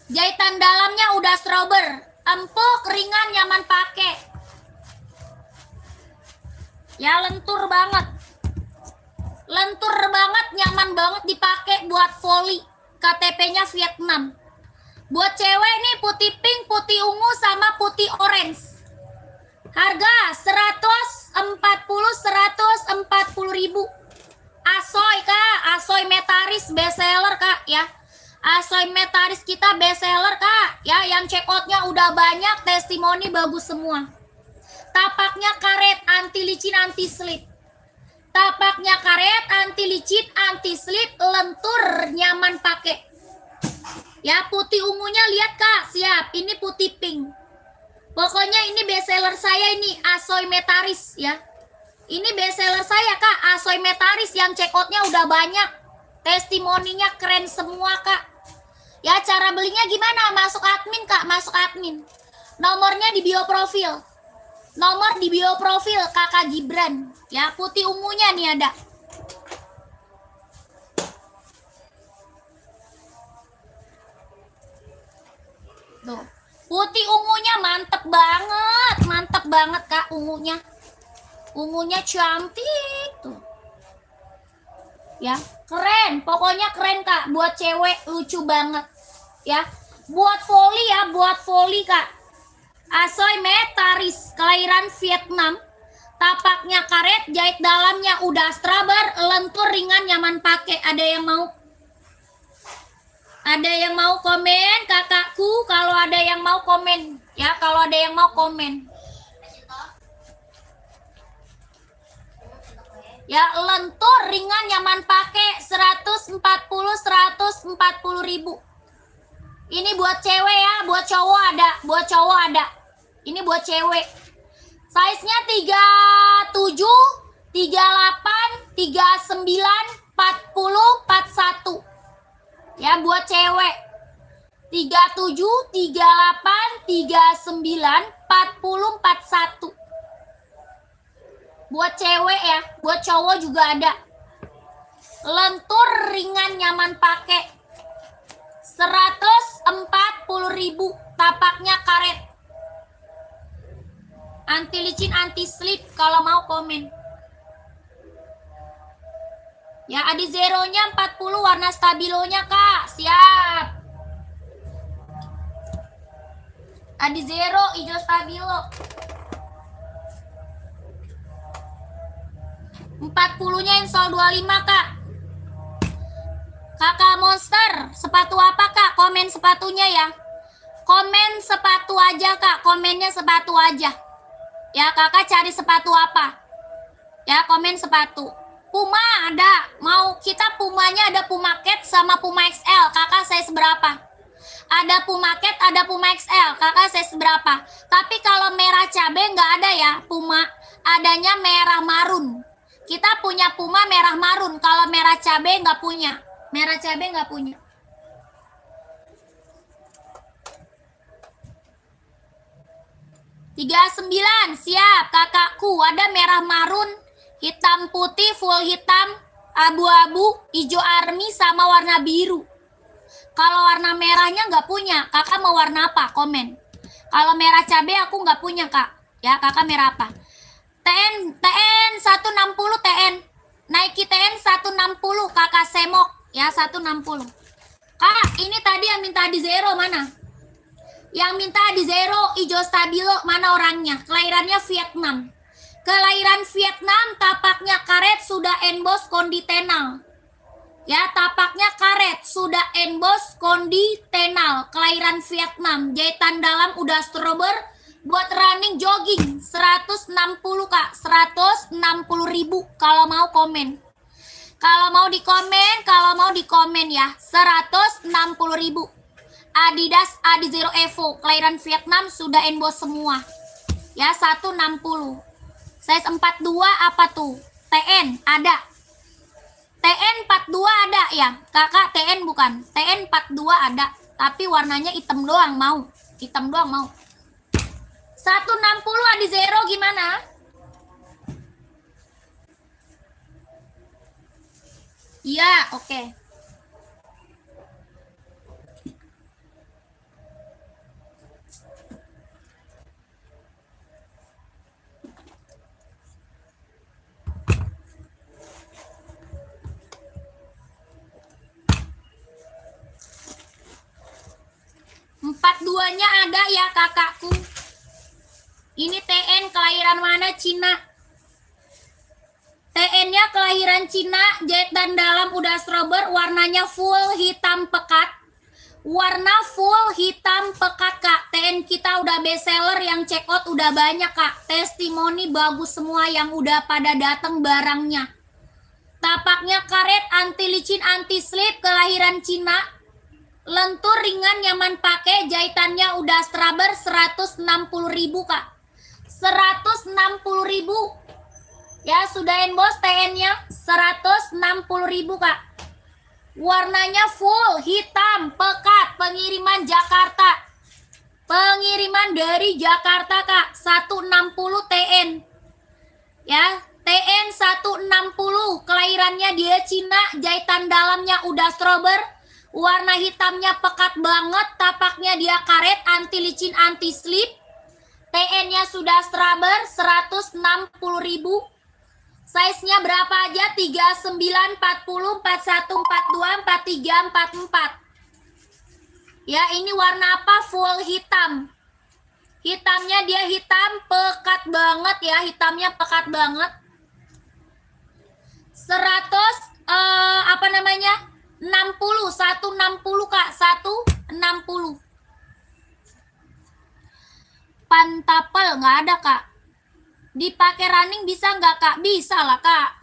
Jahitan dalamnya udah strober. Empuk, ringan, nyaman pakai. Ya, lentur banget. Lentur banget, nyaman banget dipakai buat volley. KTP-nya Vietnam. Buat cewek nih putih pink, putih ungu, sama putih orange. Harga 140 ribu. Asoy kak, Asoy metaris bestseller kak ya. Asoy metaris kita bestseller kak ya. Yang check outnya udah banyak, testimoni bagus semua. Tapaknya karet, anti licin, anti slip. Tapaknya karet, anti licin, anti slip, lentur, nyaman pakai. Ya putih ungunya lihat kak, siap. Ini putih pink. Pokoknya ini bestseller saya ini Asoy metaris ya. Ini bestseller saya kak, Asoy metaris yang check outnya udah banyak. Testimoninya keren semua kak. Ya cara belinya gimana? Masuk admin kak, masuk admin. Nomornya di bio profil. Nomor di bio profil kakak Gibran. Ya putih ungunya nih ada. Tuh. Putih ungunya mantep banget kak ungunya. Ungunya cantik tuh. Ya, keren. Pokoknya keren kak. Buat cewek lucu banget. Ya, buat volley ya, buat volley kak. Asoy metaris, kelahiran Vietnam. Tapaknya karet, jahit dalamnya udah strabar, lentur, ringan, nyaman pakai. Ada yang mau? Ada yang mau komen kakakku? Kalau ada yang mau komen ya, kalau ada yang mau komen ya. Lentur, ringan, nyaman pakai. 140 ribu. Ini buat cewek ya, buat cowok ada, buat cowok ada. Ini buat cewek. Size nya 37, 38, 39, 40, 41. Ya buat cewek 37, 38, 39, 40, 41. Buat cewek ya, buat cowok juga ada. Lentur, ringan, nyaman pakai. 140 ribu. Tapaknya karet. Anti licin, anti slip. Kalau mau komen. Ya, adi zeronya 40, warna stabilonya Kak. Siap. Adi zero, hijau stabilo. 40-nya insol 25 Kak. Kakak Monster, sepatu apa Kak? Komen sepatunya ya. Komen sepatu aja Kak, komennya sepatu aja. Ya, Kakak cari sepatu apa? Ya, komen sepatu. Puma ada. Mau kita Pumanya ada Puma Cat sama Puma XL. Kakak size berapa? Ada Puma Cat, ada Puma XL. Kakak size berapa? Tapi kalau merah cabe nggak ada ya, Puma. Adanya merah marun. Kita punya Puma merah marun. Kalau merah cabe nggak punya. Merah cabe nggak punya. $39, siap kakakku. Ada merah marun, hitam putih, full hitam, abu-abu, hijau army, sama warna biru. Kalau warna merahnya nggak punya, kakak mau warna apa? Komen. Kalau merah cabe aku nggak punya kak. Ya, kakak merah apa? TN 160 TN. Nike TN 160 kakak semok. Ya, 160. Kak, ini tadi yang minta di zero mana? Yang minta di zero hijau stabilo mana orangnya? Kelahirannya Vietnam. Kelahiran Vietnam, tapaknya karet, sudah emboss konditenal. Ya, tapaknya karet, sudah emboss konditenal. Kelahiran Vietnam, jahitan dalam udah strober, buat running jogging 160 kak, 160.000 kalau mau komen. Kalau mau di komen ya, 160.000. Adidas Adizero Evo, kelahiran Vietnam, sudah emboss semua. Ya, 160. Size 42 apa tuh? TN ada. TN 42 ada ya. Kakak TN bukan. TN 42 ada, tapi warnanya hitam doang mau. Hitam doang mau. 160 Adizero gimana? Iya, oke. Empat duanya ada ya kakakku. Ini TN kelahiran mana? Cina. TN-nya kelahiran Cina, jahitan dalam udah strober, warnanya full hitam pekat. Warna full hitam pekat kak. TN kita udah best seller, yang check out udah banyak kak. Testimoni bagus semua yang udah pada datang barangnya. Tapaknya karet, anti licin, anti slip, kelahiran Cina. Lentur, ringan, nyaman pakai, jahitannya udah strober, 160.000 kak. 160.000. Ya, sudah emboss TN-nya 160.000 kak. Warnanya full hitam pekat, pengiriman Jakarta. Pengiriman dari Jakarta kak, 160 TN. Ya, TN 160, kelahirannya dia Cina, jahitan dalamnya udah strober, warna hitamnya pekat banget, tapaknya dia karet, anti licin, anti slip. TN-nya sudah strober, 160.000. Size-nya berapa aja? 39, 40, 41, 42, 43, 44. Ya, ini warna apa? Full hitam. Hitamnya dia hitam pekat banget ya, hitamnya pekat banget. 60, 160 kak, 160. Pantapel nggak ada kak. Dipakai running bisa nggak kak? Bisa lah kak.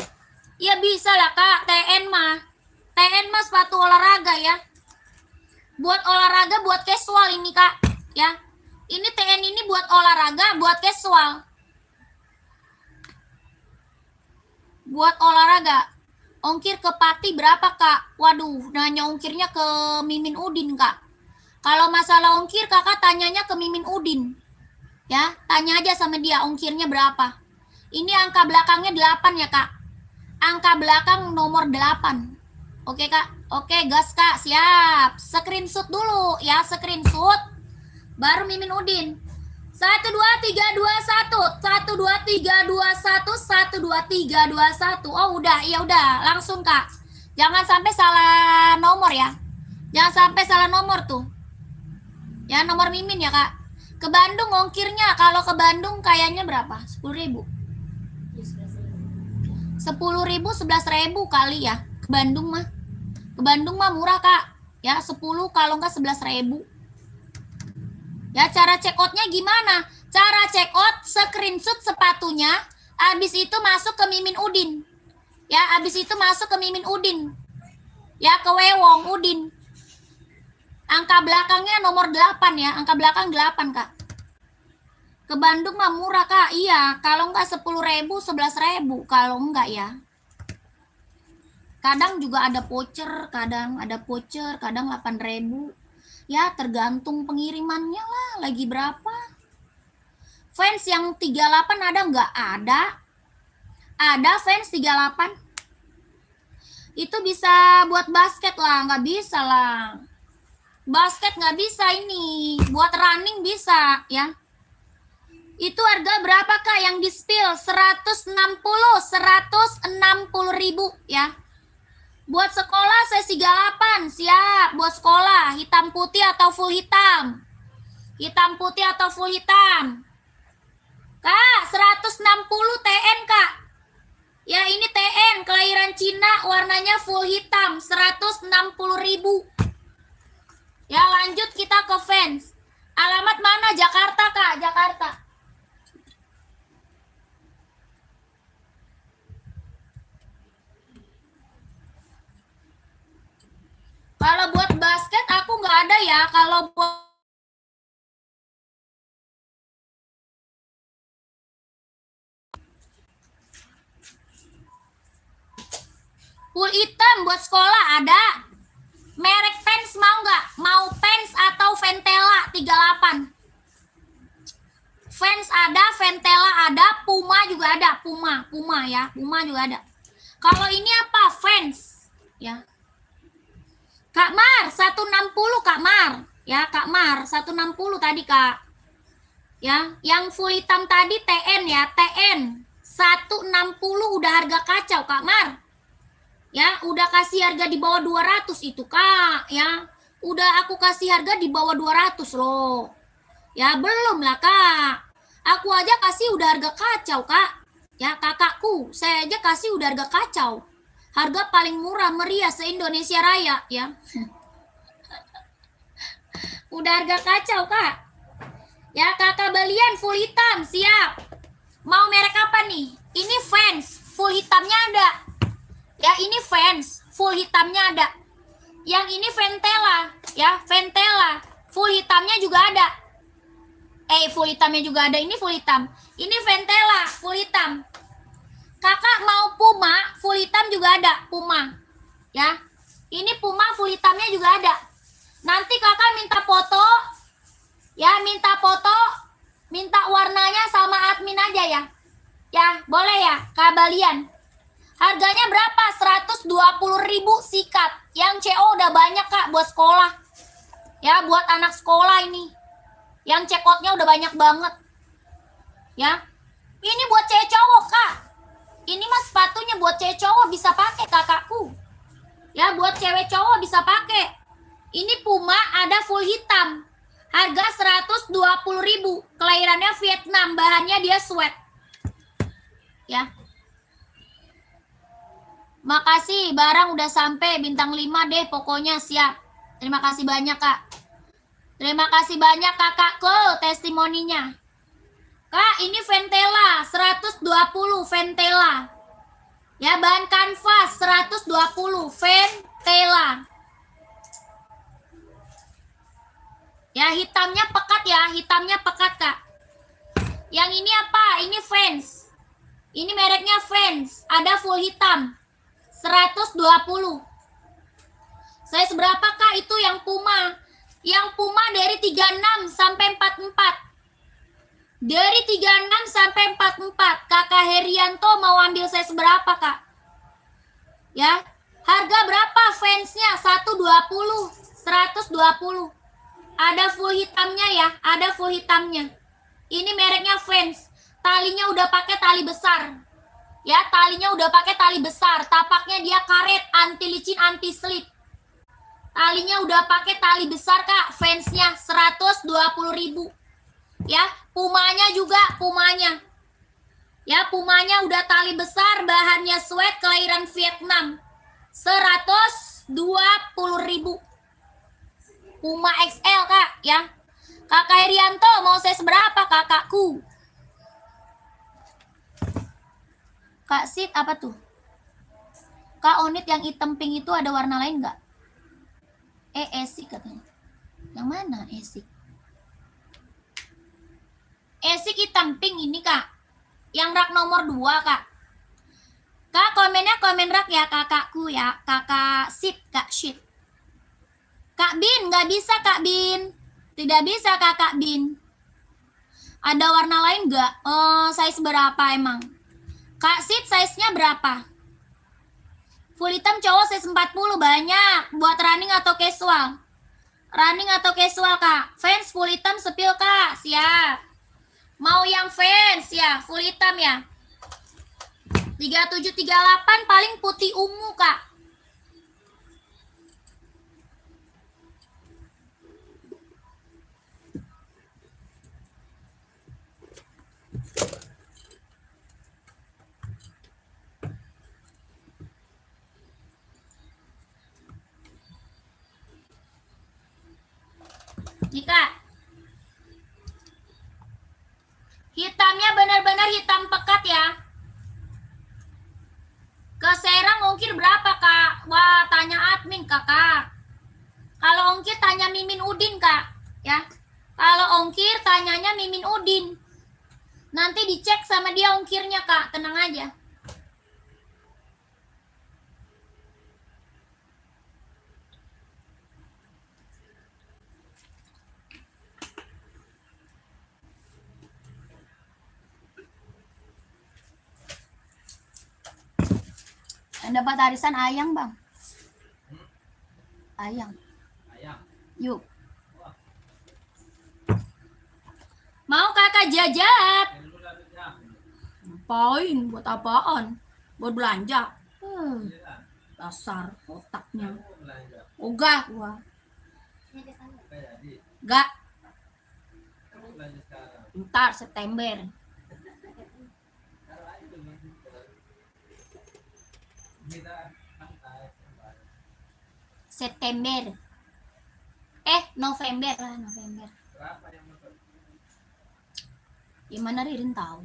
Ya bisa lah kak. TN mah sepatu olahraga ya. Buat olahraga, buat casual ini kak. Ya. Ini TN ini buat olahraga, buat casual. Buat olahraga. Ongkir ke Pati berapa kak? Waduh, nanya ongkirnya ke Mimin Udin kak. Kalau masalah ongkir kakak tanyanya ke Mimin Udin. Ya, tanya aja sama dia ongkirnya berapa. Ini angka belakangnya 8 ya kak. Angka belakang nomor 8. Oke kak, oke gas kak, siap. Screenshot dulu ya, screenshot. Baru Mimin Udin. 1 2 3 2 1. 1 2 3 2 1. 1 2 3 2 1. Oh, udah. Ya udah, langsung, Kak. Jangan sampai salah nomor ya. Jangan sampai salah nomor tuh. Ya, nomor Mimin ya, Kak. Ke Bandung ongkirnya, kalau ke Bandung kayaknya berapa? 10.000. 10.000, 11.000 kali ya. Ke Bandung mah. Ke Bandung mah murah, Kak. Ya, 10 kalau enggak 11.000. Ya, cara check out-nya gimana? Cara check out, screenshot sepatunya, habis itu masuk ke Mimin Udin. Ya, habis itu masuk ke Mimin Udin. Ya, ke Wewong Udin. Angka belakangnya nomor 8 ya, angka belakang 8, Kak. Ke Bandung mah murah, Kak. Iya, kalau enggak 10.000, 11.000 kalau enggak ya. Kadang juga ada voucher, kadang ada voucher, kadang 8.000. Ya, tergantung pengirimannya lah, lagi berapa. Fans yang 38 ada enggak? Ada. Ada fans 38. Itu bisa buat basket lah, enggak bisa lah. Basket nggak bisa ini, buat running bisa ya. Itu harga berapa, Kak, yang di spill? 160.000 ya. Buat sekolah saya 38, siap. Buat sekolah hitam putih atau full hitam? Hitam putih atau full hitam? Kak, 160 TN, Kak. Ya, ini TN kelahiran Cina, warnanya full hitam, 160.000. Ya, lanjut kita ke fans. Alamat mana? Jakarta, Kak, Jakarta. Kalau buat basket aku nggak ada ya. Kalau buat full hitam buat sekolah ada. Merek pants mau nggak? Mau pants atau Ventela 38? Vans ada, Ventela ada, Puma juga ada. Puma ya. Puma juga ada. Kalau ini apa? Vans ya. Kak Mar 160, Kak Mar. Ya, Kak Mar 160 tadi, Kak. Ya, yang full hitam tadi TN ya, TN 160 udah harga kacau, Kak Mar. Ya, udah kasih harga di bawah 200 itu, Kak, ya. Udah aku kasih harga di bawah 200 loh. Ya, belum lah, Kak. Aku aja kasih udah harga kacau, Kak. Ya, kakakku, saya aja kasih udah harga kacau. Harga paling murah meriah se-Indonesia Raya, ya. Udah harga kacau, Kak. Ya, Kakak Balian full hitam, siap. Mau merek apa nih? Ini Vans, full hitamnya ada. Ya, ini Vans, full hitamnya ada. Yang ini Ventela, ya, Ventela. Full hitamnya juga ada. Full hitamnya juga ada. Ini full hitam. Ini Ventela, full hitam. Kakak mau Puma, full hitam juga ada. Puma, ya. Ini Puma full hitamnya juga ada. Nanti kakak minta foto, ya, minta foto, minta warnanya sama admin aja ya. Ya, boleh ya, Kak Balian. Harganya berapa? 120.000 sikat. Yang CO udah banyak, Kak, buat sekolah. Ya, buat anak sekolah ini. Yang check out-nya udah banyak banget. Ya. Ini buat cewek cowok, Kak. Ini mah sepatunya buat cewek cowok bisa pakai, kakakku. Ya, buat cewek cowok bisa pakai. Ini Puma ada full hitam. Harga 120.000. Kelahirannya Vietnam, bahannya dia sweat. Ya. Makasih, barang udah sampai bintang 5 deh pokoknya, siap. Terima kasih banyak, Kak. Terima kasih banyak, kakakku, testimoninya. Kak, ini Ventela 120 Ventela. Ya, bahan kanvas 120 Ventela. Ya, hitamnya pekat ya, hitamnya pekat, Kak. Yang ini apa? Ini Vans. Ini mereknya Vans, ada full hitam. 120. Saya seberapa, Kak? Itu yang Puma. Yang Puma dari 36 sampai 44. Dari 36 sampai 44. Kakak Herianto mau ambil saya seberapa, Kak? Ya. Harga berapa fansnya? 120. 120. Ada full hitamnya ya, ada full hitamnya. Ini mereknya Vans. Talinya udah pakai tali besar. Ya, talinya udah pakai tali besar. Tapaknya dia karet, anti licin, anti slip. Talinya udah pakai tali besar, Kak. Fansnya 120.000. Ya, Pumanya juga, Pumanya. Ya, Pumanya udah tali besar, bahannya sweat, kelahiran Vietnam. 120.000. Puma XL, Kak, ya. Kakak Herianto, mau saya seberapa, kakakku? Kak Sid, apa tuh? Kak Onit yang hitam pink itu ada warna lain nggak? Esik katanya. Yang mana Esik? Esik hitam pink ini, Kak. Yang rak nomor 2, Kak. Kak, komennya komen rak ya, kakakku ya. Kakak Sid, Kak Sid. Kak Bin, nggak bisa, Kak Bin. Tidak bisa, Kakak Bin. Ada warna lain nggak? Size berapa emang? Kak Sid, size-nya berapa? Full hitam cowok size 40, banyak. Buat running atau casual? Running atau casual, Kak? Fans full hitam sepil, Kak. Siap. Mau yang fans ya, full hitam ya. 3738 paling putih ungu, Kak. Jika hitamnya benar-benar hitam pekat ya. Ke Serang ongkir berapa, Kak? Wah, tanya admin, Kakak. Kalau ongkir tanya Mimin Udin, Kak. Ya. Kalau ongkir tanyanya Mimin Udin. Nanti dicek sama dia ongkirnya, Kak. Tenang aja. Dapat arisan ayang, Bang. Ayang. Yuk. Mau kakak jajat? Ngapain? Buat apaan? Buat belanja. Dasar otaknya. Ogah gua. Gak. Ntar September. September. November lah, November. Gimana Ririn tahu?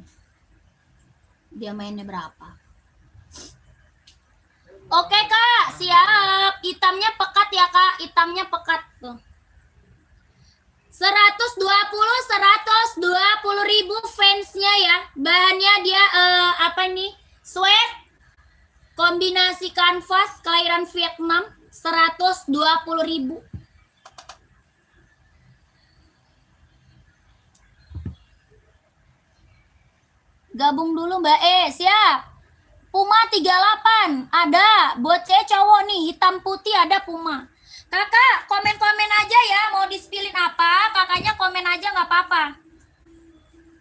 Dia mainnya berapa? Oke, Kak, siap. Hitamnya pekat ya, Kak. Hitamnya pekat tuh. 120.000 fansnya ya. Bahannya dia apa nih? Sweat. Kombinasi kanvas kelahiran Vietnam. 120.000. Gabung dulu Mbak siap. Puma 38 ada. Buat saya cowok nih, hitam putih ada Puma. Kakak komen-komen aja ya, mau dispilin apa, kakaknya komen aja nggak apa-apa.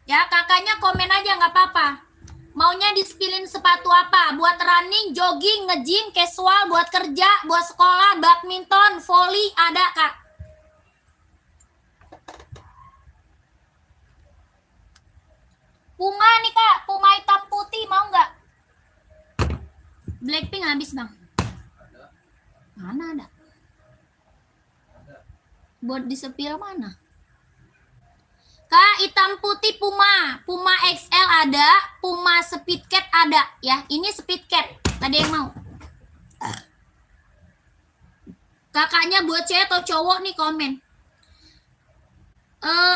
Ya, kakaknya komen aja nggak apa-apa. Maunya dispilin sepatu apa? Buat running, jogging, nge-gym, casual, buat kerja, buat sekolah, badminton, volley ada, Kak. Puma nih, Kak. Puma hitam putih, mau nggak? Blackpink habis, Bang. Mana ada? Buat disepil mana? Kak, hitam putih Puma. Puma XL ada, Puma Speed Cat ada ya. Ini Speed Cat. Ada yang mau? Kakaknya buat cewek atau cowok nih komen.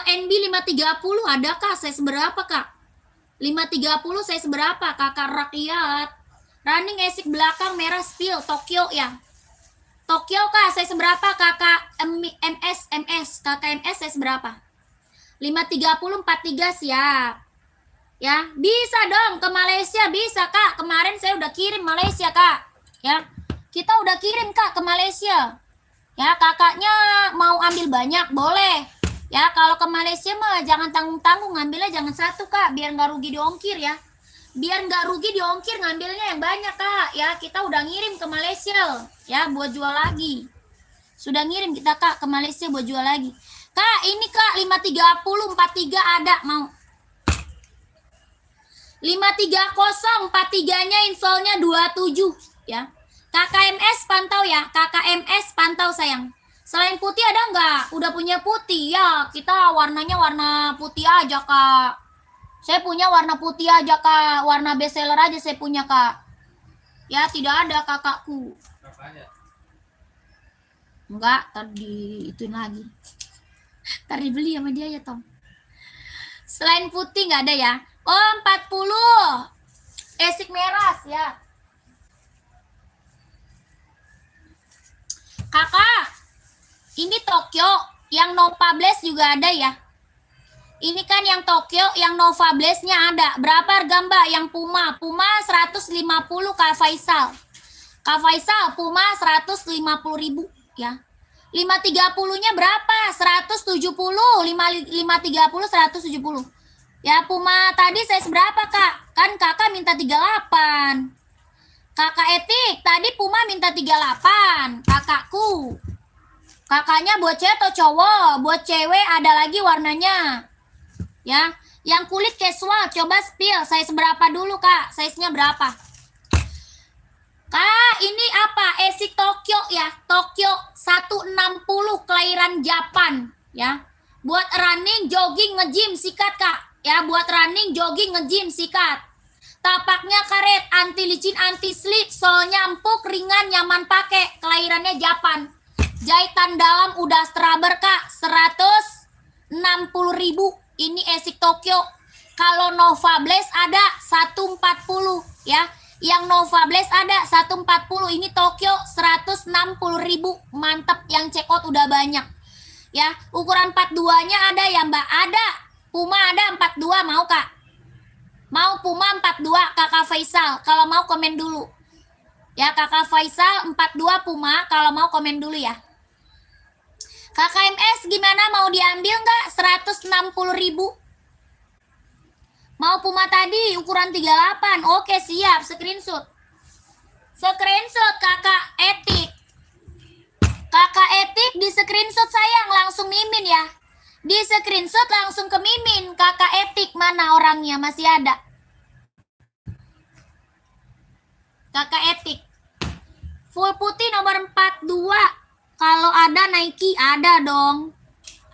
NB 530 ada Kak? Saya seberapa, Kak? 530 saya seberapa? Kakak rakyat. Running esik belakang merah spill Tokyo ya. Tokyo Kak, saya seberapa? Kakak MS. Kakak MS saya seberapa? 530 43 siap. Ya, bisa dong ke Malaysia, bisa Kak. Kemarin saya udah kirim Malaysia, Kak. Ya. Kita udah kirim Kak ke Malaysia. Ya, kakaknya mau ambil banyak boleh. Ya, kalau ke Malaysia mah jangan tanggung-tanggung, ngambilnya jangan satu Kak, biar nggak rugi di ongkir ya. Biar nggak rugi di ongkir, ngambilnya yang banyak Kak. Ya, kita udah ngirim ke Malaysia ya buat jual lagi. Sudah ngirim kita Kak ke Malaysia buat jual lagi. Kak, ini Kak 530 43 ada mau. 530 43-nya insolnya 27 ya. KKMS pantau ya, KKMS pantau sayang. Selain putih ada nggak? Udah punya putih ya, kita warnanya warna putih aja Kak. Saya punya warna putih aja Kak, warna bestseller aja saya punya Kak. Ya tidak ada kakakku. Enggak, tadi ituin lagi. Tadi beli sama dia ya Tom. Selain putih nggak ada ya. Oh 40. Esik meras ya. Kakak, ini Tokyo yang Nova Blaze juga ada ya. Ini kan yang Tokyo yang Nova Blaze-nya ada. Berapa harga Mbak yang Puma? Puma 150 Kak Faisal. Kak Faisal Puma 150.000 ya. 530-nya berapa? 170. 530 170. Ya Puma tadi saya seberapa Kak? Kan Kakak minta 38. Kakak Etik tadi Puma minta 38. Kakakku. Kakaknya buat cewek atau cowok? Buat cewek ada lagi warnanya. Ya, yang kulit casual coba spill. Size berapa dulu Kak? Size-nya berapa? Kak, ini apa? Esik Tokyo ya. Tokyo 160 kelahiran Japan ya. Buat running, jogging, nge-gym sikat Kak. Ya, buat running, jogging, nge-gym sikat. Tapaknya karet, anti licin, anti slip, solnya empuk, ringan, nyaman pakai. Kelahirannya Japan. Jahitan dalam udah straber Kak, 160.000. Ini Esik Tokyo. Kalau Nova Blaze ada 140 ya. Yang Nova Blaze ada 140. Ini Tokyo 160.000. Mantep, yang check out udah banyak. Ya, ukuran 42-nya ada ya Mbak? Ada. Puma ada 42 mau Kak? Mau Puma 42 Kakak Faisal. Kalau mau komen dulu. Ya Kakak Faisal 42 Puma. Kalau mau komen dulu ya. KKMS gimana? Mau diambil nggak? 160.000. Mau Puma tadi ukuran 38. Oke siap. Screenshot. Screenshot Kakak Etik. Kakak Etik di screenshot sayang. Langsung Mimin ya. Di screenshot langsung ke Mimin. Kakak Etik mana orangnya? Masih ada. Kakak Etik. Full putih nomor 42. Kalau ada Nike, ada dong.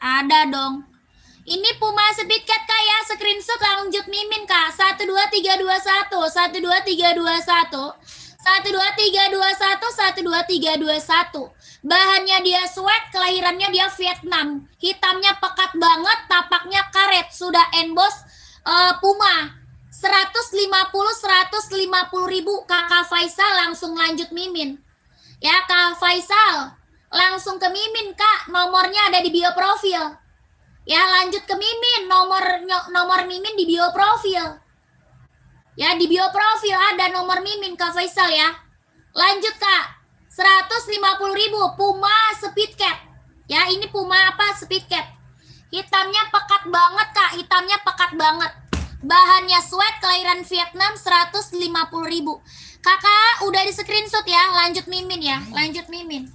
Ada dong. Ini Puma Speedcat Kak ya. Screenshot lanjut Mimin Kak. 12321. 12321. 12321. 12321. Bahannya dia sweat, kelahirannya dia Vietnam. Hitamnya pekat banget, tapaknya karet. Sudah emboss Puma. 150.000 Kakak Faisal langsung lanjut Mimin. Ya Kak Faisal, langsung ke Mimin Kak. Nomornya ada di bio profil. Ya lanjut ke Mimin. Nomor Mimin di bio profil. Ya di bio profil ada nomor Mimin Kak Faisal ya. Lanjut Kak. 150.000 Puma Speedcat. Ya ini Puma apa? Speedcat. Hitamnya pekat banget Kak. Hitamnya pekat banget. Bahannya sweat, kelahiran Vietnam, 150.000. Kakak udah di screenshot ya. Lanjut Mimin ya. Lanjut Mimin.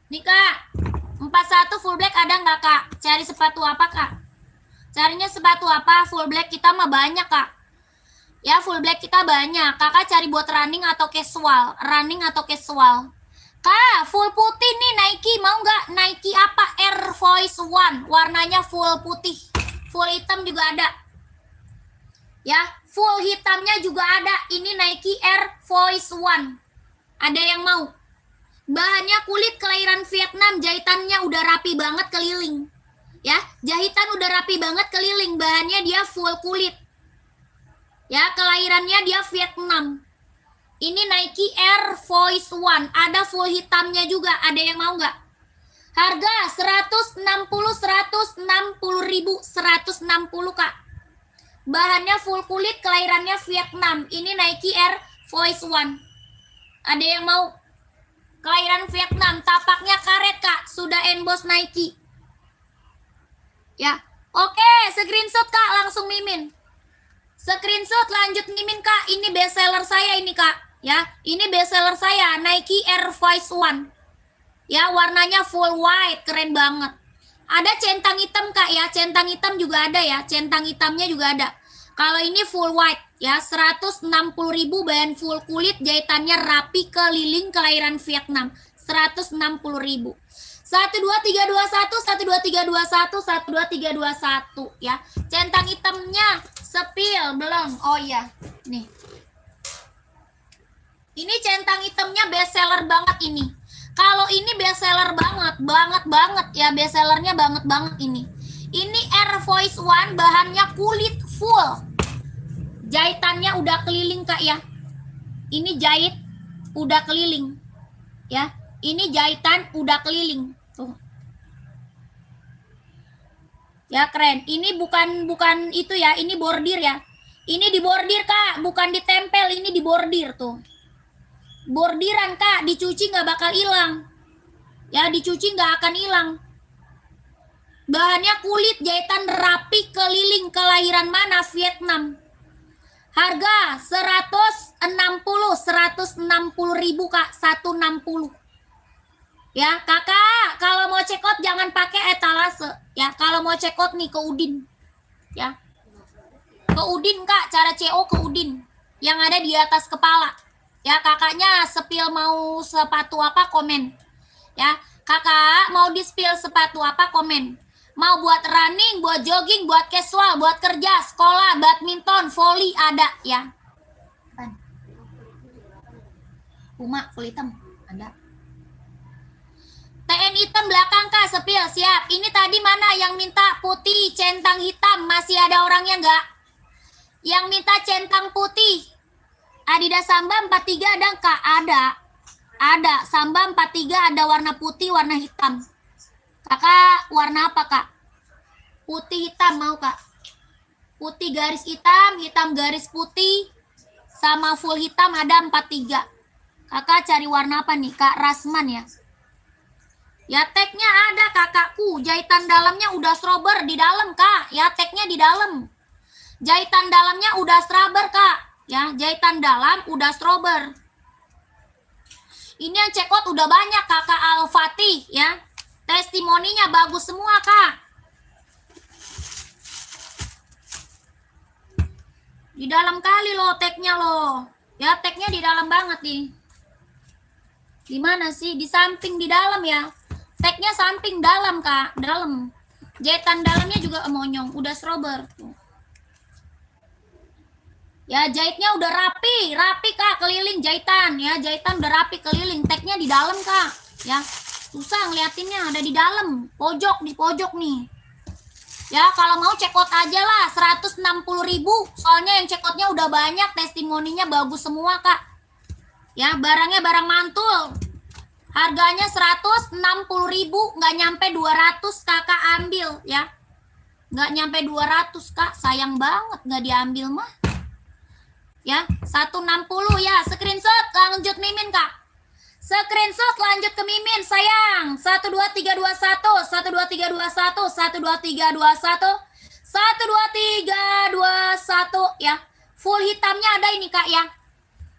Nih Kak, 41 full black ada nggak Kak? Cari sepatu apa Kak? Carinya sepatu apa? Full black kita mah banyak Kak. Ya full black kita banyak. Kakak cari buat running atau casual. Running atau casual. Kak, full putih nih Nike. Mau nggak? Nike apa? Air Force One. Warnanya full putih. Full hitam juga ada. Ya, full hitamnya juga ada. Ini Nike Air Force One. Ada yang mau? Bahannya kulit kelahiran Vietnam. Jahitannya udah rapi banget keliling. Ya, jahitan udah rapi banget keliling. Bahannya dia full kulit. Ya, kelahirannya dia Vietnam. Ini Nike Air Force One. Ada full hitamnya juga. Ada yang mau nggak? Harga 160.000. 160 Kak. Bahannya full kulit, kelahirannya Vietnam. Ini Nike Air Force One. Ada yang mau? Kelahiran Vietnam, tapaknya karet Kak, sudah emboss Nike. Ya, oke, screenshot Kak, langsung Mimin. Screenshot, lanjut Mimin Kak. Ini best seller saya ini Kak. Ya, ini best seller saya, Nike Air Force One. Ya, warnanya full white, keren banget. Ada centang hitam Kak ya, centang hitam juga ada ya, centang hitamnya juga ada. Kalau ini full white ya, 160.000 bahan full kulit, jahitannya rapi, keliling, kelahiran Vietnam. 160.000. 12321 12321 12321 ya. Centang hitamnya sepil belum? Oh iya. Nih. Ini centang hitamnya best seller banget ini. Kalau ini best seller banget ya, best sellernya banget ini. Ini Air Force One, bahannya kulit full. Jahitannya udah keliling Kak ya. Ini jahit udah keliling. Ya, ini jahitan udah keliling. Tuh. Ya keren. Ini bukan itu ya, ini bordir ya. Ini di bordir Kak, bukan ditempel, ini di bordir tuh. Bordiran Kak, dicuci nggak bakal hilang. Ya, dicuci nggak akan hilang. Bahannya kulit, jahitan rapi, keliling, kelahiran mana? Vietnam. Harga 160.000 Kak, 160. Ya, Kakak, kalau mau check out jangan pakai etalase. Ya, kalau mau check out nih ke Udin. Ya. Ke Udin Kak, cara CO ke Udin. Yang ada di atas kepala. Ya, kakaknya sepil mau sepatu apa komen. Ya, kakak mau di-spill sepatu apa komen. Mau buat running, buat jogging, buat casual, buat kerja, sekolah, badminton, volley ada ya. Puma full hitam ada. TN hitam belakang Kak, sepil siap. Ini tadi mana yang minta putih centang hitam, masih ada orangnya nggak? Yang minta centang putih. Adidas Samba 43 ada Kak? Ada. Samba 43 ada warna putih, warna hitam. Kakak warna apa Kak? Putih hitam mau Kak? Putih garis hitam, hitam garis putih, sama full hitam ada 43. Kakak cari warna apa nih? Kak Rasman ya? Ya tagnya ada kakakku. Jahitan dalamnya udah strober di dalam Kak. Ya tagnya di dalam. Jahitan dalamnya udah strober Kak. Ya, jahitan dalam udah strober. Ini yang check out udah banyak Kakak Al-Fatih ya. Testimoninya bagus semua Kak. Di dalam kali loh tagnya loh. Ya, tagnya di dalam banget nih. Di mana sih? Di samping di dalam ya. Tagnya samping dalam Kak, dalam. Jahitan dalamnya juga monyong, udah strober. Ya, jahitnya udah rapi Kak, keliling jahitan ya, jahitan udah rapi keliling, tagnya di dalam Kak. Ya, susah ngeliatinnya, ada di dalam, di pojok nih. Ya, kalau mau check out aja lah, 160.000, soalnya yang check outnya udah banyak, testimoninya bagus semua Kak. Ya, barangnya barang mantul. Harganya 160.000, nggak nyampe 200 Kakak ambil ya. Nggak nyampe 200 Kak, sayang banget nggak diambil mah. Ya, 160 ya, screenshot lanjut Mimin Kak. Screenshot lanjut ke Mimin sayang. 12321 12321 12321 12321 ya. Full hitamnya ada ini Kak ya.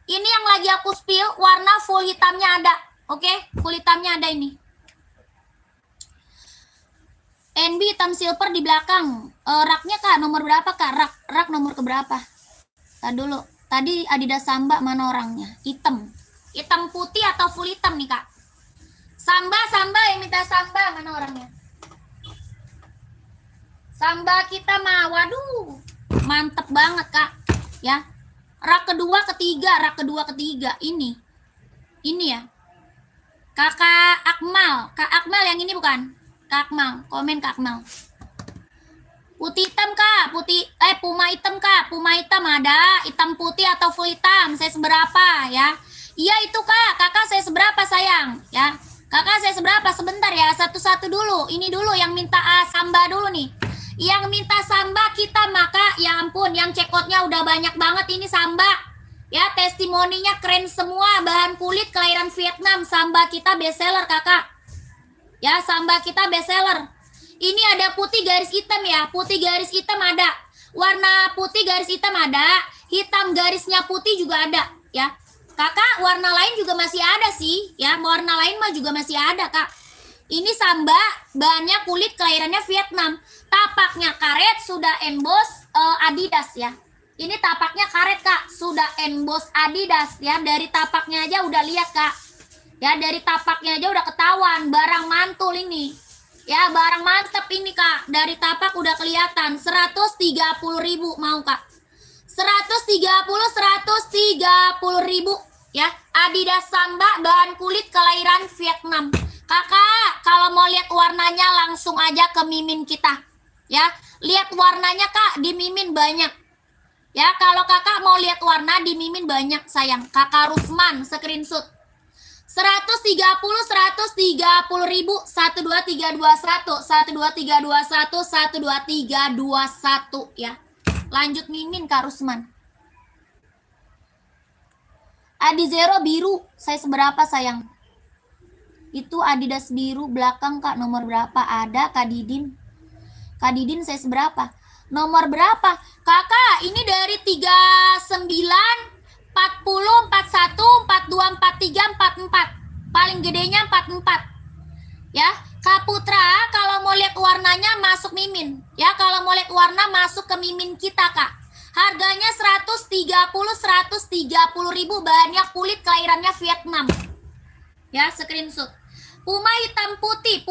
Ini yang lagi aku spill, warna full hitamnya ada. Oke, full hitamnya ada ini. NB hitam silver di belakang. Raknya Kak nomor berapa Kak? Rak nomor keberapa? Tadi dulu. Tadi Adidas Samba mana orangnya? Hitam. Hitam putih atau full hitam nih Kak? Samba yang minta Samba mana orangnya? Samba kita mah waduh. Mantep banget Kak. Ya. Rak kedua ketiga ini. Ini ya. Kakak Akmal. Kak Akmal yang ini bukan? Kak Akmal, komen Kak Akmal. Putih hitam Kak, Puma hitam Kak, Puma hitam ada, hitam putih atau full hitam, saya seberapa ya? Iya itu Kak, kakak saya seberapa sayang ya? Kakak saya seberapa sebentar ya, satu-satu dulu, ini dulu yang minta Samba dulu nih. Yang minta Samba kita maka ya ampun, yang cekotnya udah banyak banget ini Samba. Ya, testimoninya keren semua, bahan kulit kelahiran Vietnam. Samba kita bestseller kakak. Ya, Samba kita bestseller. Ini ada putih garis hitam ya, putih garis hitam ada. Warna putih garis hitam ada, hitam garisnya putih juga ada ya. Kakak, warna lain juga masih ada sih ya, warna lain mah juga masih ada kak. Ini Samba, bahannya kulit kelahirannya Vietnam. Tapaknya karet, sudah emboss Adidas ya. Ini tapaknya karet kak, sudah emboss Adidas ya. Dari tapaknya aja udah lihat kak. Ya dari tapaknya aja udah ketahuan, barang mantul ini. Ya barang mantep ini kak, dari tapak udah kelihatan. 130.000 mau kak. 130.000 ya. Adidas Samba bahan kulit kelahiran Vietnam. Kakak, kalau mau lihat warnanya langsung aja ke Mimin kita. Ya, lihat warnanya kak, di Mimin banyak. Ya, kalau kakak mau lihat warna di Mimin banyak sayang. Kakak Rusman, screenshot. 130.000, 12321, 12321, 12321 ya. Lanjut Mimin Kak Rusman. Adi Zero biru, saya seberapa sayang? Itu Adidas biru belakang kak, nomor berapa? Ada Kak Didin. Kak Didin saya seberapa? Nomor berapa? Kakak, ini dari 39, 40, 41, 42, 43, 44. Paling gedenya 44. Ya, Kak Putra, kalau mau lihat warnanya masuk Mimin. Ya, kalau mau lihat warna masuk ke Mimin kita, Kak. Harganya 130.000, bahannya kulit kelahirannya Vietnam. Ya, screenshot. Puma hitam putih,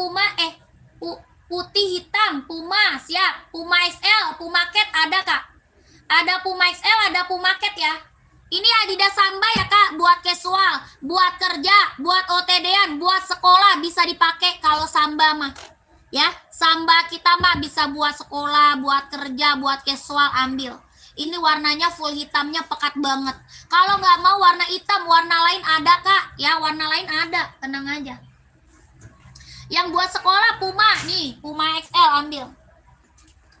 putih hitam, Puma siap. Puma XL, Puma Cat ada kak. Ada Puma XL, ada Puma Cat ya. Ini Adidas Samba ya kak, buat casual, buat kerja, buat OTD-an, buat sekolah bisa dipakai kalau Samba mah. Ya, Samba kita mah bisa buat sekolah, buat kerja, buat casual ambil. Ini warnanya full hitamnya pekat banget. Kalau nggak mau warna hitam, warna lain ada kak. Ya, warna lain ada, tenang aja. Yang buat sekolah Puma nih, Puma XL ambil.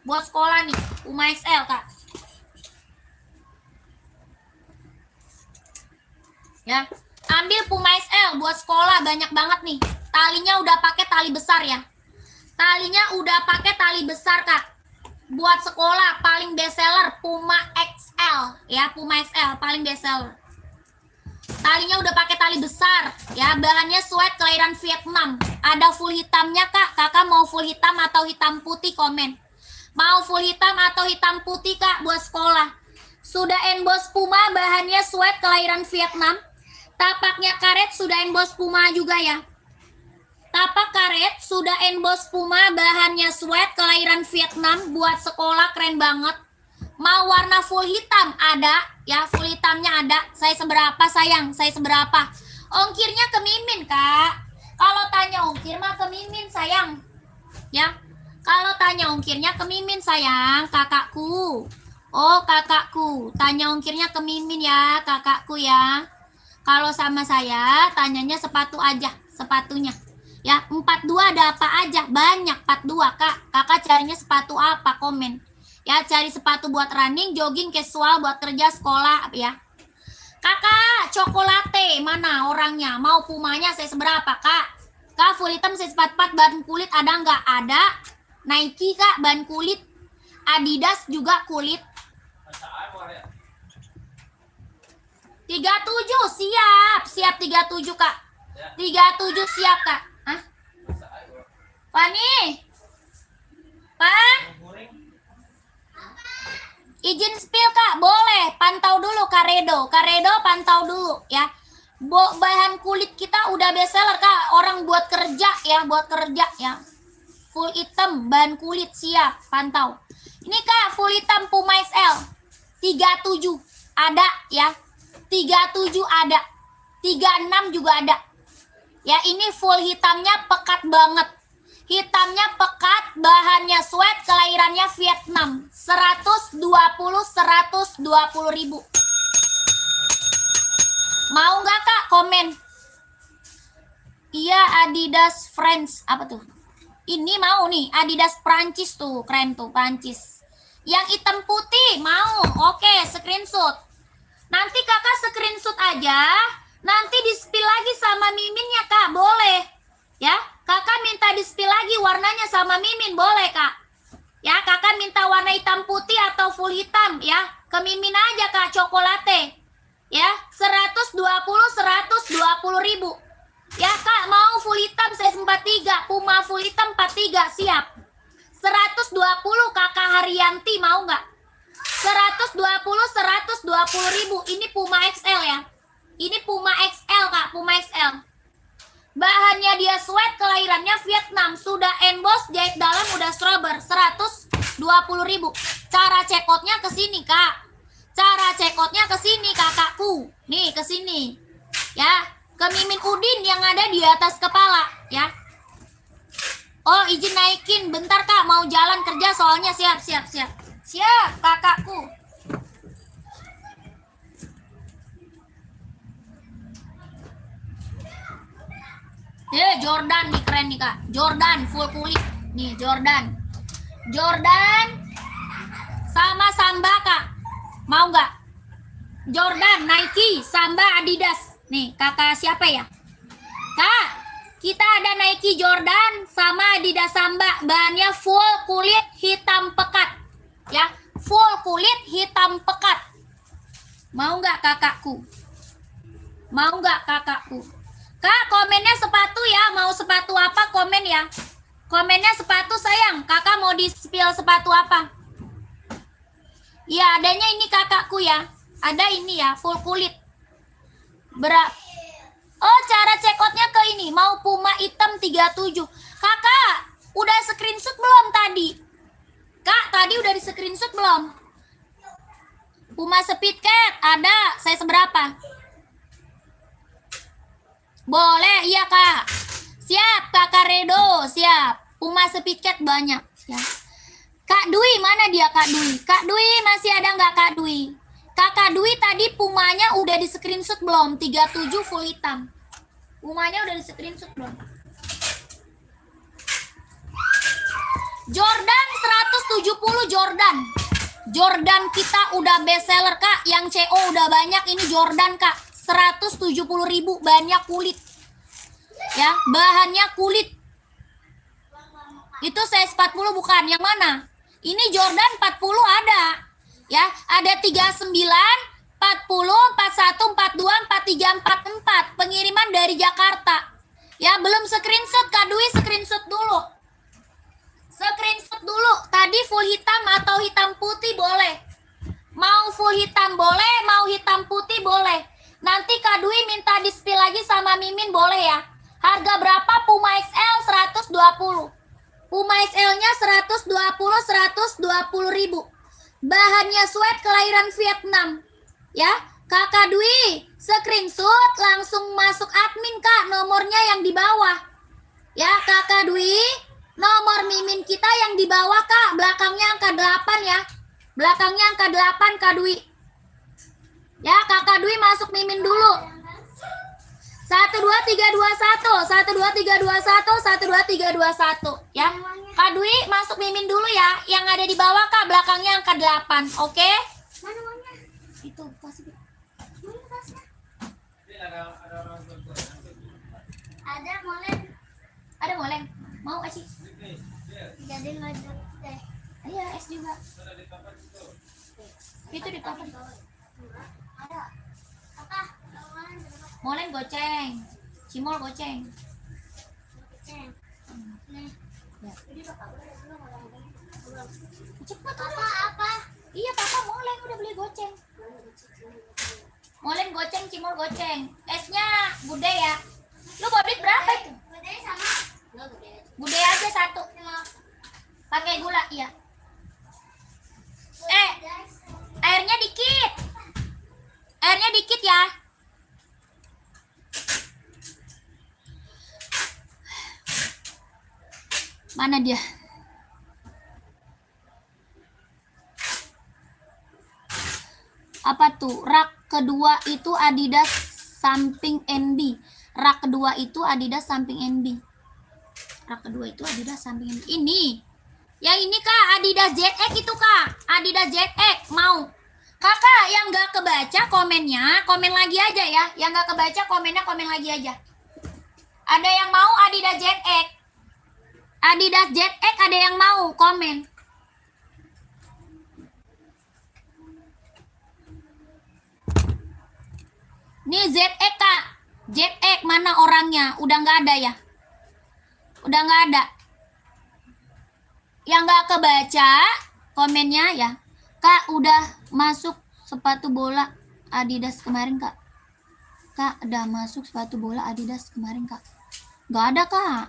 Buat sekolah nih, Puma XL kak. Ya, ambil Puma XL buat sekolah banyak banget nih. Talinya udah pakai tali besar ya. Talinya udah pakai tali besar kak. Buat sekolah paling bestseller Puma XL ya, Puma XL paling bestseller. Talinya udah pakai tali besar ya, bahannya sweat kelahiran Vietnam. Ada full hitamnya kak. Kakak mau full hitam atau hitam putih komen. Mau full hitam atau hitam putih kak buat sekolah. Sudah emboss Puma, bahannya sweat kelahiran Vietnam. Tapaknya karet, sudah emboss Puma juga ya. Tapak karet, sudah emboss Puma, bahannya sweat kelahiran Vietnam. Buat sekolah keren banget. Mau warna full hitam ada ya, full hitamnya ada. Saya seberapa sayang? Saya seberapa? Ongkirnya ke Mimin kak. Kalau tanya ongkir mah ke Mimin sayang. Ya, kalau tanya ongkirnya ke Mimin sayang, kakakku. Oh kakakku, tanya ongkirnya ke Mimin ya kakakku ya. Kalau sama saya tanyanya sepatu aja, sepatunya. Ya, 42 ada apa aja? Banyak 42 kak. Kakak carinya sepatu apa? Komen. Ya, cari sepatu buat running, jogging, casual, buat kerja, sekolah ya. Kakak, cokolate mana orangnya? Mau Pumanya saya seberapa kak? Kak, full hitam saya 44, bahan kulit ada nggak? Ada. Nike kak, bahan kulit. Adidas juga kulit. 37 siap, siap 37 kak. 37 siap kak. Hah? Fani? Pan? Izin spill kak, boleh. Pantau dulu Karedo. Karedo pantau dulu ya. Bahan kulit kita udah bestseller kak. Orang buat kerja ya, buat kerja ya. Full hitam, bahan kulit siap, pantau. Ini kak, full hitam Puma XL. 37 ada ya. 37 ada. 36 juga ada. Ya, ini full hitamnya pekat banget. Hitamnya pekat, bahannya sweat, kelahirannya Vietnam. 120 ribu. Mau nggak kak? Komen. Iya, Adidas Friends. Apa tuh? Ini mau nih, Adidas Prancis tuh, keren tuh, Prancis. Yang hitam putih mau, oke, screenshot. Nanti kakak screenshot aja, nanti di-spill lagi sama miminnya kak, boleh. Ya, kakak minta di-spill lagi warnanya sama mimin, boleh kak. Ya, kakak minta warna hitam putih atau full hitam, ya. Ke mimin aja kak, cokolate. Ya, 120 ribu. Ya kak, mau full hitam size 43, Puma full hitam 43, siap. 120 kakak Haryanti mau nggak? 120 ribu. Ini Puma XL ya. Ini Puma XL kak, Puma XL. Bahannya dia sweat, kelahirannya Vietnam. Sudah emboss, jahit dalam udah strober. 120 ribu. Cara cekotnya ke sini kak. Cara cekotnya ke sini kakakku. Nih ke sini. Ya. Ke Mimin Udin yang ada di atas kepala, ya. Oh, izin naikin. Bentar, Kak. Mau jalan kerja soalnya. Siap. Siap, kakakku. Jordan nih, keren nih, Kak. Jordan, full kulit. Nih, Jordan. Jordan sama Samba, Kak. Mau nggak? Jordan, Nike, Samba, Adidas. Nih, kakak siapa ya? Kak, kita ada Nike Jordan sama Adidas Samba. Bahannya full kulit hitam pekat. Ya, full kulit hitam pekat. Mau nggak kakakku? Mau nggak kakakku? Kak, komennya sepatu ya. Mau sepatu apa komen ya? Komennya sepatu sayang. Kakak mau di-spill sepatu apa? Ya, adanya ini kakakku ya. Ada ini ya, full kulit. Oh, cara check-outnya ke ini. Mau Puma hitam 37. Kakak, udah screenshot belum tadi? Kak, tadi udah di screenshot belum? Puma Speed Cat ada. Saya seberapa? Boleh, iya kak. Siap, kakak Redo. Siap. Puma Speed Cat banyak. Ya. Kak Dwi, mana dia Kak Dwi? Kak Dwi, masih ada nggak Kak Dwi? Kakak Dwi tadi Pumanya udah di screenshot belum? 37 full hitam. Pumanya udah di screenshot belum? Jordan 170 Jordan. Jordan kita udah best seller kak. Yang CO udah banyak. Ini Jordan kak. 170.000 banyak kulit. Ya, bahannya kulit. Itu size 40 bukan? Yang mana? Ini Jordan 40 ada. Ya, ada 39, 40, 41, 42, 43, 44. Pengiriman dari Jakarta. Ya, belum screenshot Kak Dwi, screenshot dulu. Screenshot dulu. Tadi full hitam atau hitam putih boleh. Mau full hitam boleh, mau hitam putih boleh. Nanti Kak Dwi minta di-spill lagi sama Mimin boleh ya. Harga berapa Puma XL? 120. Puma XL-nya 120 ribu. Bahannya sweat, kelahiran Vietnam. Ya, Kakak Dwi, screenshot langsung masuk admin Kak, nomornya yang di bawah. Ya, Kakak Dwi, nomor Mimin kita yang di bawah Kak, belakangnya angka 8 ya. Belakangnya angka 8 Kak Dwi. Ya, Kakak Dwi masuk Mimin dulu. 12321, 12321, 12321 ya. Kak Dwi masuk Mimin dulu ya. Yang ada di bawah Kak, belakangnya angka 8. Oke? Mana uangnya? Itu kasih. Mana tasnya? Ada moleng. Ada moleng. Mau kasih? Jadi ngajak teh. Iya, es juga. Itu di papan. Ada. Apa? Moleng goceng. Cimol goceng. Nih. Ya. Cepet Apa? Iya, papa moleng udah beli goceng. Moleng goceng, cimol goceng. Esnya bude ya. Lu bawa duit berapa itu? Bude sama. Bude aja satu. Pakai gula, iya. Airnya dikit. Airnya dikit ya. Mana dia? Apa tuh? Rak kedua itu Adidas samping NB. Rak kedua itu Adidas samping NB. rak kedua itu Adidas samping ini. Yang ini Kak, Adidas ZX itu Kak. Adidas ZX mau. Kakak yang nggak kebaca komennya, komen lagi aja ya. Yang nggak kebaca komennya komen lagi aja. Ada yang mau Adidas ZX? Adidas ZX ada yang mau komen? Nih ZX Kak. ZX mana orangnya? Udah nggak ada ya? Udah nggak ada. Yang nggak kebaca komennya ya. Kak udah masuk sepatu bola Adidas kemarin Kak. Kak udah masuk sepatu bola Adidas kemarin Kak. Nggak ada Kak.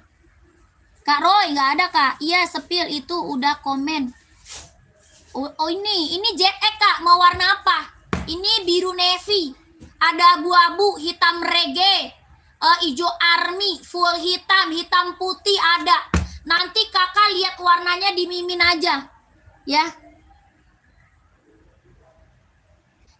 Kak Roy nggak ada Kak. Iya sepil itu udah komen. Oh ini ZX Kak, mau warna apa? Ini biru navy. Ada abu-abu, hitam reggae, hijau army, full hitam, hitam putih ada. Nanti kakak lihat warnanya di mimin aja. Ya.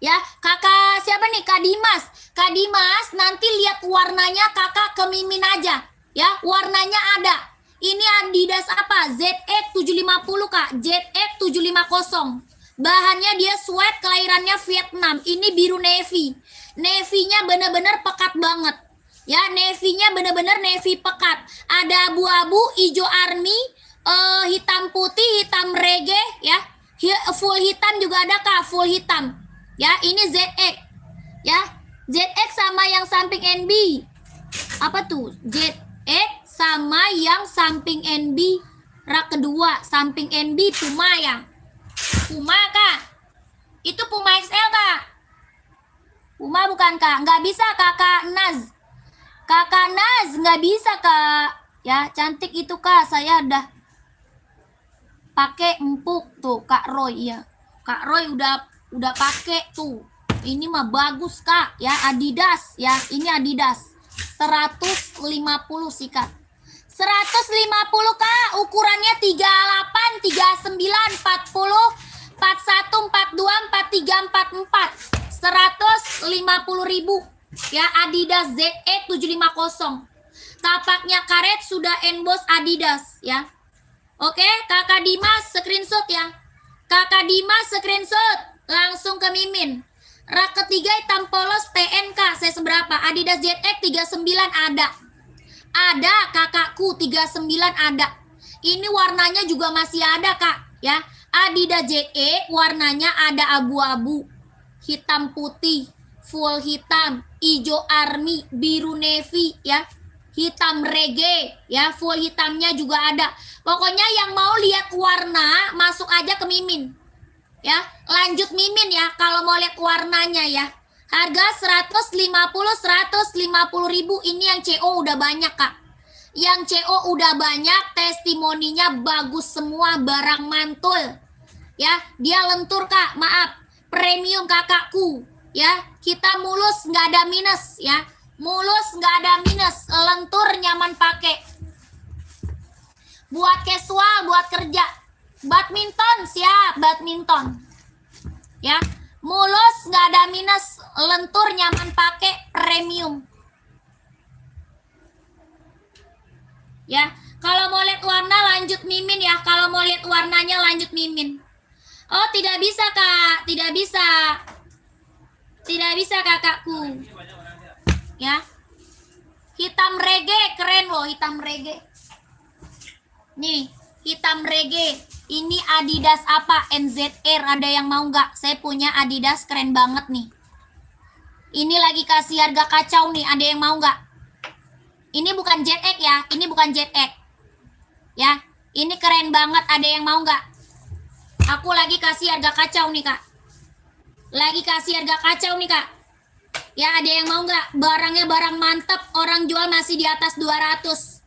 Ya, kakak siapa nih? Kak Dimas. Kak Dimas, nanti lihat warnanya kakak ke mimin aja. Ya, warnanya ada. Ini Adidas apa? ZX 750 Kak. ZX 750. Bahannya dia sweat, kelahirannya Vietnam. Ini biru navy. Navy-nya bener-bener pekat banget. Ya, navy-nya bener-bener navy pekat. Ada abu-abu, hijau army, hitam putih, hitam reggae, ya. Full hitam juga ada Kak, full hitam. Ya, ini ZX. Ya, ZX sama yang samping NB. Apa tuh? ZX sama yang samping NB. Rak kedua, samping NB Puma ya. Puma Kak. Itu Puma XL Kak. Puma bukan Kak. Nggak bisa Kakak Naz. Kakak Naz nggak bisa Kak. Ya cantik itu Kak. Saya udah pakai empuk tuh Kak Roy ya. Kak Roy udah pakai tuh. Ini mah bagus Kak. Ya Adidas ya. Ini Adidas. 150 sih Kak. 150 Kak. Ukurannya 38, 39, 40, 41, 42, 43, 44. 150.000 ya Adidas ZX 750. Tapaknya karet sudah emboss Adidas ya. Oke, Kakak Dimas screenshot ya. Kakak Dimas screenshot langsung ke mimin. Rak ketiga hitam polos TNK saya seberapa? Adidas ZX 39 ada. Ada kakakku 39 ada. Ini warnanya juga masih ada Kak ya. Adidas ZX warnanya ada abu-abu, hitam putih, full hitam, hijau army, biru navy ya, hitam reggae ya, full hitamnya juga ada. Pokoknya yang mau lihat warna masuk aja ke mimin ya. Lanjut mimin ya kalau mau lihat warnanya ya. Harga 150.000 ini yang CO udah banyak Kak. Yang CO udah banyak, testimoninya bagus semua, barang mantul ya. Dia lentur Kak, maaf, premium kakakku ya. Kita mulus nggak ada minus ya. Mulus nggak ada minus, lentur nyaman pakai. Buat casual, buat kerja. Badminton siap, badminton ya. Mulus nggak ada minus, lentur nyaman pakai, premium ya. Kalau mau lihat warna lanjut mimin ya. Kalau mau lihat warnanya lanjut mimin. Oh tidak bisa Kak, tidak bisa. Tidak bisa kakakku ya. Hitam reggae keren loh, hitam reggae. Nih hitam reggae. Ini Adidas apa? NZR. Ada yang mau nggak? Saya punya Adidas keren banget nih. Ini lagi kasih harga kacau nih. Ada yang mau nggak? Ini bukan ZX ya. Ini bukan ZX ya. Ini keren banget. Ada yang mau nggak? Aku lagi kasih harga kacau nih Kak. Lagi kasih harga kacau nih Kak. Ya ada yang mau nggak? Barangnya barang mantep. Orang jual masih di atas 200.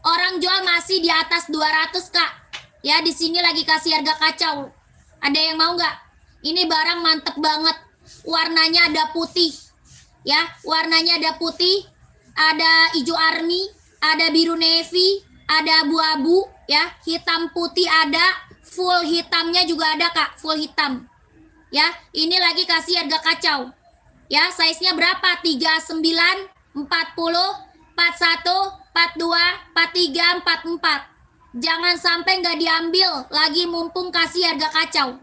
Orang jual masih di atas 200 Kak. Ya di sini lagi kasih harga kacau. Ada yang mau nggak? Ini barang mantep banget. Warnanya ada putih. Ya warnanya ada putih. Ada hijau army. Ada biru navy. Ada abu-abu. Ya hitam putih ada. Full hitamnya juga ada Kak. Full hitam. Ya ini lagi kasih harga kacau. Ya size nya berapa? 39, 40, 41, 42, 43, 44. Jangan sampai nggak diambil lagi mumpung kasih harga kacau.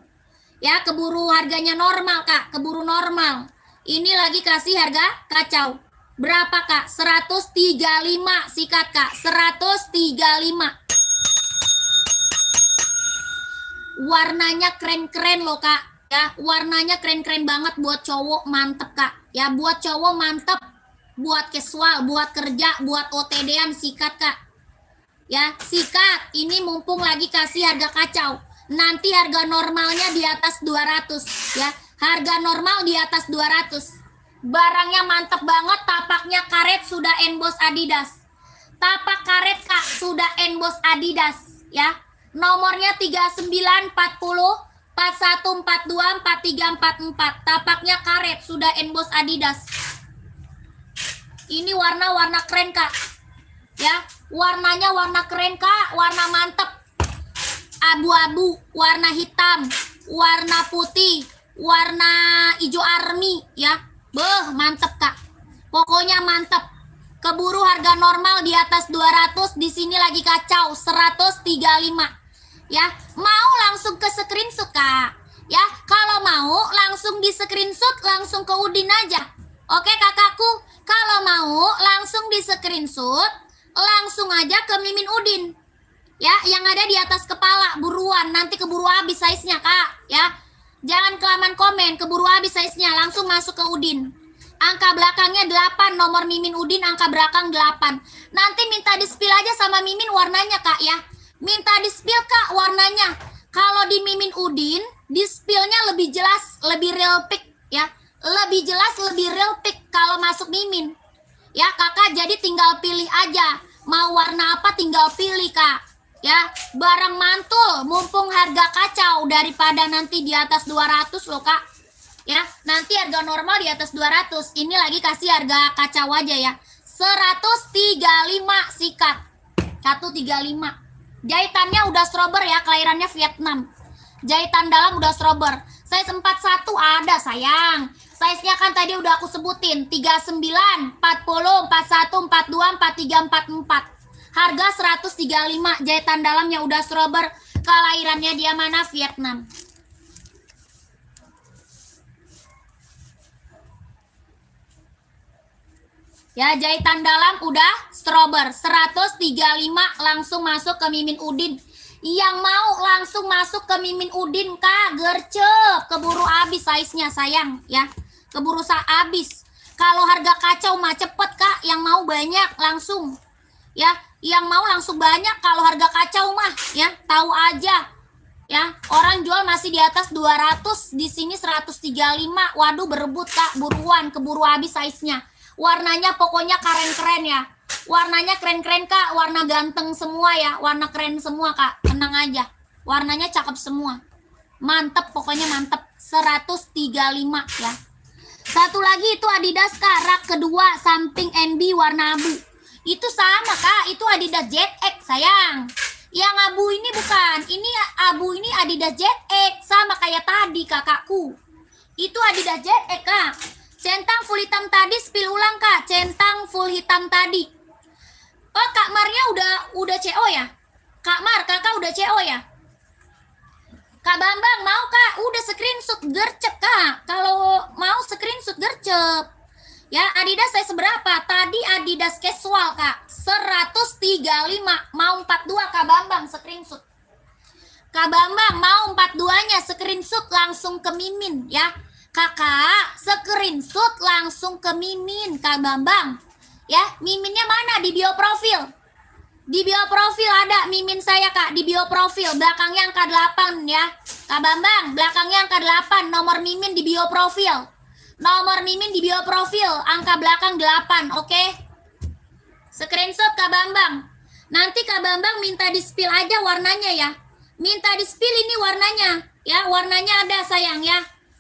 Ya, keburu harganya normal, Kak. Keburu normal. Ini lagi kasih harga kacau. Berapa, Kak? 135. Sikat, Kak. 135. Warnanya keren-keren loh, Kak. Ya, warnanya keren-keren banget buat cowok, mantep, Kak. Ya, buat cowok mantep. Buat casual, buat kerja, buat OTD-an, sikat, Kak. Ya, sikat. Ini mumpung lagi kasih harga kacau. Nanti harga normalnya di atas 200 ya. Harga normal di atas 200. Barangnya mantep banget, tapaknya karet sudah emboss Adidas. Tapak karet, Kak, sudah emboss Adidas ya. Nomornya 39, 40, 41, 42, 43, 44. Tapaknya karet sudah emboss Adidas. Ini warna-warna keren, Kak. Ya, warnanya warna keren, Kak, warna mantep. Abu-abu, warna hitam, warna putih, warna hijau army ya. Beh, mantep, Kak. Pokoknya mantep. Keburu harga normal di atas 200, di sini lagi kacau 135. Ya, mau langsung ke screenshot, Kak. Ya, kalau mau langsung di screenshot, langsung ke Udin aja. Oke, kakakku. Kalau mau langsung di screenshot, langsung aja ke Mimin Udin. Ya, yang ada di atas kepala, buruan, nanti keburu habis size-nya, Kak, ya. Jangan kelamaan komen, keburu habis size-nya, langsung masuk ke Udin. Angka belakangnya 8, nomor Mimin Udin, angka belakang 8. Nanti minta di-spill aja sama Mimin warnanya, Kak, ya. Minta di-spill, Kak, warnanya. Kalau di Mimin Udin, di-spill-nya lebih jelas, lebih real pick, ya. Lebih jelas, lebih real pick kalau masuk Mimin. Ya, Kakak jadi tinggal pilih aja. Mau warna apa tinggal pilih, Kak. Ya, barang mantul, mumpung harga kacau daripada nanti di atas 200 loh, Kak. Ya, nanti harga normal di atas 200. Ini lagi kasih harga kacau aja ya. 135 sikat. 135. Jahitannya udah strober ya, kelahirannya Vietnam. Jahitan dalam udah strober. Size 41 ada, sayang. Size-nya kan tadi udah aku sebutin. 39, 40, 41, 42, 43, 44. Harga 135, jahitan dalamnya udah strober, kelahirannya dia mana? Vietnam. Ya, jahitan dalam udah strober, 135 langsung masuk ke Mimin Udin. Yang mau langsung masuk ke Mimin Udin, Kak, gercep, keburu habis size-nya, sayang, ya. Keburu habis. Kalau harga kacau mah cepet, Kak, yang mau banyak langsung. Ya, yang mau langsung banyak. Kalau harga kacau mah ya tahu aja ya, orang jual masih di atas 200, di sini 135. Waduh, berebut, Kak, buruan, keburu habis size-nya. Warnanya pokoknya keren-keren ya, warnanya keren-keren, Kak, warna ganteng semua ya, warna keren semua, Kak, tenang aja, warnanya cakep semua, mantep, pokoknya mantep. 135 ya. Satu lagi itu Adidas, Kak, rak kedua samping NB warna abu. Itu sama, Kak, itu Adidas ZX, sayang. Yang abu ini bukan, ini abu ini Adidas ZX, sama kayak tadi kakakku. Itu Adidas ZX, Kak. Centang full hitam tadi, spill ulang, Kak. Centang full hitam tadi. Oh, Kak Marnya udah CO ya? Kak Mar, kakak udah CO ya? Kak Bambang mau, Kak? Udah screenshot gercep, Kak. Kalau mau screenshot gercep. Ya, Adidas saya seberapa? Tadi Adidas casual, Kak. 135. Mau 42, Kak Bambang screenshot. Kak Bambang mau 42-nya screenshot langsung ke Mimin ya. Kakak, screenshot langsung ke Mimin, Kak Bambang. Ya, Miminnya mana? Di bio profil. Di bio profil ada Mimin saya, Kak, di bio profil. Belakangnya angka 8 ya. Kak Bambang, belakangnya angka 8. Nomor Mimin di bio profil. Nomor Mimin di bio profil, angka belakang 8, oke? Screenshot Kak Bambang. Nanti Kak Bambang minta di-spill aja warnanya ya. Minta di-spill ini warnanya, ya, warnanya ada, sayang ya.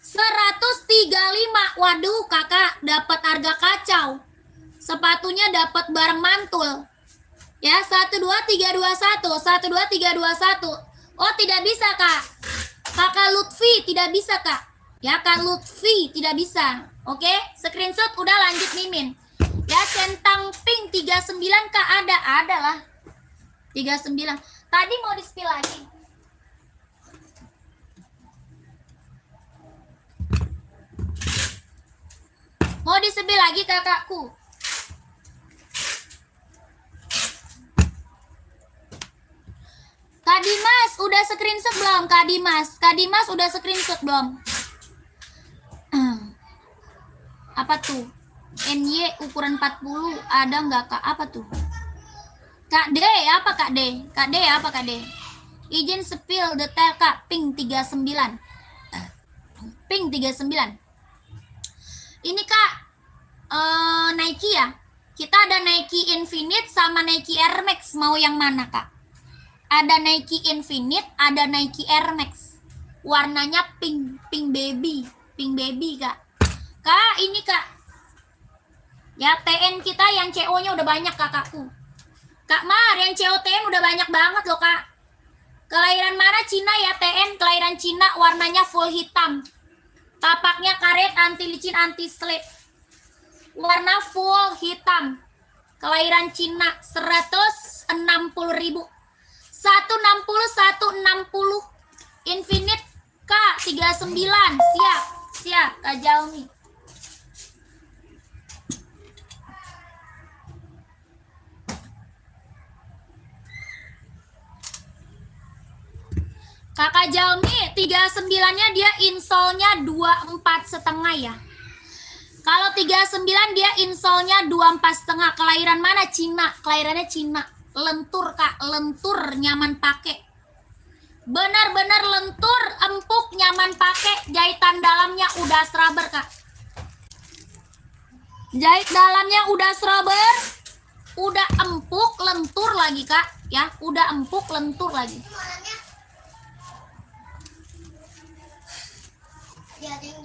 135. Waduh, Kakak dapat harga kacau. Sepatunya dapat barang mantul. Ya, 12321, 12321. Oh, tidak bisa, Kak. Kakak Lutfi tidak bisa, Kak. Ya, Kak Lutfi tidak bisa. Oke, screenshot udah, lanjut Mimin. Ya, centang pink 39 Kak, ada lah. 39. Tadi mau di-spill lagi. Mau di-spill lagi kakakku. Kak Dimas udah screenshot belum? Kak Dimas udah screenshot belum? Apa tuh? NY ukuran 40 ada nggak Kak? Apa tuh? Kak D apa Kak D? Kak D apa Kak D? Izin spill detail Kak, pink 39. Pink 39. Ini Kak, Nike ya. Kita ada Nike Infinite sama Nike Air Max. Mau yang mana Kak? Ada Nike Infinite, ada Nike Air Max. Warnanya pink, pink baby Kak. Kak, ini Kak. Ya, TN kita yang CO-nya udah banyak kakakku. Kak Mar, yang COTN udah banyak banget loh Kak. Kelahiran mana? Cina ya TN, kelahiran Cina, warnanya full hitam. Tapaknya karet, anti licin, anti slip. Warna full hitam. Kelahiran Cina, 160.000. 160. Infinite Kak, 39. Siap Kak Jalmi. Kakak Jalmi 39-nya dia insole-nya 24,5 ya. Kalau 39 dia insole-nya 24,5. Kelahiran mana? Cina. Kelahirannya Cina. Lentur Kak, lentur, nyaman pakai. Benar-benar lentur, empuk, nyaman pakai. Jahitan dalamnya udah scrubber Kak. Jahit dalamnya udah scrubber, udah empuk, lentur lagi Kak. Ya, udah empuk, lentur lagi.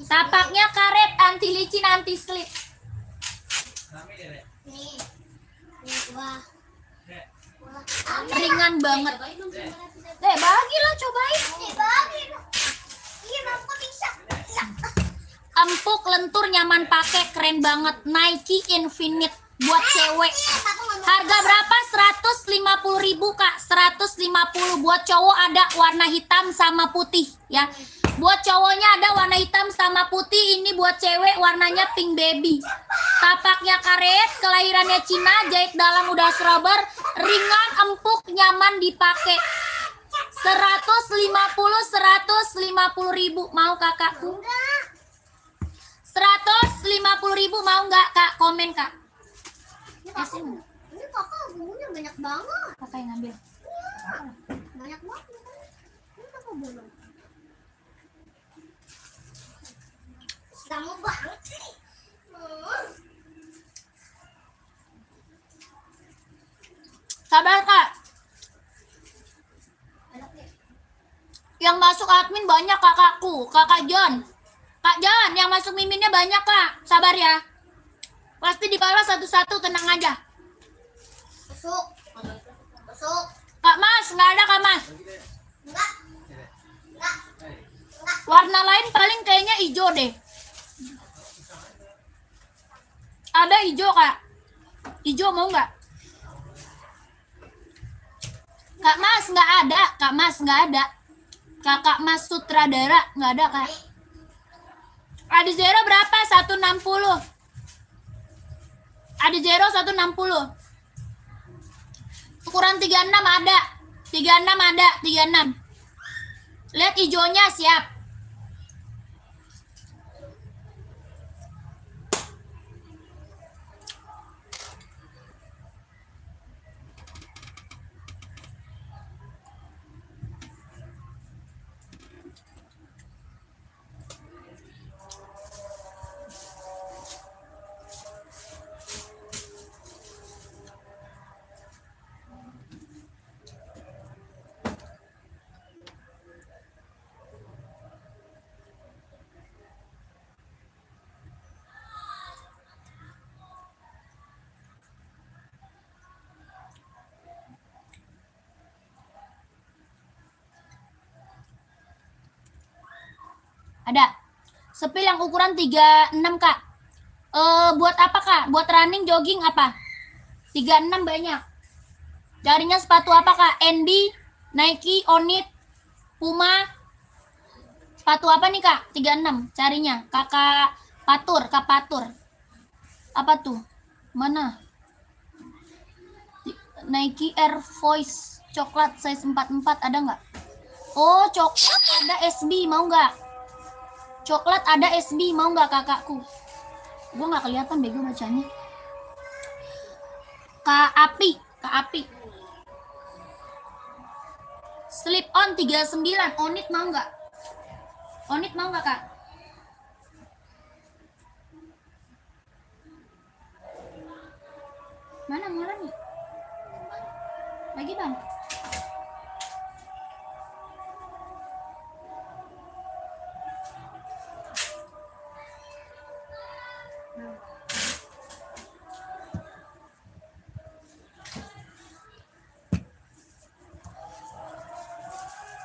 Tapaknya karet, anti licin, anti slip. Nih. Wah. Ringan banget. Bagilah cobain. Bagi. Iya, aku bisa. Empuk, lentur, nyaman pakai, keren banget. Nike Infinite buat cewek. Harga berapa? 150.000 Kak. 150. Buat cowok ada warna hitam sama putih ya. Buat cowoknya ada warna hitam sama putih. Ini buat cewek warnanya pink baby. Tapaknya karet, kelahirannya Cina, jahit dalam udah scrubber, ringan, empuk, nyaman dipakai. 150.000 mau kakakku? 150.000 mau nggak Kak? Komen Kak. Ini kakak bumbunya banyak banget. Kakak yang ngambil. Banyak banget. Ini kakak belum. Kamu banget sih. Sabar Kak. Yang masuk admin banyak kakakku. Kakak John. Kak John, yang masuk miminnya banyak Kak. Sabar ya. Pasti dibalas satu-satu, tenang aja. Masuk. Kak Mas, nggak ada Kak Mas. Enggak. Warna lain paling kayaknya hijau deh. Ada hijau Kak. Hijau mau nggak? Kak Mas nggak ada. Kak Mas nggak ada. Kakak Mas sutradara nggak ada Kak. Adi Zero berapa? 160. Adi Zero 160. Ukuran 36 ada. 36 ada. 36. Lihat hijaunya siap. Ada. Sepil yang ukuran 36 Kak. Buat apa Kak? buat running jogging apa? 36 banyak. Carinya sepatu apa Kak? NB, Nike, Onit, Puma. Sepatu apa nih Kak? 36 carinya. Kak Patur. Apa tuh? Mana? Nike Air Force coklat size 44 ada nggak? Oh, coklat ada SB, mau nggak? Coklat ada SB, mau nggak kakakku? Gue nggak kelihatan bego bacanya. Kak Api. Slip on 39, Onit mau nggak? Onit mau nggak Kak? Mana nih? Lagi Bang.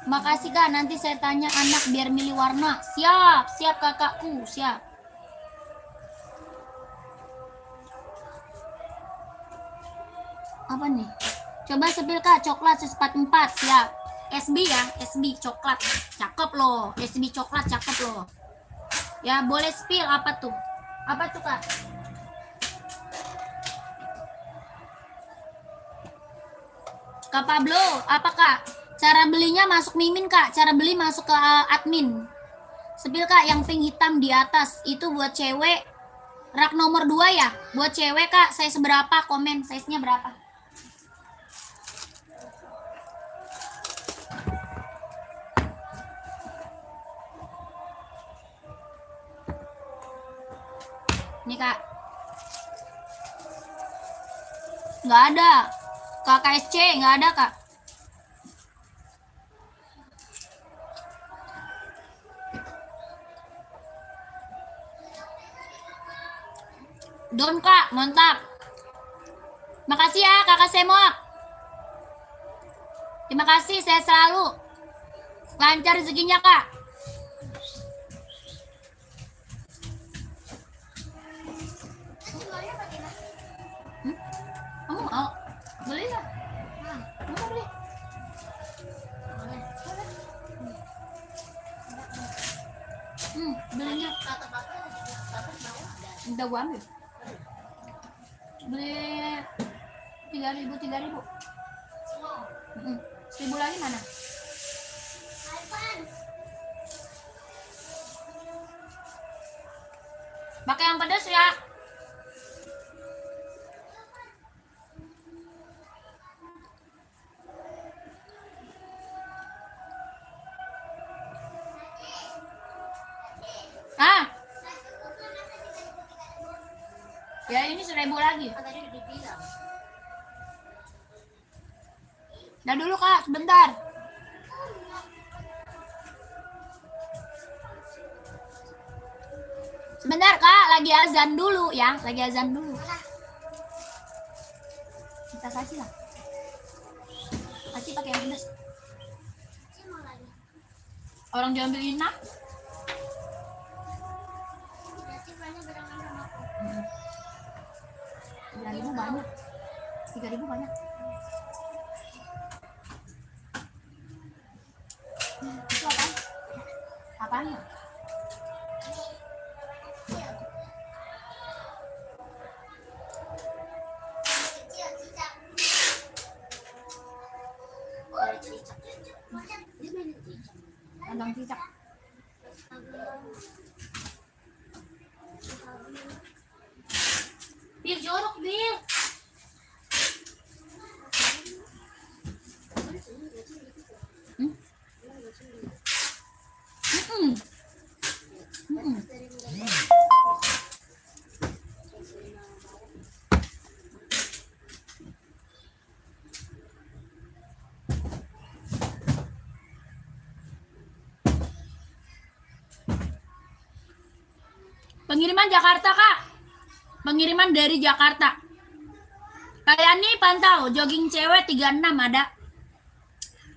Makasih Kak, nanti saya tanya anak biar milih warna. Siap kakakku, siap. Apa nih? Coba sepil Kak, coklat 44, siap. SB ya, SB coklat. Cakep loh, SB coklat cakep loh. Ya, boleh spill apa tuh? Apa tuh Kak? Kak Pablo, apa Kak? Cara belinya masuk Mimin Kak, cara beli masuk ke admin. Sepil Kak, yang pink hitam di atas itu buat cewek. Rak nomor 2 ya, buat cewek Kak. Size berapa? Komen size-nya berapa? Nih Kak. Nggak ada. KKSC nggak ada Kak. Don Kak, mantap. Makasih ya Kakak Semok. Terima kasih, saya selalu. Lancar rezekinya Kak. Kamu mau? Beli lah. Mau beli? Belinya. Udah gua ambil. Beli 3.000. 1.000 lagi mana? Pakai yang pedas ya. Ya ini 1.000 lagi. Dah dulu Kak, sebentar. Sebentar Kak, lagi azan dulu ya, lagi azan dulu. Kita kasih lah. Kasih pakai yang pedas. Orang diambil Ina. Banyak. 3.000 banyak. Itu apa? Apaan ya? Kandang cicak. Bir jorok, Bir. Pengiriman Jakarta Kak. Pengiriman dari Jakarta. Kalian nih pantau, jogging cewek 36 ada.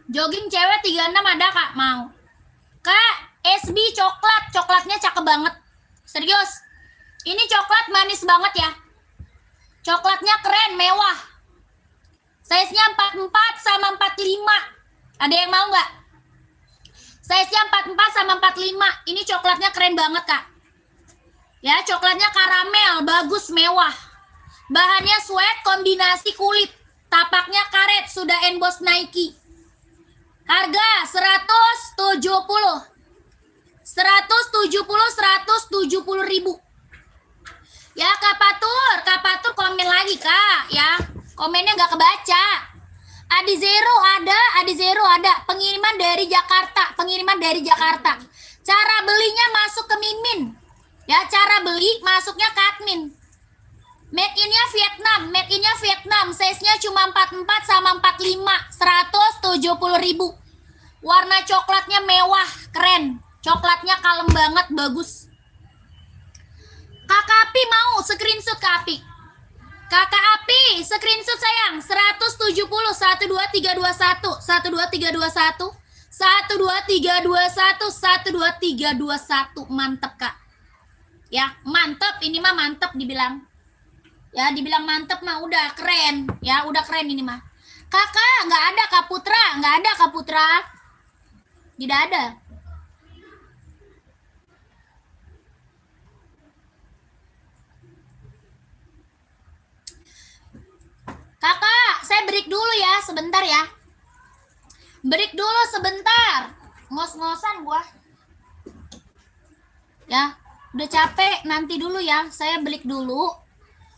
Jogging cewek 36 ada Kak, mau. Kak, SB coklat, coklatnya cakep banget. Serius. Ini coklat manis banget ya. Coklatnya keren, mewah. Size-nya 44 sama 45. Ada yang mau nggak? Size-nya 44 sama 45. Ini coklatnya keren banget, Kak. Ya, coklatnya karamel, bagus, mewah. Bahannya sweat kombinasi kulit. Tapaknya karet, sudah emboss Nike. Harga 170. 170 ribu. Ya, Kak Patur komen lagi, Kak, ya. Komennya nggak kebaca. Adi Zero ada. Pengiriman dari Jakarta. Cara belinya masuk ke Mimin. Ya, cara beli masuknya ke admin. Made in-nya Vietnam. Size-nya cuma 44 sama 45. 170 ribu. Warna coklatnya mewah, keren. Coklatnya kalem banget, bagus. Kakak Api mau screenshot Kak Api. Kakak Api, screenshot sayang. 170, 12321, 12321, 12321, 12321. Mantep, Kak. Ya, mantep. Ini mah mantep dibilang. Ya, dibilang mantep mah udah keren. Ya, udah keren ini mah. Kakak, nggak ada Kak Putra. Tidak ada. Kakak, saya break dulu ya, sebentar ya. Break dulu sebentar. Ngos-ngosan gua. Ya, udah capek, nanti dulu ya. Saya break dulu.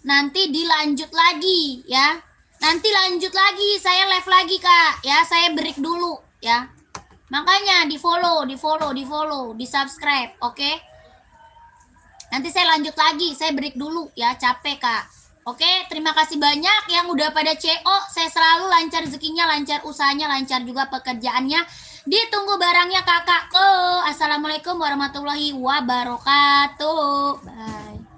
Nanti dilanjut lagi ya. Nanti lanjut lagi, saya live lagi, Kak. Ya, saya break dulu ya. Makanya di-follow, di-subscribe, oke? Nanti saya lanjut lagi, saya break dulu ya, capek, Kak. Oke, terima kasih banyak yang udah pada CO. Saya selalu lancar rezekinya, lancar usahanya, lancar juga pekerjaannya. Ditunggu barangnya kakak. Assalamualaikum warahmatullahi wabarakatuh. Bye.